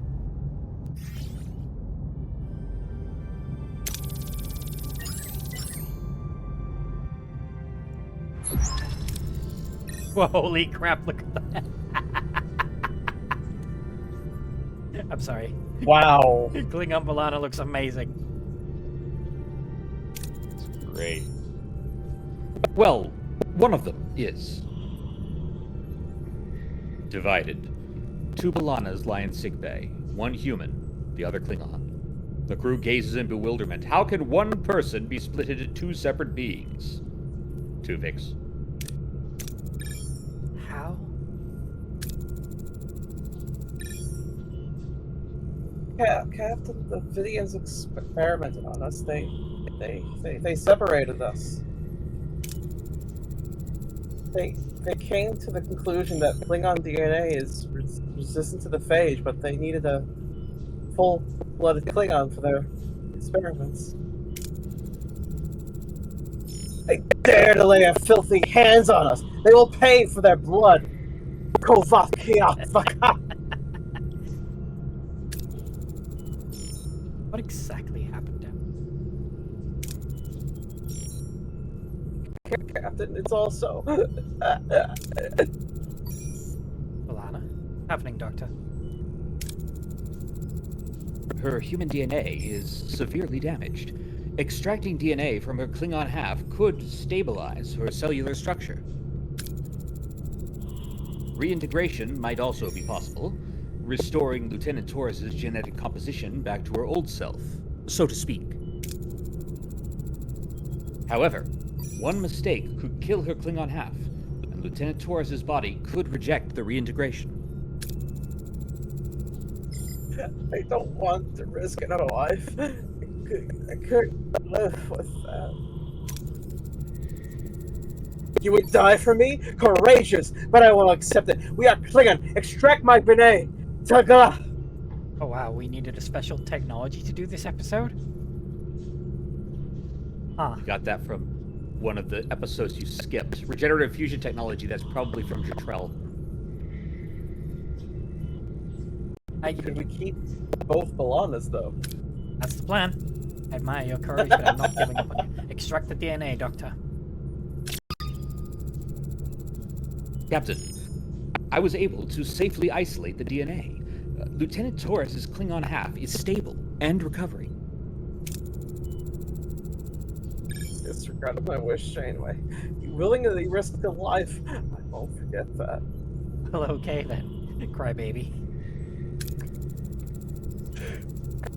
Whoa, holy crap, look at that. I'm sorry. Wow. Klingon B'Elanna looks amazing. Great. Well, one of them is. divided. 2 Balanas lie in sickbay, 1 human, the other Klingon. The crew gazes in bewilderment. How can one person be split into 2 separate beings? Tuvix. How? Yeah, Captain, the Vidians experimented on us. They separated us. They came to the conclusion that Klingon DNA is resistant to the phage, but they needed a full-blooded Klingon for their experiments. They dare to lay their filthy hands on us. They will pay for their blood. What exactly happened down? Captain, it's also... Balana? Happening, Doctor. Her human DNA is severely damaged. Extracting DNA from her Klingon half could stabilize her cellular structure. Reintegration might also be possible, restoring Lieutenant Torres's genetic composition back to her old self, so to speak. However, one mistake could kill her Klingon half, and Lieutenant Torres's body could reject the reintegration. I don't want to risk another life. I couldn't live with that. You would die for me? Courageous, but I will accept it. We are Klingon. Extract my B'nai. Taga. Oh wow, we needed a special technology to do this episode? Huh. You got that from one of the episodes you skipped. Regenerative fusion technology, that's probably from Jetrel. Could we keep both Balanas, though? That's the plan. I admire your courage, but I'm not giving up on you. Extract the DNA, Doctor. Captain, I was able to safely isolate the DNA. Lieutenant Torres's Klingon half is stable and recovering. Disregarded my wish, Janeway. You willingly risked your life. I won't forget that. Well, okay then, crybaby.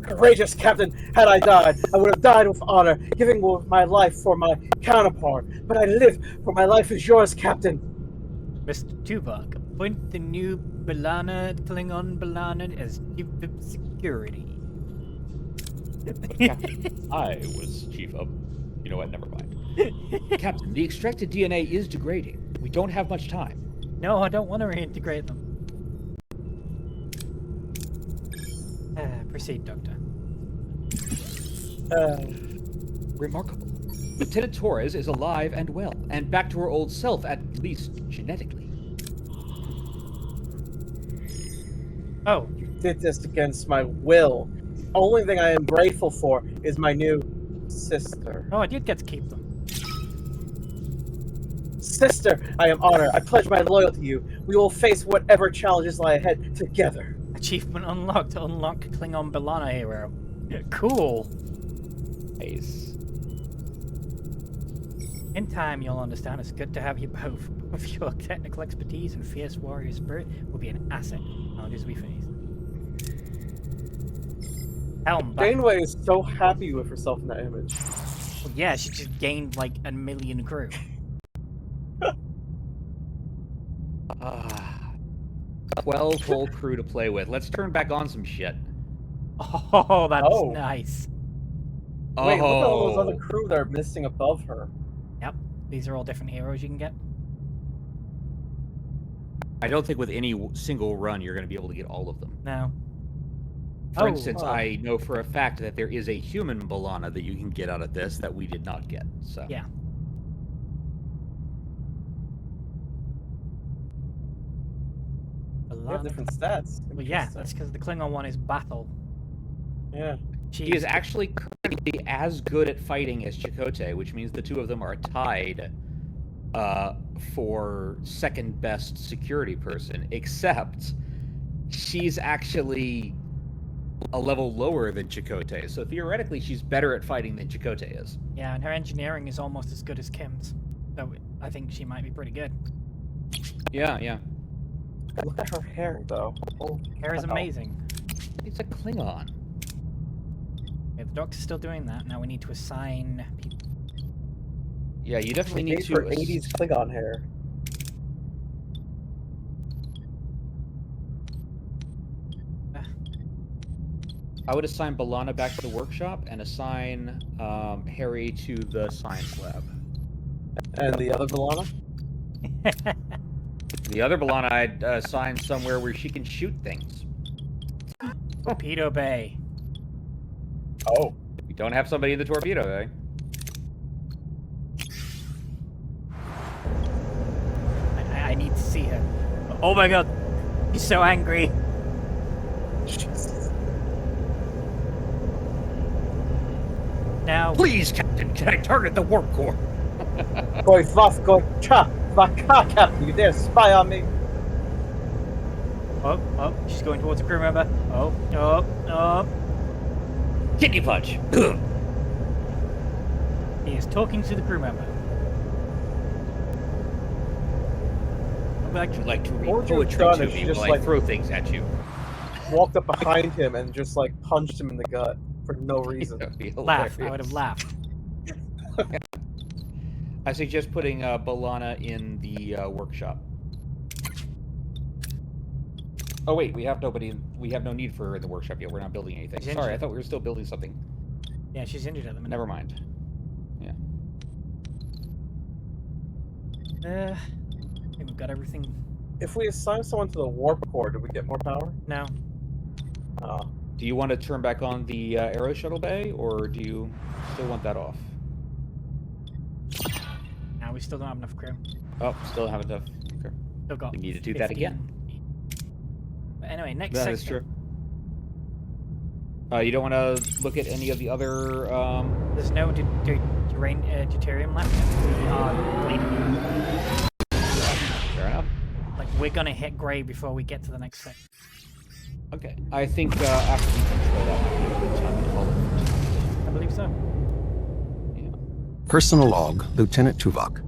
Courageous, Captain. Had I died, I would have died with honor, giving my life for my counterpart. But I live, for my life is yours, Captain. Mr. Tuvok, appoint the new Balana, Klingon Balana, as Chief of Security. I was chief of... You know what? Never mind. Captain, the extracted DNA is degrading. We don't have much time. No, I don't want to reintegrate them. Proceed, Doctor. Remarkable. Lieutenant Torres is alive and well, and back to her old self, at least genetically. Oh, You did this against my will. The only thing I am grateful for is my new sister. I did get to keep them. Sister, I am honored. I pledge my loyalty to you. We will face whatever challenges lie ahead together. Achievement unlocked. Unlock Klingon Balana hero. Cool. Nice. In time, you'll understand it's good to have you both. With your technical expertise and fierce warrior spirit will be an asset now as we face. Helm back. Janeway is so happy with herself in that image. Well, yeah, she just gained like 1 million crew. 12 whole crew to play with. Let's turn back on some shit. Oh, that's Oh. nice. Wait, look at all those other crew that are missing above her. Yep, these are all different heroes you can get. I don't think with any single run you're going to be able to get all of them. No. For Oh, instance, huh. I know for a fact that there is a human Balana that you can get out of this that we did not get. So Yeah. They have Balana. different stats. Well, yeah, that's because the Klingon one is battle. Yeah. he is actually currently as good at fighting as Chakotay, which means the two of them are tied for second best security person, except she's actually a level lower than Chakotay. So theoretically, she's better at fighting than Chakotay is. Yeah, and her engineering is almost as good as Kim's. So I think she might be pretty good. Yeah, yeah. Look at her hair, though. Oh, Hair is wow. amazing. It's a Klingon. Okay, the doctor's still doing that. Now we need to assign people. Yeah, you definitely need Made to. for 80s Klingon hair. I would assign Balana back to the workshop and assign Harry to the science lab. And the other Balana? The other Balana I'd assign somewhere where she can shoot things. Torpedo Bay. Oh. We don't have somebody in the torpedo bay. I need to see her. Oh my god. He's so angry. Jesus. Now, Please, Captain, can I target the warp core? Koi vas koi cha vaka captain. You dare spy on me? oh, she's going towards a crew member. Oh. Kidney punch. He is talking to the crew member. Would you like to read What would you have poetry done to if me you just, while I like- throw things at you? Walked up behind him and just like punched him in the gut for no reason. That'd be Laugh. I would hilarious. have laughed. I suggest putting Balana in the workshop. Oh wait, we have nobody. We have no need for her in the workshop yet. We're not building anything. She's Sorry, I injured. thought we were still building something. Yeah, she's injured at the minute. Never mind. I think we've got everything. If we assign someone to the warp core, do we get more power? No. Oh. Do you want to turn back on the aero shuttle bay, or do you still want that off? Now we still don't have enough crew. Oh, still don't have enough. Okay. Still got. We need to do that 15. again. But anyway, next That is section. true. You don't want to look at any of the other. There's no deuterium left. We are bleeding. Fair enough. Like, we're gonna hit grey before we get to the next section. Okay. I think after we control that might be a good time to follow. I believe so. Personal log, Lieutenant Tuvok.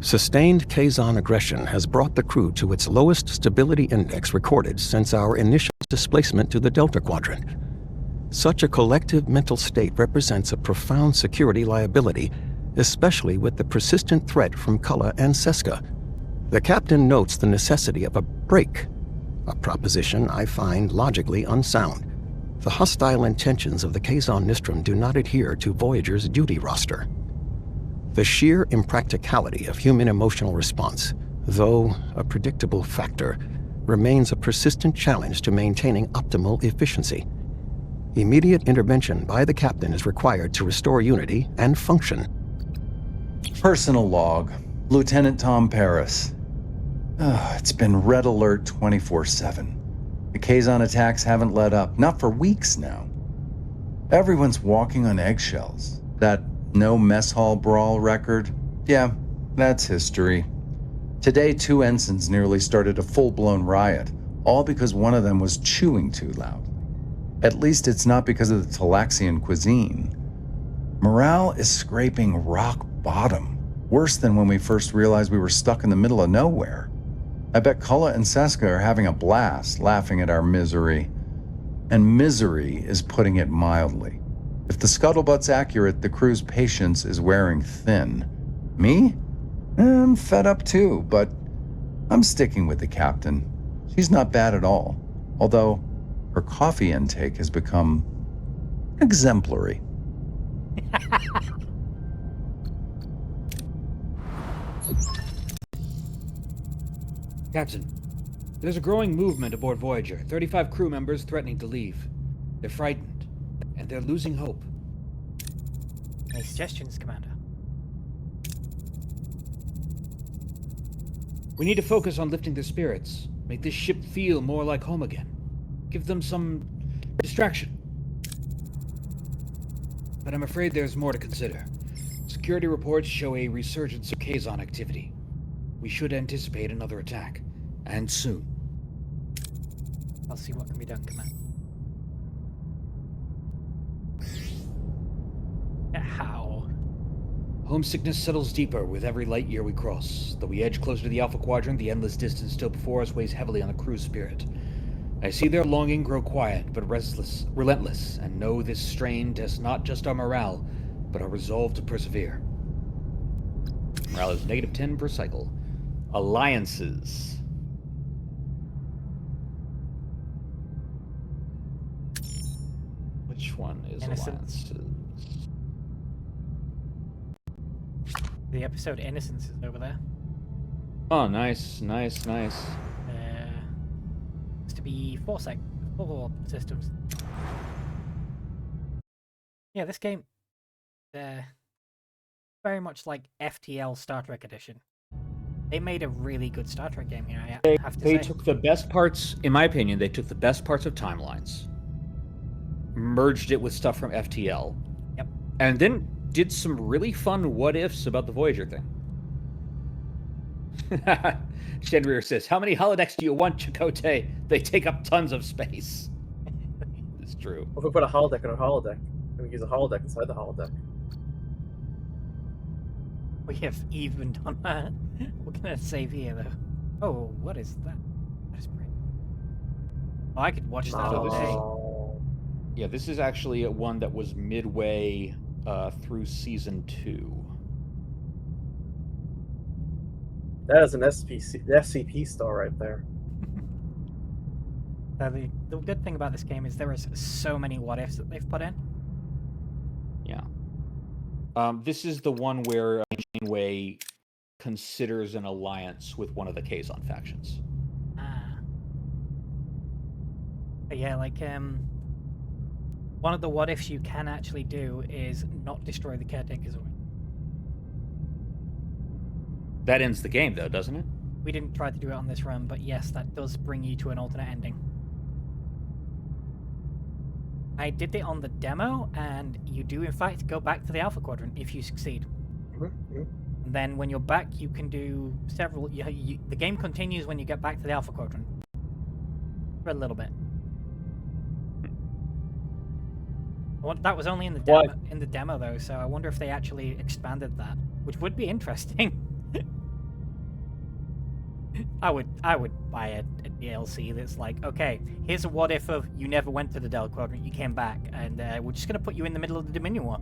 Sustained Kazon aggression has brought the crew to its lowest stability index recorded since our initial displacement to the Delta Quadrant. Such a collective mental state represents a profound security liability, especially with the persistent threat from Cullen and Seska. The captain notes the necessity of a break, a proposition I find logically unsound. The hostile intentions of the Kazon Nistrum do not adhere to Voyager's duty roster. The sheer impracticality of human emotional response, though a predictable factor, remains a persistent challenge to maintaining optimal efficiency. Immediate intervention by the captain is required to restore unity and function. Personal log, Lieutenant Tom Paris. It's been red alert 24/7. The Kazon attacks haven't let up, not for weeks now. Everyone's walking on eggshells. That no mess hall brawl record? Yeah, that's history. Today, 2 ensigns nearly started a full-blown riot, all because one of them was chewing too loud. At least it's not because of the Talaxian cuisine. Morale is scraping rock bottom, worse than when we first realized we were stuck in the middle of nowhere. I bet Cullen and Seska are having a blast, laughing at our misery. And misery is putting it mildly. If the scuttlebutt's accurate, the crew's patience is wearing thin. Me? I'm fed up too, but I'm sticking with the captain. She's not bad at all, although her coffee intake has become exemplary. Captain, there's a growing movement aboard Voyager. 35 crew members threatening to leave. They're frightened, and they're losing hope. Any suggestions, Commander? We need to focus on lifting their spirits. Make this ship feel more like home again. Give them some distraction. But I'm afraid there's more to consider. Security reports show a resurgence of Kazon activity. We should anticipate another attack, and soon. I'll see what can be done, Commander. How? Homesickness settles deeper with every light year we cross. Though we edge closer to the Alpha Quadrant, the endless distance still before us weighs heavily on the crew's spirit. I see their longing grow quiet but relentless, and know this strain tests not just our morale, but our resolve to persevere. Morale is -10 per cycle. Alliances. Which one is Innocence. alliances? The episode Innocence is over there. Oh, nice. It's to be 4 systems. Yeah, this game, very much like FTL Star Trek Edition. They made a really good Star Trek game here, I have to say. They took the best parts, in my opinion, they took the best parts of Timelines, merged it with stuff from FTL, Yep. and then did some really fun what-ifs about the Voyager thing. Shendreer says, how many holodecks do you want, Chakotay? They take up tons of space. It's true. What if we put a holodeck in a holodeck? And we use a holodeck inside the holodeck. We have even done that. We're gonna save here, though. Oh, what is that? That is pretty. Oh, I could watch that all this is- day. Yeah, this is actually one that was midway through season 2. That is an SCP star right there. The good thing about this game is there is so many what ifs that they've put in. Yeah. This is the one where Janeway considers an alliance with one of the Kazon factions. But yeah, like one of the what ifs you can actually do is not destroy the caretakers. That ends the game, though, doesn't it? We didn't try to do it on this run, but yes, that does bring you to an alternate ending. I did it on the demo, and you do in fact go back to the Alpha Quadrant if you succeed. Mm-hmm. And then when you're back, you can do several. The game continues when you get back to the Alpha Quadrant for a little bit. That was only in the demo, though, so I wonder if they actually expanded that, which would be interesting. I would buy a DLC that's like, okay, here's a what if of you never went to the Delta Quadrant, you came back, and we're just gonna put you in the middle of the Dominion War.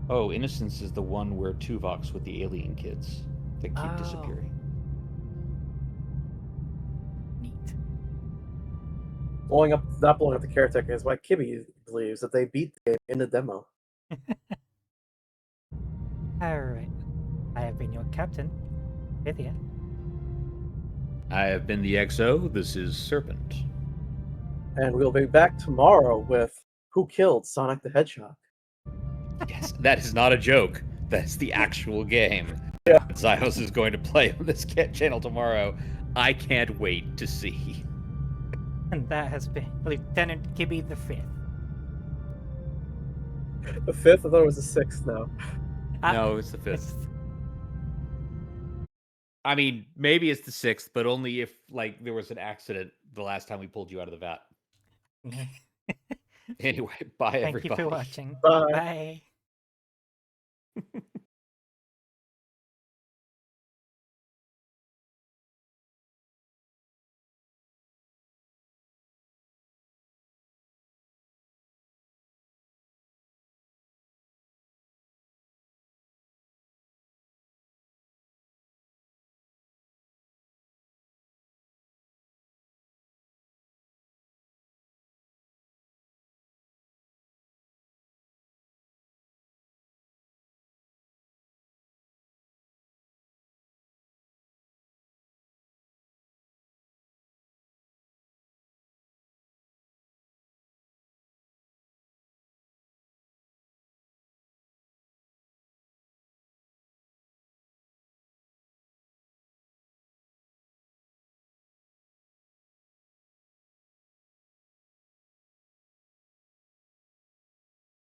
Oh, Innocence is the one where Tuvok's with the alien kids that keep Oh. disappearing. Neat. Not blowing up the caretaker is why Kibby believes that they beat the game in the demo. Alright. I have been your captain, Pythia. I have been the XO. This is Serpent. And we'll be back tomorrow with Who Killed Sonic the Hedgehog? Yes, that is not a joke. That's the actual game. Yeah. Zyos is going to play on this channel tomorrow. I can't wait to see. And that has been Lieutenant Kibby the 5th. The 5th? I thought it was the 6th now. No, it's the 5th. I mean, maybe it's the 6th, but only if, like, there was an accident the last time we pulled you out of the vat. Anyway, bye, Thank everybody. you for watching. Bye. Bye.